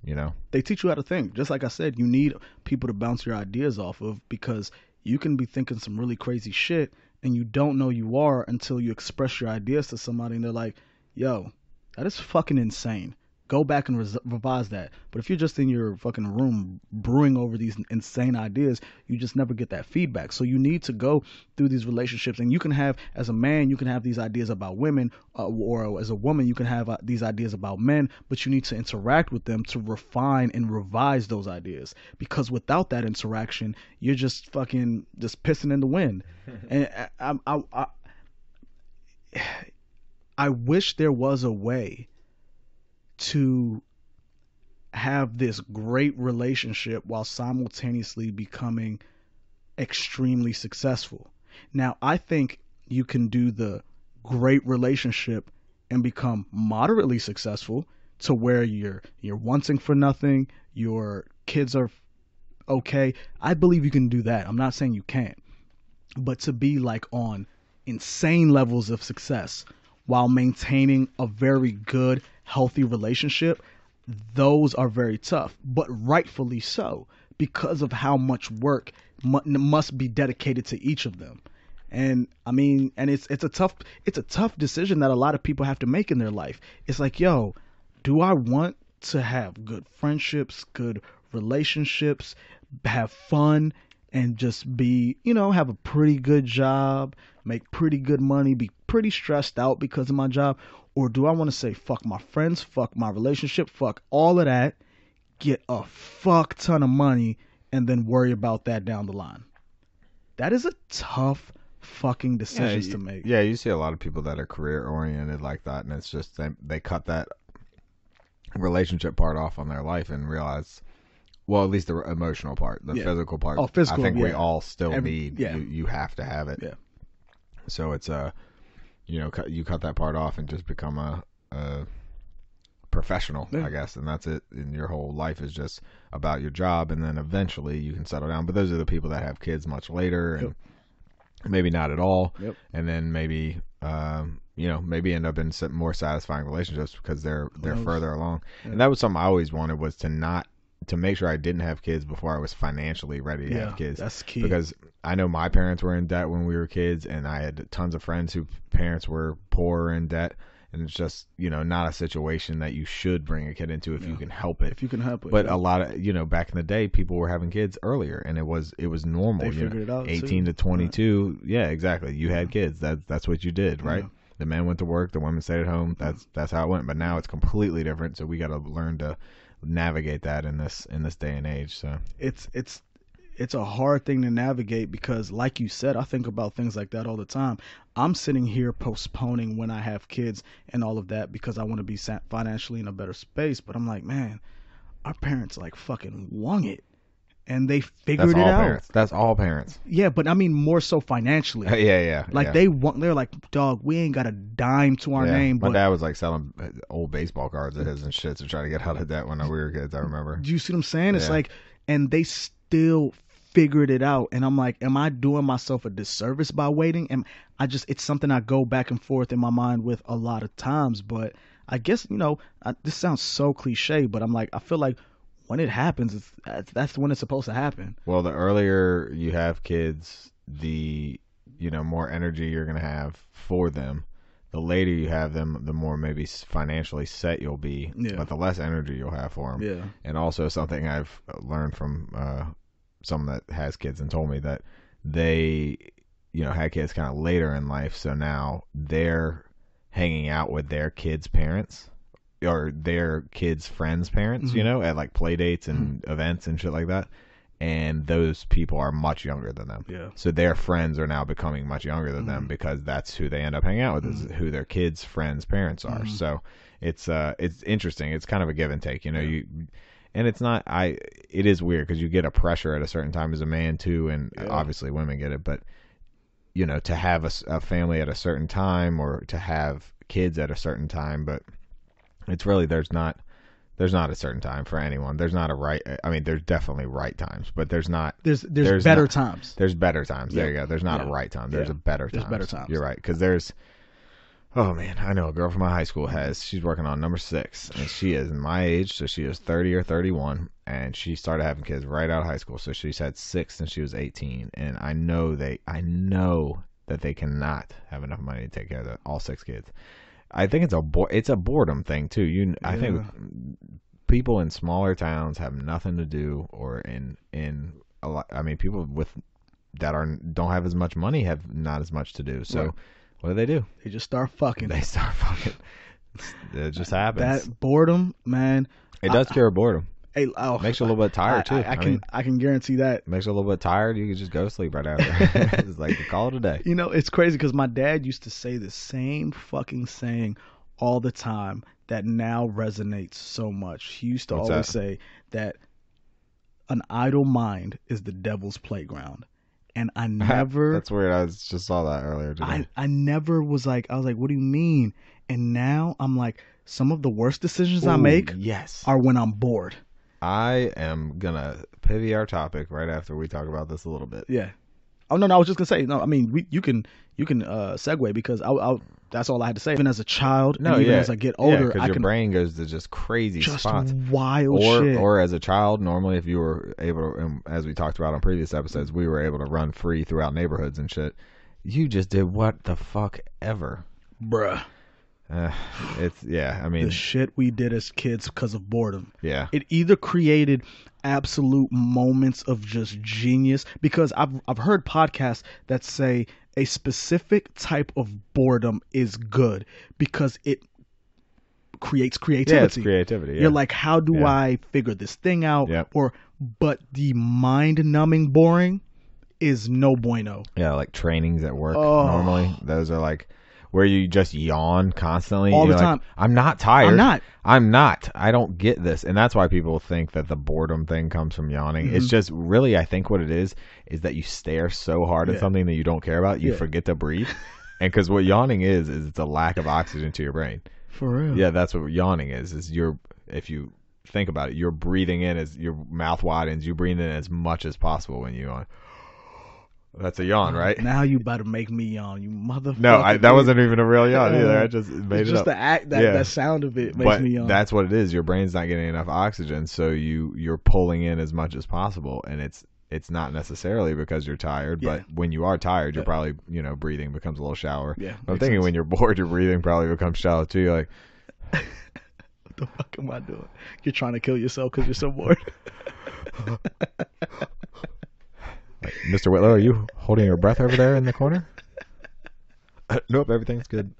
They teach you how to think. Just like I said, you need people to bounce your ideas off of, because you can be thinking some really crazy shit and you don't know you are until you express your ideas to somebody and they're like, yo, that is fucking insane. Go back and revise that. But if you're just in your fucking room brewing over these insane ideas, you just never get that feedback. So you need to go through these relationships, and you can have, as a man, you can have these ideas about women, or as a woman, you can have these ideas about men, but you need to interact with them to refine and revise those ideas. Because without that interaction, you're just fucking just pissing in the wind. And I wish there was a way to have this great relationship while simultaneously becoming extremely successful. Now, I think you can do the great relationship and become moderately successful to where you're wanting for nothing, your kids are okay. I believe you can do that. I'm not saying you can't. But to be like on insane levels of success while maintaining a very good, healthy relationship, those are very tough, but rightfully so, because of how much work must be dedicated to each of them. And I mean, and it's a tough decision that a lot of people have to make in their life. It's like, yo, do I want to have good friendships, good relationships, have fun, and just be, have a pretty good job, make pretty good money, be pretty stressed out because of my job? Or do I want to say, fuck my friends, fuck my relationship, fuck all of that, get a fuck ton of money, and then worry about that down the line. That is a tough fucking decisions to make. Yeah, you see a lot of people that are career oriented like that, and it's just they cut that relationship part off on their life and realize, well, at least the emotional part, the physical part. Oh, physical. I think we all still need. Yeah. You have to have it. Yeah. So it's you cut that part off and just become a professional, I guess, and that's it. And your whole life is just about your job, and then eventually you can settle down. But those are the people that have kids much later, and maybe not at all, and then maybe maybe end up in some more satisfying relationships because they're further along. And that was something I always wanted, was to make sure I didn't have kids before I was financially ready to have kids. That's key. Because I know my parents were in debt when we were kids, and I had tons of friends whose parents were poor in debt. And it's just, not a situation that you should bring a kid into if you can help it. If you can help it. But a lot of, back in the day, people were having kids earlier, and it was normal. They figured it out 18 too. to 22. Right. Yeah, exactly. You had kids. That's what you did, right? Yeah. The men went to work, the women stayed at home. That's how it went. But now it's completely different. So we got to learn to navigate that in this day and age. So it's a hard thing to navigate because, like you said, I think about things like that all the time. I'm sitting here postponing when I have kids and all of that because I want to be financially in a better space. But I'm like, man, our parents like fucking wung it, and they figured it out. Parents. That's all parents. Yeah, but I mean more so financially. Yeah. Like they're like, dog, we ain't got a dime to our name. My dad was like selling old baseball cards of his and shit to try to get out of debt when we were kids. I remember. Do you see what I'm saying? It's like, and they still figured it out, and I'm like, am I doing myself a disservice by waiting? And it's something I go back and forth in my mind with a lot of times. But I guess this sounds so cliche, but I'm like, I feel like when it happens, that's when it's supposed to happen. Well, the earlier you have kids, the more energy you're gonna have for them. The later you have them, the more maybe financially set you'll be, but the less energy you'll have for them. Yeah. And also something I've learned from someone that has kids and told me that they had kids kind of later in life, so now they're hanging out with their kids' parents or their kids' friends' parents, at like play dates and events and shit like that, and those people are much younger than them. Yeah. So their friends are now becoming much younger than them because that's who they end up hanging out with, is who their kids' friends' parents are. So it's interesting. It's kind of a give and take, and it's not, it is weird because you get a pressure at a certain time as a man too, and obviously women get it, but to have a family at a certain time or to have kids at a certain time, but it's really, there's not a certain time for anyone. There's not a right, I mean, there's definitely right times, but there's better times. There's better times. There you go. There's not a right time. There's a better time. There's better times. You're right. Because oh man, I know a girl from my high school she's working on number 6, and she is my age, so she is 30 or 31, and she started having kids right out of high school, so she's had 6 since she was 18, and I know that they cannot have enough money to take care of all 6 kids. I think it's a boredom thing too. I think people in smaller towns have nothing to do, or in a lot. I mean, people don't have as much money have not as much to do. So. Right. What do? They just start fucking. It just happens. That boredom, man. It does cure boredom. Hey, makes you a little bit tired too. I can guarantee that. Makes you a little bit tired. You can just go to sleep right after. It's like, call it a day. It's crazy because my dad used to say the same fucking saying all the time that now resonates so much. He used to always say that an idle mind is the devil's playground. And I never... That's weird. I just saw that earlier today. I never was like... I was like, what do you mean? And now I'm like, some of the worst decisions I make are when I'm bored. I am going to pivot our topic right after we talk about this a little bit. Yeah. Oh, no, I was just going to say, no, I mean, you can segue because that's all I had to say. Even as a child, as I get older, because your brain goes to just crazy spots. Wild shit. Or as a child, normally if you were able to, as we talked about on previous episodes, we were able to run free throughout neighborhoods and shit. You just did what the fuck ever. Bruh. I mean, the shit we did as kids because of boredom. Yeah. It either created absolute moments of just genius, because I've heard podcasts that say a specific type of boredom is good because it creates Yeah, creativity. it's creativity. Yeah. You're like, how do Yeah. I figure this thing out? Yep. But the mind-numbing boring is no bueno. Yeah, like trainings at work Oh. normally. Those are like where you just yawn constantly. All the You're time. Like, I'm not tired. I'm not. I don't get this. And that's why people think that the boredom thing comes from yawning. Mm-hmm. It's just really, I think what it is that you stare so hard at something that you don't care about, you forget to breathe. And because what yawning is it's a lack of oxygen to your brain. For real. Yeah, that's what yawning is if you think about it, you're breathing in as your mouth widens, you breathe in as much as possible when you yawn. That's a yawn, right? Now you about to make me yawn, you motherfucker. No, that wasn't even a real yawn either. I just made it's it just up. the act that sound of it makes me yawn. That's what it is. Your brain's not getting enough oxygen, so you're pulling in as much as possible, and it's not necessarily because you're tired, but when you are tired, you're probably breathing becomes a little shallower. Yeah, I'm thinking when you're bored, your breathing probably becomes shallow too. You're like, what the fuck am I doing? You're trying to kill yourself because you're so bored. Like, Mr. Whitlow, are you holding your breath over there in the corner? Nope, everything's good.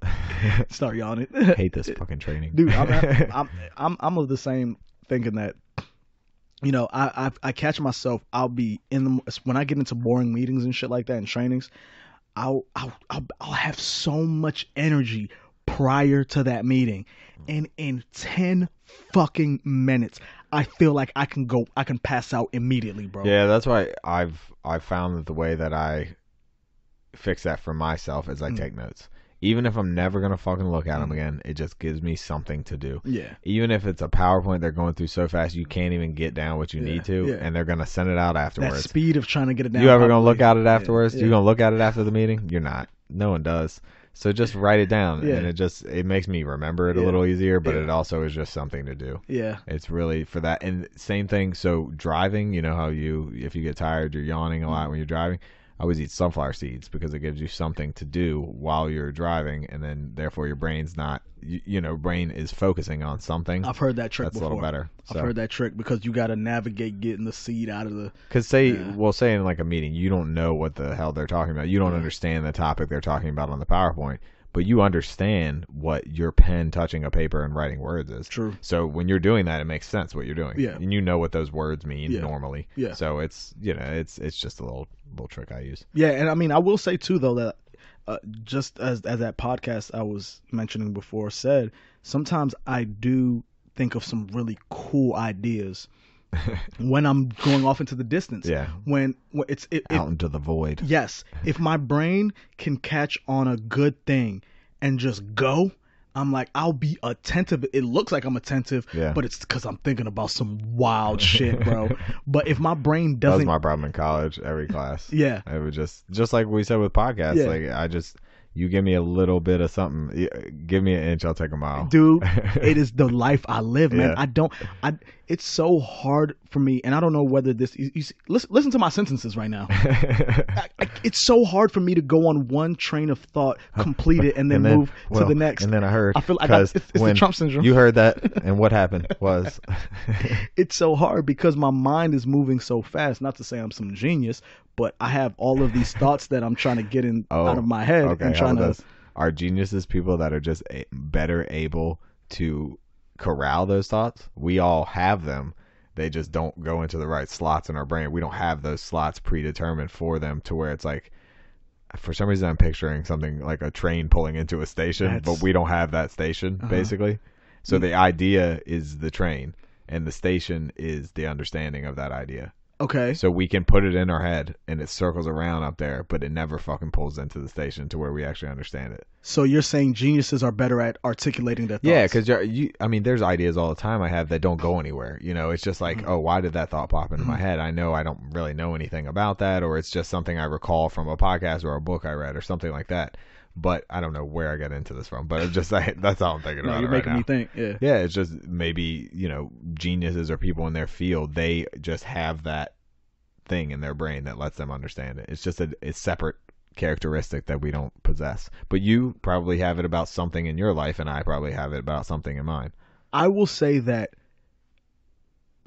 Start yawning. Hate this fucking training, dude. I'm of the same thinking that I catch myself. I'll be when I get into boring meetings and shit like that and trainings. I'll have so much energy prior to that meeting, and in 10 fucking minutes I feel like I can pass out immediately, bro. Yeah, that's why I've found that the way that I fix that for myself is I take notes. Even if I'm never gonna fucking look at them again, it just gives me something to do. Yeah. Even if it's a PowerPoint they're going through so fast you can't even get down what you need to, and they're gonna send it out afterwards. That speed of trying to get it down. You ever gonna look at it afterwards? You gonna look at it after the meeting? You're not. No one does. So just write it down, and it makes me remember it a little easier, but it also is just something to do. Yeah. It's really for that. And same thing, so driving, you know how if you get tired, you're yawning a lot when you're driving. I always eat sunflower seeds because it gives you something to do while you're driving, and then therefore your brain's not, brain is focusing on something. I've heard that trick before. That's a little better. I've heard that trick because you got to navigate getting the seed out of the... Because say in like a meeting, you don't know what the hell they're talking about. You don't understand the topic they're talking about on the PowerPoint, but you understand what your pen touching a paper and writing words is. True. So when you're doing that, it makes sense what you're doing. Yeah. And you know what those words mean normally. Yeah. So it's, it's just a little trick I use. Yeah, and I mean, I will say too, though, that just as that podcast I was mentioning before said, sometimes I do think of some really cool ideas when I'm going off into the distance. Yeah. When it's out into the void. Yes. If my brain can catch on a good thing and just go, I'm like, I'll be attentive. It looks like I'm attentive, but it's because I'm thinking about some wild shit, bro. But if my brain doesn't... That was my problem in college, every class. Yeah. It was just like we said with podcasts. Yeah. Like you give me a little bit of something, give me an inch, I'll take a mile. Dude, it is the life I live, man. Yeah. It's so hard for me, and I don't know whether this, listen to my sentences right now. It's so hard for me to go on one train of thought, complete it, and then move to the next. And then I heard, I feel like it's the Trump syndrome. You heard that, and what happened was... It's so hard because my mind is moving so fast. Not to say I'm some genius, but I have all of these thoughts that I'm trying to get out of my head. Okay, are geniuses people that are just better able to corral those thoughts? We all have them. They just don't go into the right slots in our brain. We don't have those slots predetermined for them to where it's like, for some reason I'm picturing something like a train pulling into a station, but we don't have that station, basically. So the idea is the train, and the station is the understanding of that idea. Okay. So we can put it in our head and it circles around up there, but it never fucking pulls into the station to where we actually understand it. So you're saying geniuses are better at articulating their thoughts? Yeah, because there's ideas all the time I have that don't go anywhere. It's just like, oh, why did that thought pop into my head? I know I don't really know anything about that, or it's just something I recall from a podcast or a book I read or something like that. But I don't know where I got into this from. But it's just that's all I'm thinking about. You're making me think. Yeah. Yeah, it's just maybe geniuses or people in their field, they just have that thing in their brain that lets them understand it. It's just a separate characteristic that we don't possess. But you probably have it about something in your life, and I probably have it about something in mine. I will say that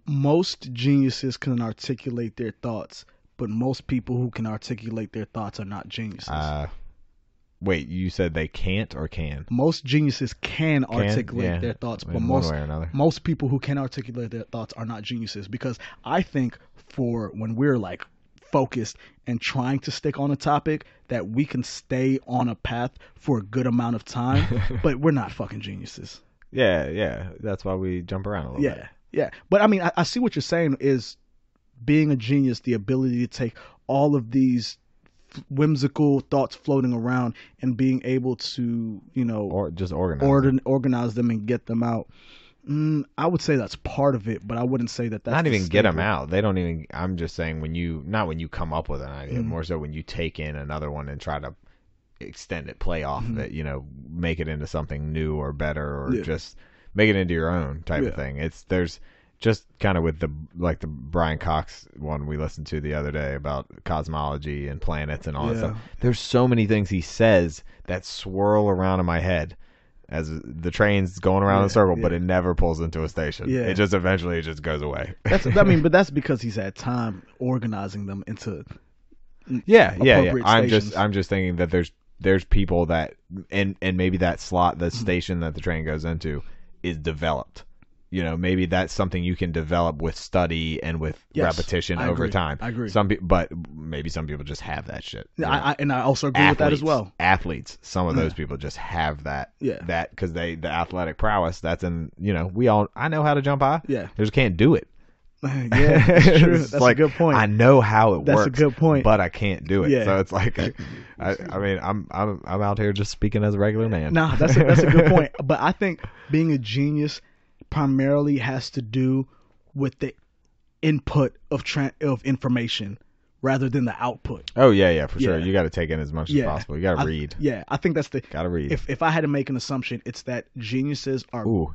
most geniuses can articulate their thoughts, but most people who can articulate their thoughts are not geniuses. Wait, you said they can't or can? Most geniuses can articulate Yeah. their thoughts, but In one way or another. most people who can articulate their thoughts are not geniuses. Because I think for when we're like focused and trying to stick on a topic, that we can stay on a path for a good amount of time, but we're not fucking geniuses. Yeah. That's why we jump around a little bit. Yeah. But I mean, I see what you're saying is being a genius, the ability to take all of these whimsical thoughts floating around and being able to, Or just organize them and get them out. I would say that's part of it, but I wouldn't say that's not even get them out. They don't even. I'm just saying not when you come up with an idea, more so when you take in another one and try to extend it, play off of it, make it into something new or better, or just make it into your own type of thing. There's just kind of with the Brian Cox one we listened to the other day about cosmology and planets and all that stuff. There's so many things he says that swirl around in my head as the train's going around in a circle, but it never pulls into a station. It just eventually goes away. But that's because he's had time organizing them into appropriate stations. I'm just thinking that there's people that and maybe that slot, the station that the train goes into is developed. Maybe that's something you can develop with study and with repetition over time. I agree. But maybe some people just have that shit. I also agree with that as well. Athletes, some of those people just have that. That because the athletic prowess. That's in. I know how to jump high. Yeah. They just can't do it. Yeah, that's true. That's a good point. I know how it works. That's a good point. But I can't do it. Yeah. So it's like, I mean, I'm out here just speaking as a regular man. No, that's a good point. But I think being a genius primarily has to do with the input of information rather than the output. Oh yeah, for sure. You got to take in as much as possible. You got to read. Yeah, I think that's got to read. If I had to make an assumption, it's that geniuses are. Ooh,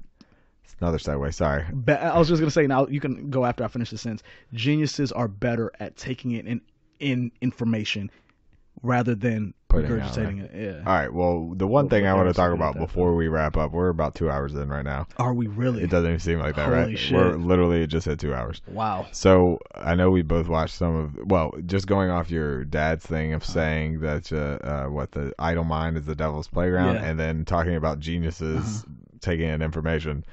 it's another segue. Sorry. I was just gonna say, now you can go after I finish the sentence. Geniuses are better at taking it in information rather than regurgitating it. Yeah. All right. Well, the one thing I want to talk about before we wrap up, we're about 2 hours in right now. Are we really? It doesn't even seem like that, Holy right? Shit. We're literally just hit 2 hours. Wow. So I know we both watched just going off your dad's thing of saying that the idle mind is the devil's playground, and then talking about geniuses taking in information.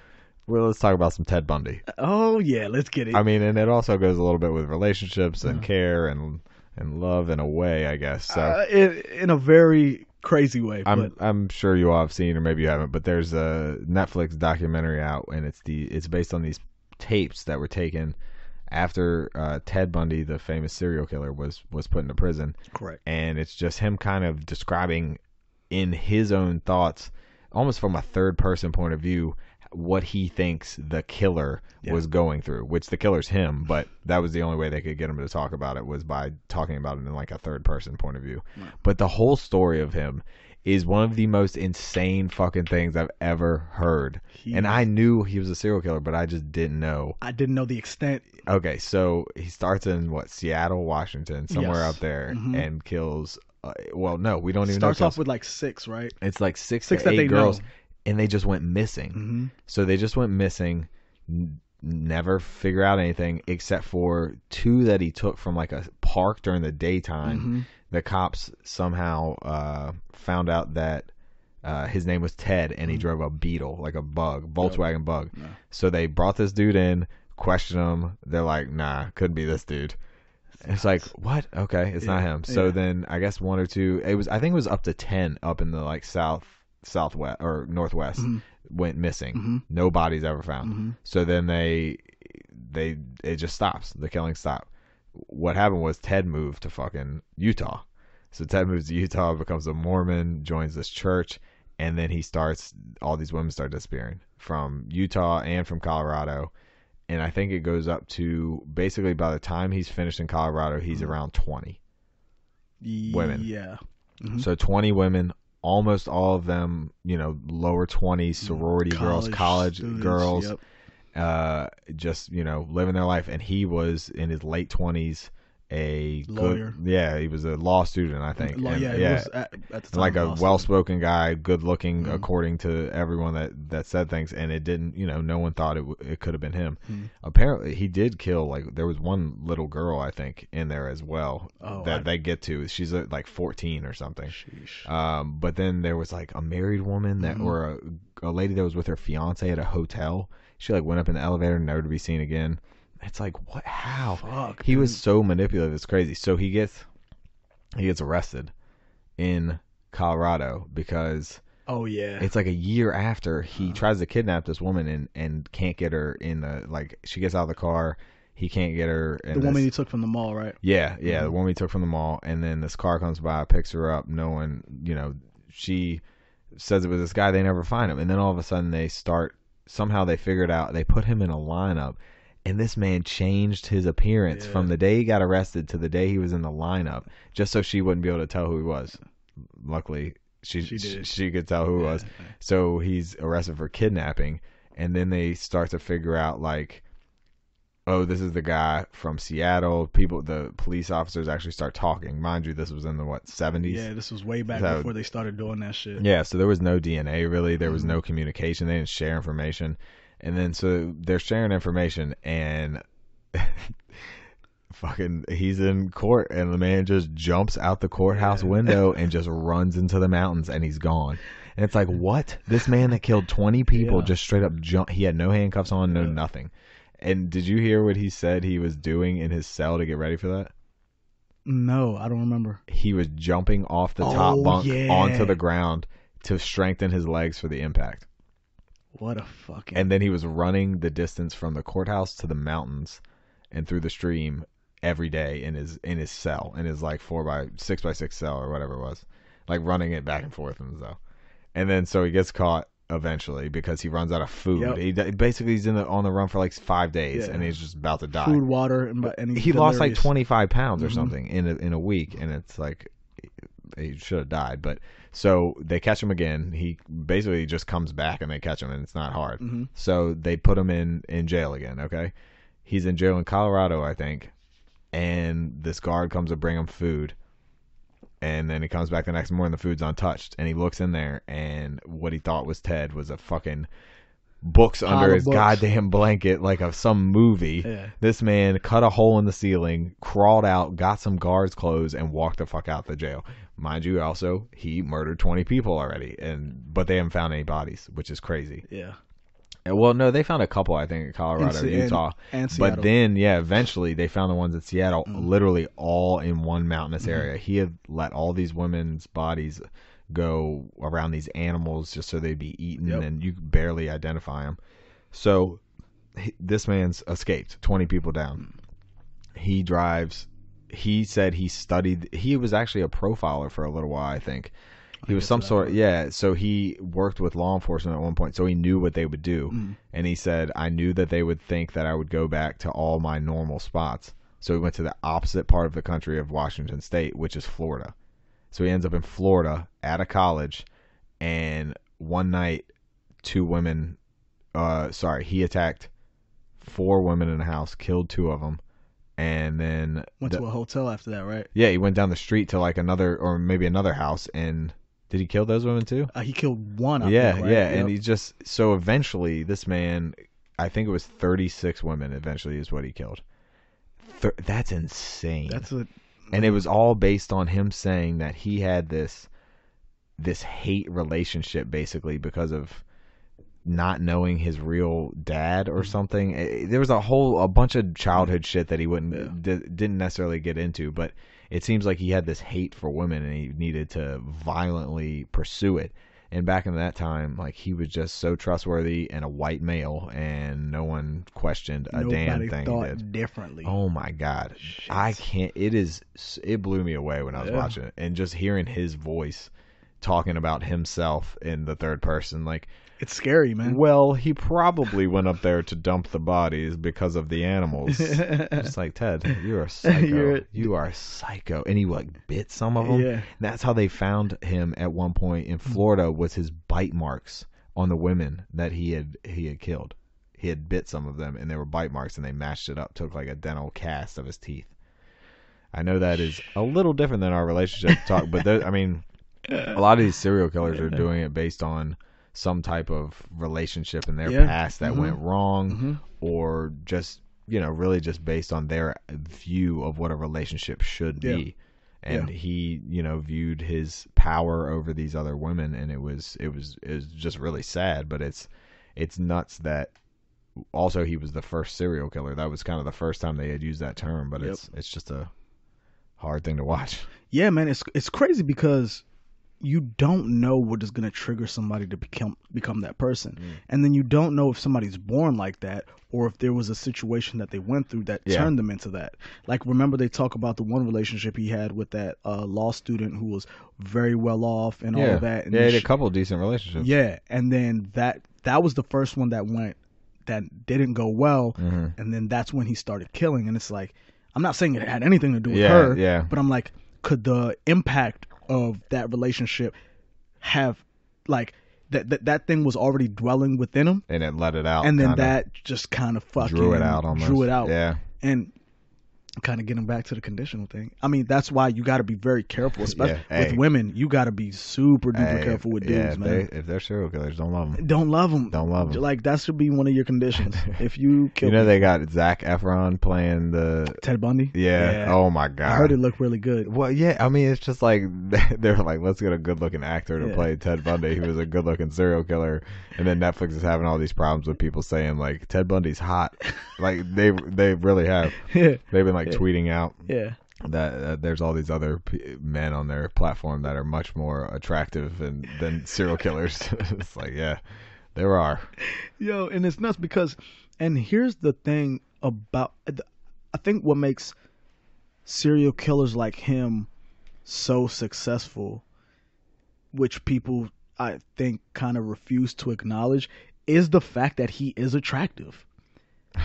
Well, let's talk about some Ted Bundy. Oh yeah, let's get it. I mean, and it also goes a little bit with relationships and care and love in a way, I guess. So in a very crazy way. I'm sure you all have seen, or maybe you haven't, but there's a Netflix documentary out, and it's based on these tapes that were taken after Ted Bundy, the famous serial killer, was put into prison. Correct. And it's just him kind of describing in his own thoughts, almost from a third person point of view, what he thinks the killer was going through, which the killer's him, but that was the only way they could get him to talk about it, was by talking about it in like a third person point of view. Right. But the whole story of him is one of the most insane fucking things I've ever heard. And I knew he was a serial killer, but I just didn't know. I didn't know the extent. Okay, so he starts in Seattle, Washington, somewhere up there, and kills. We don't even know. Starts off with like 6, right? It's like six to eight girls. Know. And they just went missing. Mm-hmm. So they just went missing, never figure out anything except for 2 that he took from like a park during the daytime. Mm-hmm. The cops somehow found out that his name was Ted, and he drove a Beetle, like a Volkswagen Bug. No. So they brought this dude in, questioned him. They're like, nah, couldn't be this dude. It's like, what? Okay, it's not him. So then I guess 1 or 2, I think it was up to 10 up in the like southwest or northwest went missing. No bodies ever found. So then it just stops. The killing stopped. What happened was Ted moved to fucking Utah. So Ted moves to Utah, becomes a Mormon, joins this church, and then all these women start disappearing from Utah and from Colorado. And I think it goes up to basically by the time he's finished in Colorado, he's around 20 women. Yeah. So 20 women, almost all of them, lower 20s, sorority girls, college students, girls, just, living their life. And he was in his late 20s a Lawyer. he was a law student, I think. Yeah, And, it was at the time. like a law student. well-spoken guy, good-looking, according to everyone that said things, and it didn't, no one thought it could have been him. Apparently, he did kill, like, there was one little girl, I think, in there as well that they get to. She's like 14 or something. Sheesh. But then there was like a married woman that, or a lady that was with her fiance at a hotel. She like went up in the elevator, never to be seen again. It's like, what? How? Fuck, he was so manipulative. It's crazy. So he gets arrested in Colorado because it's like a year after he tries to kidnap this woman and can't get her in the, like, she gets out of the car, he can't get her in the woman he took from the mall, right? Yeah, the woman he took from the mall, and then this car comes by, picks her up, no one, she says it was this guy, they never find him, and then all of a sudden they figured out, they put him in a lineup. And this man changed his appearance from the day he got arrested to the day he was in the lineup, just so she wouldn't be able to tell who he was. Luckily, she could tell who he was. So he's arrested for kidnapping, and then they start to figure out, like, oh, this is the guy from Seattle. The police officers actually start talking. Mind you, this was in the 70s? Yeah, this was way back before they started doing that shit. Yeah, so there was no DNA really. There was no communication. They didn't share information. And then so they're sharing information, and fucking he's in court, and the man just jumps out the courthouse window and just runs into the mountains, and he's gone. And it's like, what? This man that killed 20 people just straight up jumped. He had no handcuffs on, no nothing. And did you hear what he said he was doing in his cell to get ready for that? No, I don't remember. He was jumping off the top bunk onto the ground to strengthen his legs for the impact. What a fucking... And then he was running the distance from the courthouse to the mountains and through the stream every day in his cell, in his like 6x6 cell or whatever it was, like running it back and forth and so. And then so he gets caught eventually because he runs out of food. He basically he's on the run for like 5 days and he's just about to die. Food, water, and he lost like 25 pounds or something in a week, and it's like he should have died, but. So they catch him again. He basically just comes back and they catch him, and it's not hard. So they put him in jail again, okay? He's in jail in Colorado, I think, and this guard comes to bring him food. And then he comes back the next morning, the food's untouched, and he looks in there, and what he thought was Ted was a fucking books under his goddamn blanket like of some movie. This man cut a hole in the ceiling, crawled out, got some guards' clothes, and walked the fuck out the jail. Mind you, also, he murdered 20 people already, but they haven't found any bodies, which is crazy. Well, no, they found a couple, I think, in Colorado, Utah. And Seattle. But then, eventually they found the ones in Seattle, literally all in one mountainous area. He had let all these women's bodies go around these animals just so they'd be eaten, and you could barely identify them. So this man's escaped, 20 people down. He drives. He said he studied. He was actually a profiler for a little while, I think. He was some sort. So he worked with law enforcement at one point, so he knew what they would do. And he said, I knew that they would think that I would go back to all my normal spots. So he went to the opposite part of the country of Washington State, which is Florida. So he ends up in Florida at a college, and one night, he attacked 4 women in a house, killed 2 of them, and then went to a hotel after that, right? Yeah, he went down the street to like another house, and did he kill those women too? He killed one. And he just, so eventually this man, I think it was 36 women. Eventually, is what he killed. That's insane. And it was all based on him saying that he had this hate relationship basically because of not knowing his real dad or something. There was a bunch of childhood shit that he didn't necessarily get into, but it seems like he had this hate for women and he needed to violently pursue it. And back in that time, like, he was just so trustworthy and a white male, and no one questioned a damn thing he did. Differently. Oh my God. Shit. I can't, it blew me away when I was watching it. And just hearing his voice talking about himself in the third person, like, it's scary, man. Well, he probably went up there to dump the bodies because of the animals. Just like, Ted, you're a psycho. You are a psycho. And he like bit some of them. Yeah. And that's how they found him at one point in Florida, was his bite marks on the women that he had killed. He had bit some of them, and there were bite marks, and they matched it up, took like a dental cast of his teeth. I know that is a little different than our relationship talk, but I mean, a lot of these serial killers are doing it based on some type of relationship in their past that went wrong, or just, you know, really just based on their view of what a relationship should be. And he, you know, viewed his power over these other women, and it was just really sad. But it's nuts that also he was the first serial killer. That was kind of the first time they had used that term. But it's just a hard thing to watch. Yeah, man, it's crazy because you don't know what is going to trigger somebody to become that person. And then you don't know if somebody's born like that, or if there was a situation that they went through that turned them into that. Like, remember they talk about the one relationship he had with that law student who was very well off and all of that. And he had a couple of decent relationships. Yeah, and then that was the first one that didn't go well, and then that's when he started killing. And it's like, I'm not saying it had anything to do with her, but I'm like, could the impact of that relationship have, like, that thing was already dwelling within him, and it let it out, and then that just kind of fucking drew it out. Yeah. And kind of getting back to the conditional thing, I mean, that's why you got to be very careful, especially with women. You got to be super duper careful with dudes, man. If they're serial killers, don't love them. Don't love them. Like, that should be one of your conditions. If you kill, you know, they got Zac Efron playing the Ted Bundy. Yeah. Oh my god. I heard it looked really good. Well, yeah. I mean, it's just like they're like, let's get a good looking actor to play Ted Bundy. He was a good looking serial killer, and then Netflix is having all these problems with people saying like Ted Bundy's hot. Like they really have. They've been like tweeting out. Yeah. That there's all these other men on their platform that are much more attractive than serial killers. It's like, yeah, there are. Yo, and it's nuts because, and here's the thing about, I think what makes serial killers like him so successful, which people I think kind of refuse to acknowledge, is the fact that he is attractive.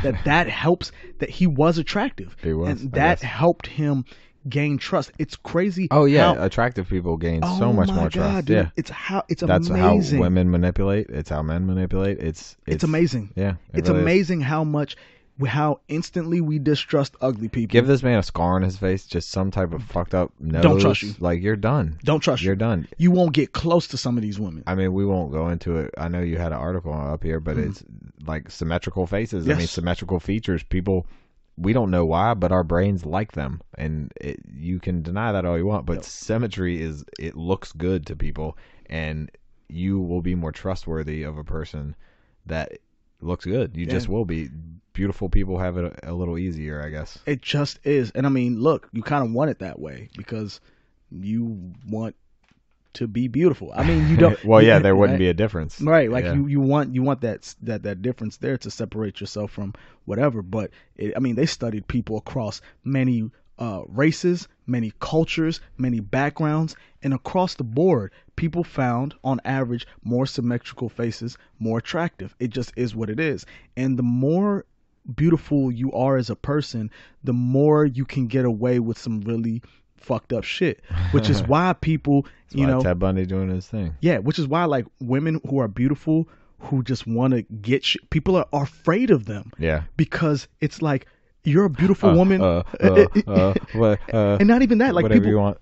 That helps, that he was attractive. He was, and that helped him gain trust. It's crazy. Oh yeah, attractive people gain so much more trust. Dude, yeah, it's that's amazing. How women manipulate. It's how men manipulate. It's amazing. Yeah, it's really amazing how instantly we distrust ugly people. Give this man a scar on his face, just some type of fucked up nose. Don't trust you. Like, you're done. Don't trust you. You're done. You won't get close to some of these women. I mean, we won't go into it. I know you had an article up here, but it's like symmetrical faces. Yes. I mean, symmetrical features. People, we don't know why, but our brains like them, and you can deny that all you want, but symmetry it looks good to people, and you will be more trustworthy of a person that looks good. You just will be. Beautiful people have it a little easier, I guess. It just is. And I mean, look, you kind of want it that way because you want to be beautiful. I mean, you don't. Well, yeah, there wouldn't be a difference, right? Like you want that difference there to separate yourself from whatever. But I mean, they studied people across many races, many cultures, many backgrounds, and across the board, people found on average more symmetrical faces more attractive. It just is what it is. And the more beautiful you are as a person, the more you can get away with some really fucked up shit, which is why people, Ted Bundy doing his thing. Yeah, which is why, like, women who are beautiful, who just want to get shit, people are afraid of them. Yeah, because it's like, you're a beautiful woman, and not even that. Like,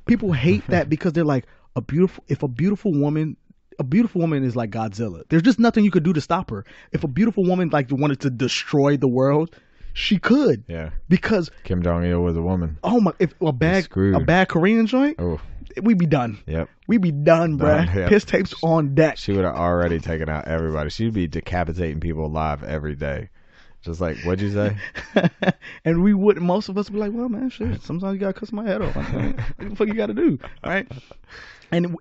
people hate that because they're like, a beautiful woman is like Godzilla. There's just nothing you could do to stop her. If a beautiful woman like wanted to destroy the world, she could. Yeah. Because Kim Jong-il was a woman. Oh my! If a bad Korean joint, we'd be done. Yep. We'd be done, bruh. Yep. Piss tapes on deck. She would have already taken out everybody. She'd be decapitating people alive every day. Just like, what'd you say? And most of us would be like, well, man, shit, sometimes you gotta cut my head off. What the fuck you gotta do, right? And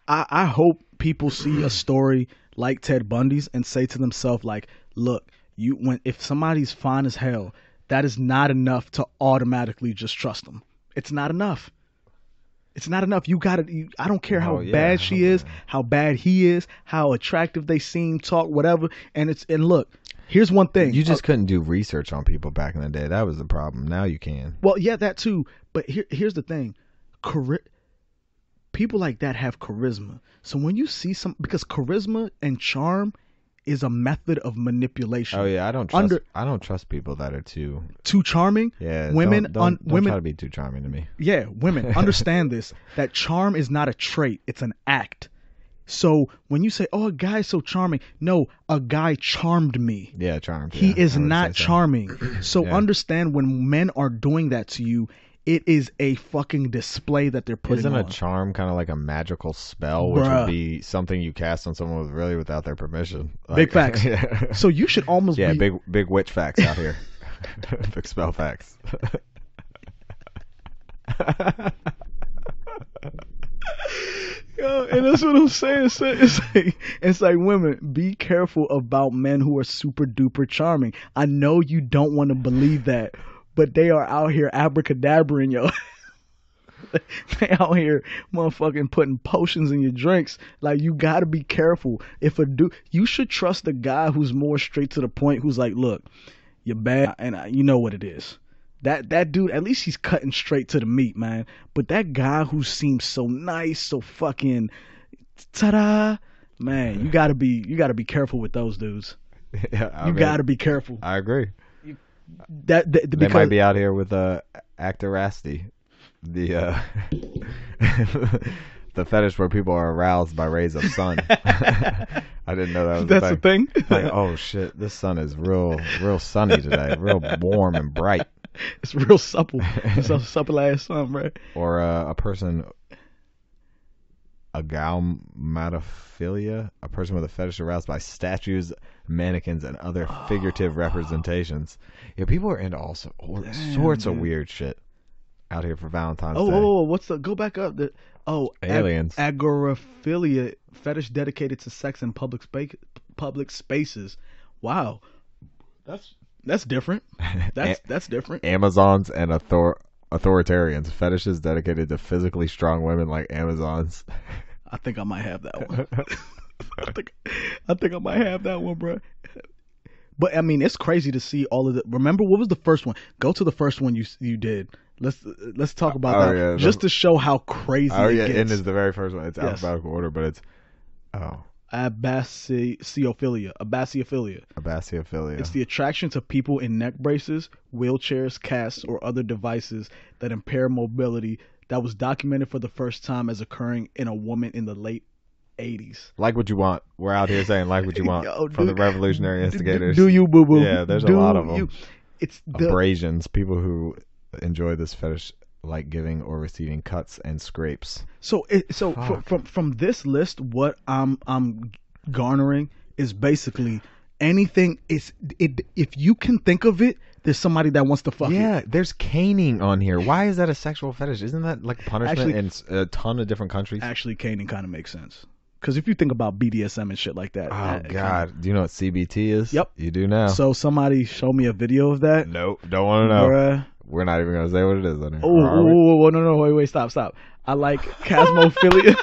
I hope people see a story like Ted Bundy's and say to themselves, like, look, if somebody's fine as hell, that is not enough to automatically just trust them. It's not enough. It's not enough. I don't care how bad she is, how bad he is, how attractive they seem, talk, whatever. And look, here's one thing. You just couldn't do research on people back in the day. That was the problem. Now you can. Well, yeah, that too. But here's the thing. People like that have charisma. So when you see because charisma and charm is a method of manipulation. Oh yeah, I don't trust people that are too charming. Yeah, women don't women try to be too charming to me. Yeah, women understand this, that charm is not a trait, it's an act. So when you say, "Oh, a guy is so charming," no, a guy charmed me. Yeah, charmed. He yeah, is I would not say so. charming. So Yeah. understand, when men are doing that to you, it is a fucking display that they're putting Isn't on. a charm kind of like a magical spell, which Bruh. would be something you cast on someone really without their permission? Big facts. Yeah, So you should almost yeah, be big witch facts out here. Big spell facts. Yo, and that's what I'm saying. It's like, women, be careful about men who are super duper charming. I know you don't want to believe that, but they are out here abracadabraing, yo. They out here motherfucking putting potions in your drinks. Like, you gotta be careful. If a dude, you should trust a guy who's more straight to the point, who's like, look, you're bad, and you know what it is. That dude, at least he's cutting straight to the meat, man. But that guy who seems so nice, so fucking ta-da, man, you gotta be careful with those dudes. Yeah, You gotta be careful. I agree. They They might be out here with actor Rasty, the the fetish where people are aroused by rays of sun. I didn't know that was That's a thing. the thing. Like, oh shit, this sun is real sunny today, real warm and bright. It's real supple. It's a supple ass sun, right? Or a person, a galmatophilia, a person with a fetish aroused by statues, mannequins, and other figurative representations. Yeah, people are into all sorts of weird shit out here for Valentine's Day. What's the, go back up, Aliens. Agoraphilia, fetish dedicated to sex in public spaces. Wow, that's different. That's different. Amazons and authoritarians, fetishes dedicated to physically strong women like Amazons. I think I might have that one. I think I might have that one, bro. But I mean, it's crazy to see all of the. Remember, what was the first one? Go to the first one you did. Let's talk about that, yeah, just to show how crazy. It gets. N is the very first one. It's alphabetical order, but it's Abaciophilia. Abaciophilia. It's the attraction to people in neck braces, wheelchairs, casts, or other devices that impair mobility, that was documented for the first time as occurring in a woman in the late 80s. Like what you want. We're out here saying like what you want. Yo, from the revolutionary instigators. Do you, boo boo? Yeah, there's a lot of them. It's abrasions. People who enjoy this fetish like giving or receiving cuts and scrapes. From this list, what I'm garnering is basically anything. If you can think of it, there's somebody that wants to fuck you. Yeah, there's caning on here. Why is that a sexual fetish? Isn't that like punishment in a ton of different countries? Actually, caning kind of makes sense. Because if you think about BDSM and shit like that. Oh, God. Do you know what CBT is? Yep. You do now. So somebody show me a video of that. Nope. Don't want to know. Bruh. We're not even going to say what it is on here. Oh, no, wait, stop. I like chasmophilia.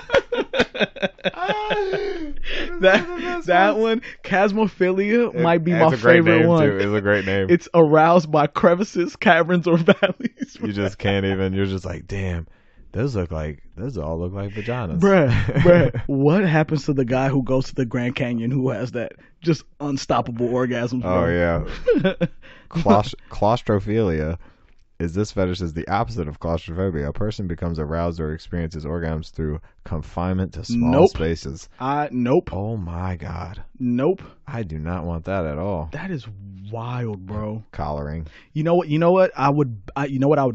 that one, chasmophilia, might be my favorite one. Too. It's a great name. It's aroused by crevices, caverns, or valleys. You just can't even. You're just like, damn. Those all look like vaginas. Bruh. What happens to the guy who goes to the Grand Canyon who has that just unstoppable orgasms? Oh, yeah. Claustrophilia is this fetish is the opposite of claustrophobia. A person becomes aroused or experiences orgasms through confinement to small spaces. Nope. Oh, my God. Nope. I do not want that at all. That is wild, bro. Collaring. You know what? I would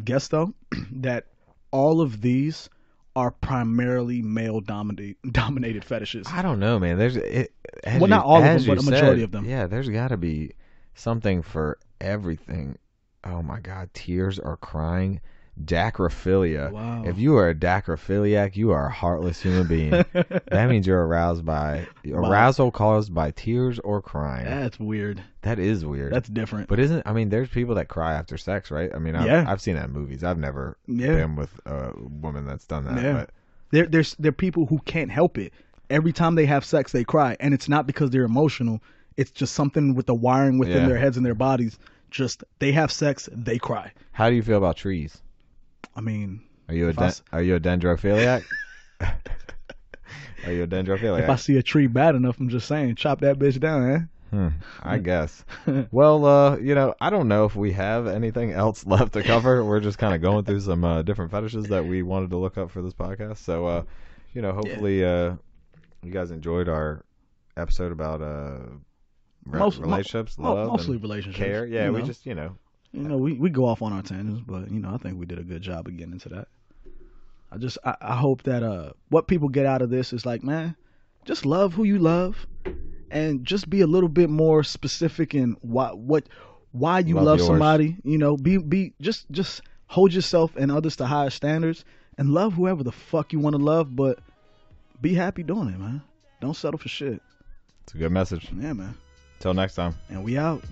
guess, though, that all of these are primarily male dominated fetishes. I don't know, man. Not all of them, but a majority of them. Yeah, there's got to be something for everything. Oh my God, tears or crying. Dacrophilia. Wow. If you are a dacrophiliac, you are a heartless human being. That means you're aroused by arousal caused by tears or crying. That's weird. That is weird. That's different. But there's people that cry after sex, right? I mean, I've seen that in movies. I've never been with a woman that's done that. Yeah. But There are people who can't help it. Every time they have sex, they cry, and it's not because they're emotional. It's just something with the wiring within their heads and their bodies. Just they have sex, they cry. How do you feel about trees? I mean, are you a dendrophiliac? Are you a dendrophiliac? If I see a tree bad enough, I'm just saying, chop that bitch down, I guess. Well, I don't know if we have anything else left to cover. We're just kind of going through some different fetishes that we wanted to look up for this podcast. So, hopefully you guys enjoyed our episode about relationships, love, mostly and relationships. care. Yeah, we just, we go off on our tangents, but I think we did a good job of getting into that. I hope that what people get out of this is like, man, just love who you love, and just be a little bit more specific in why you love somebody. Just hold yourself and others to higher standards, and love whoever the fuck you want to love, but be happy doing it, man. Don't settle for shit. It's a good message. Yeah, man. Till next time. And we out.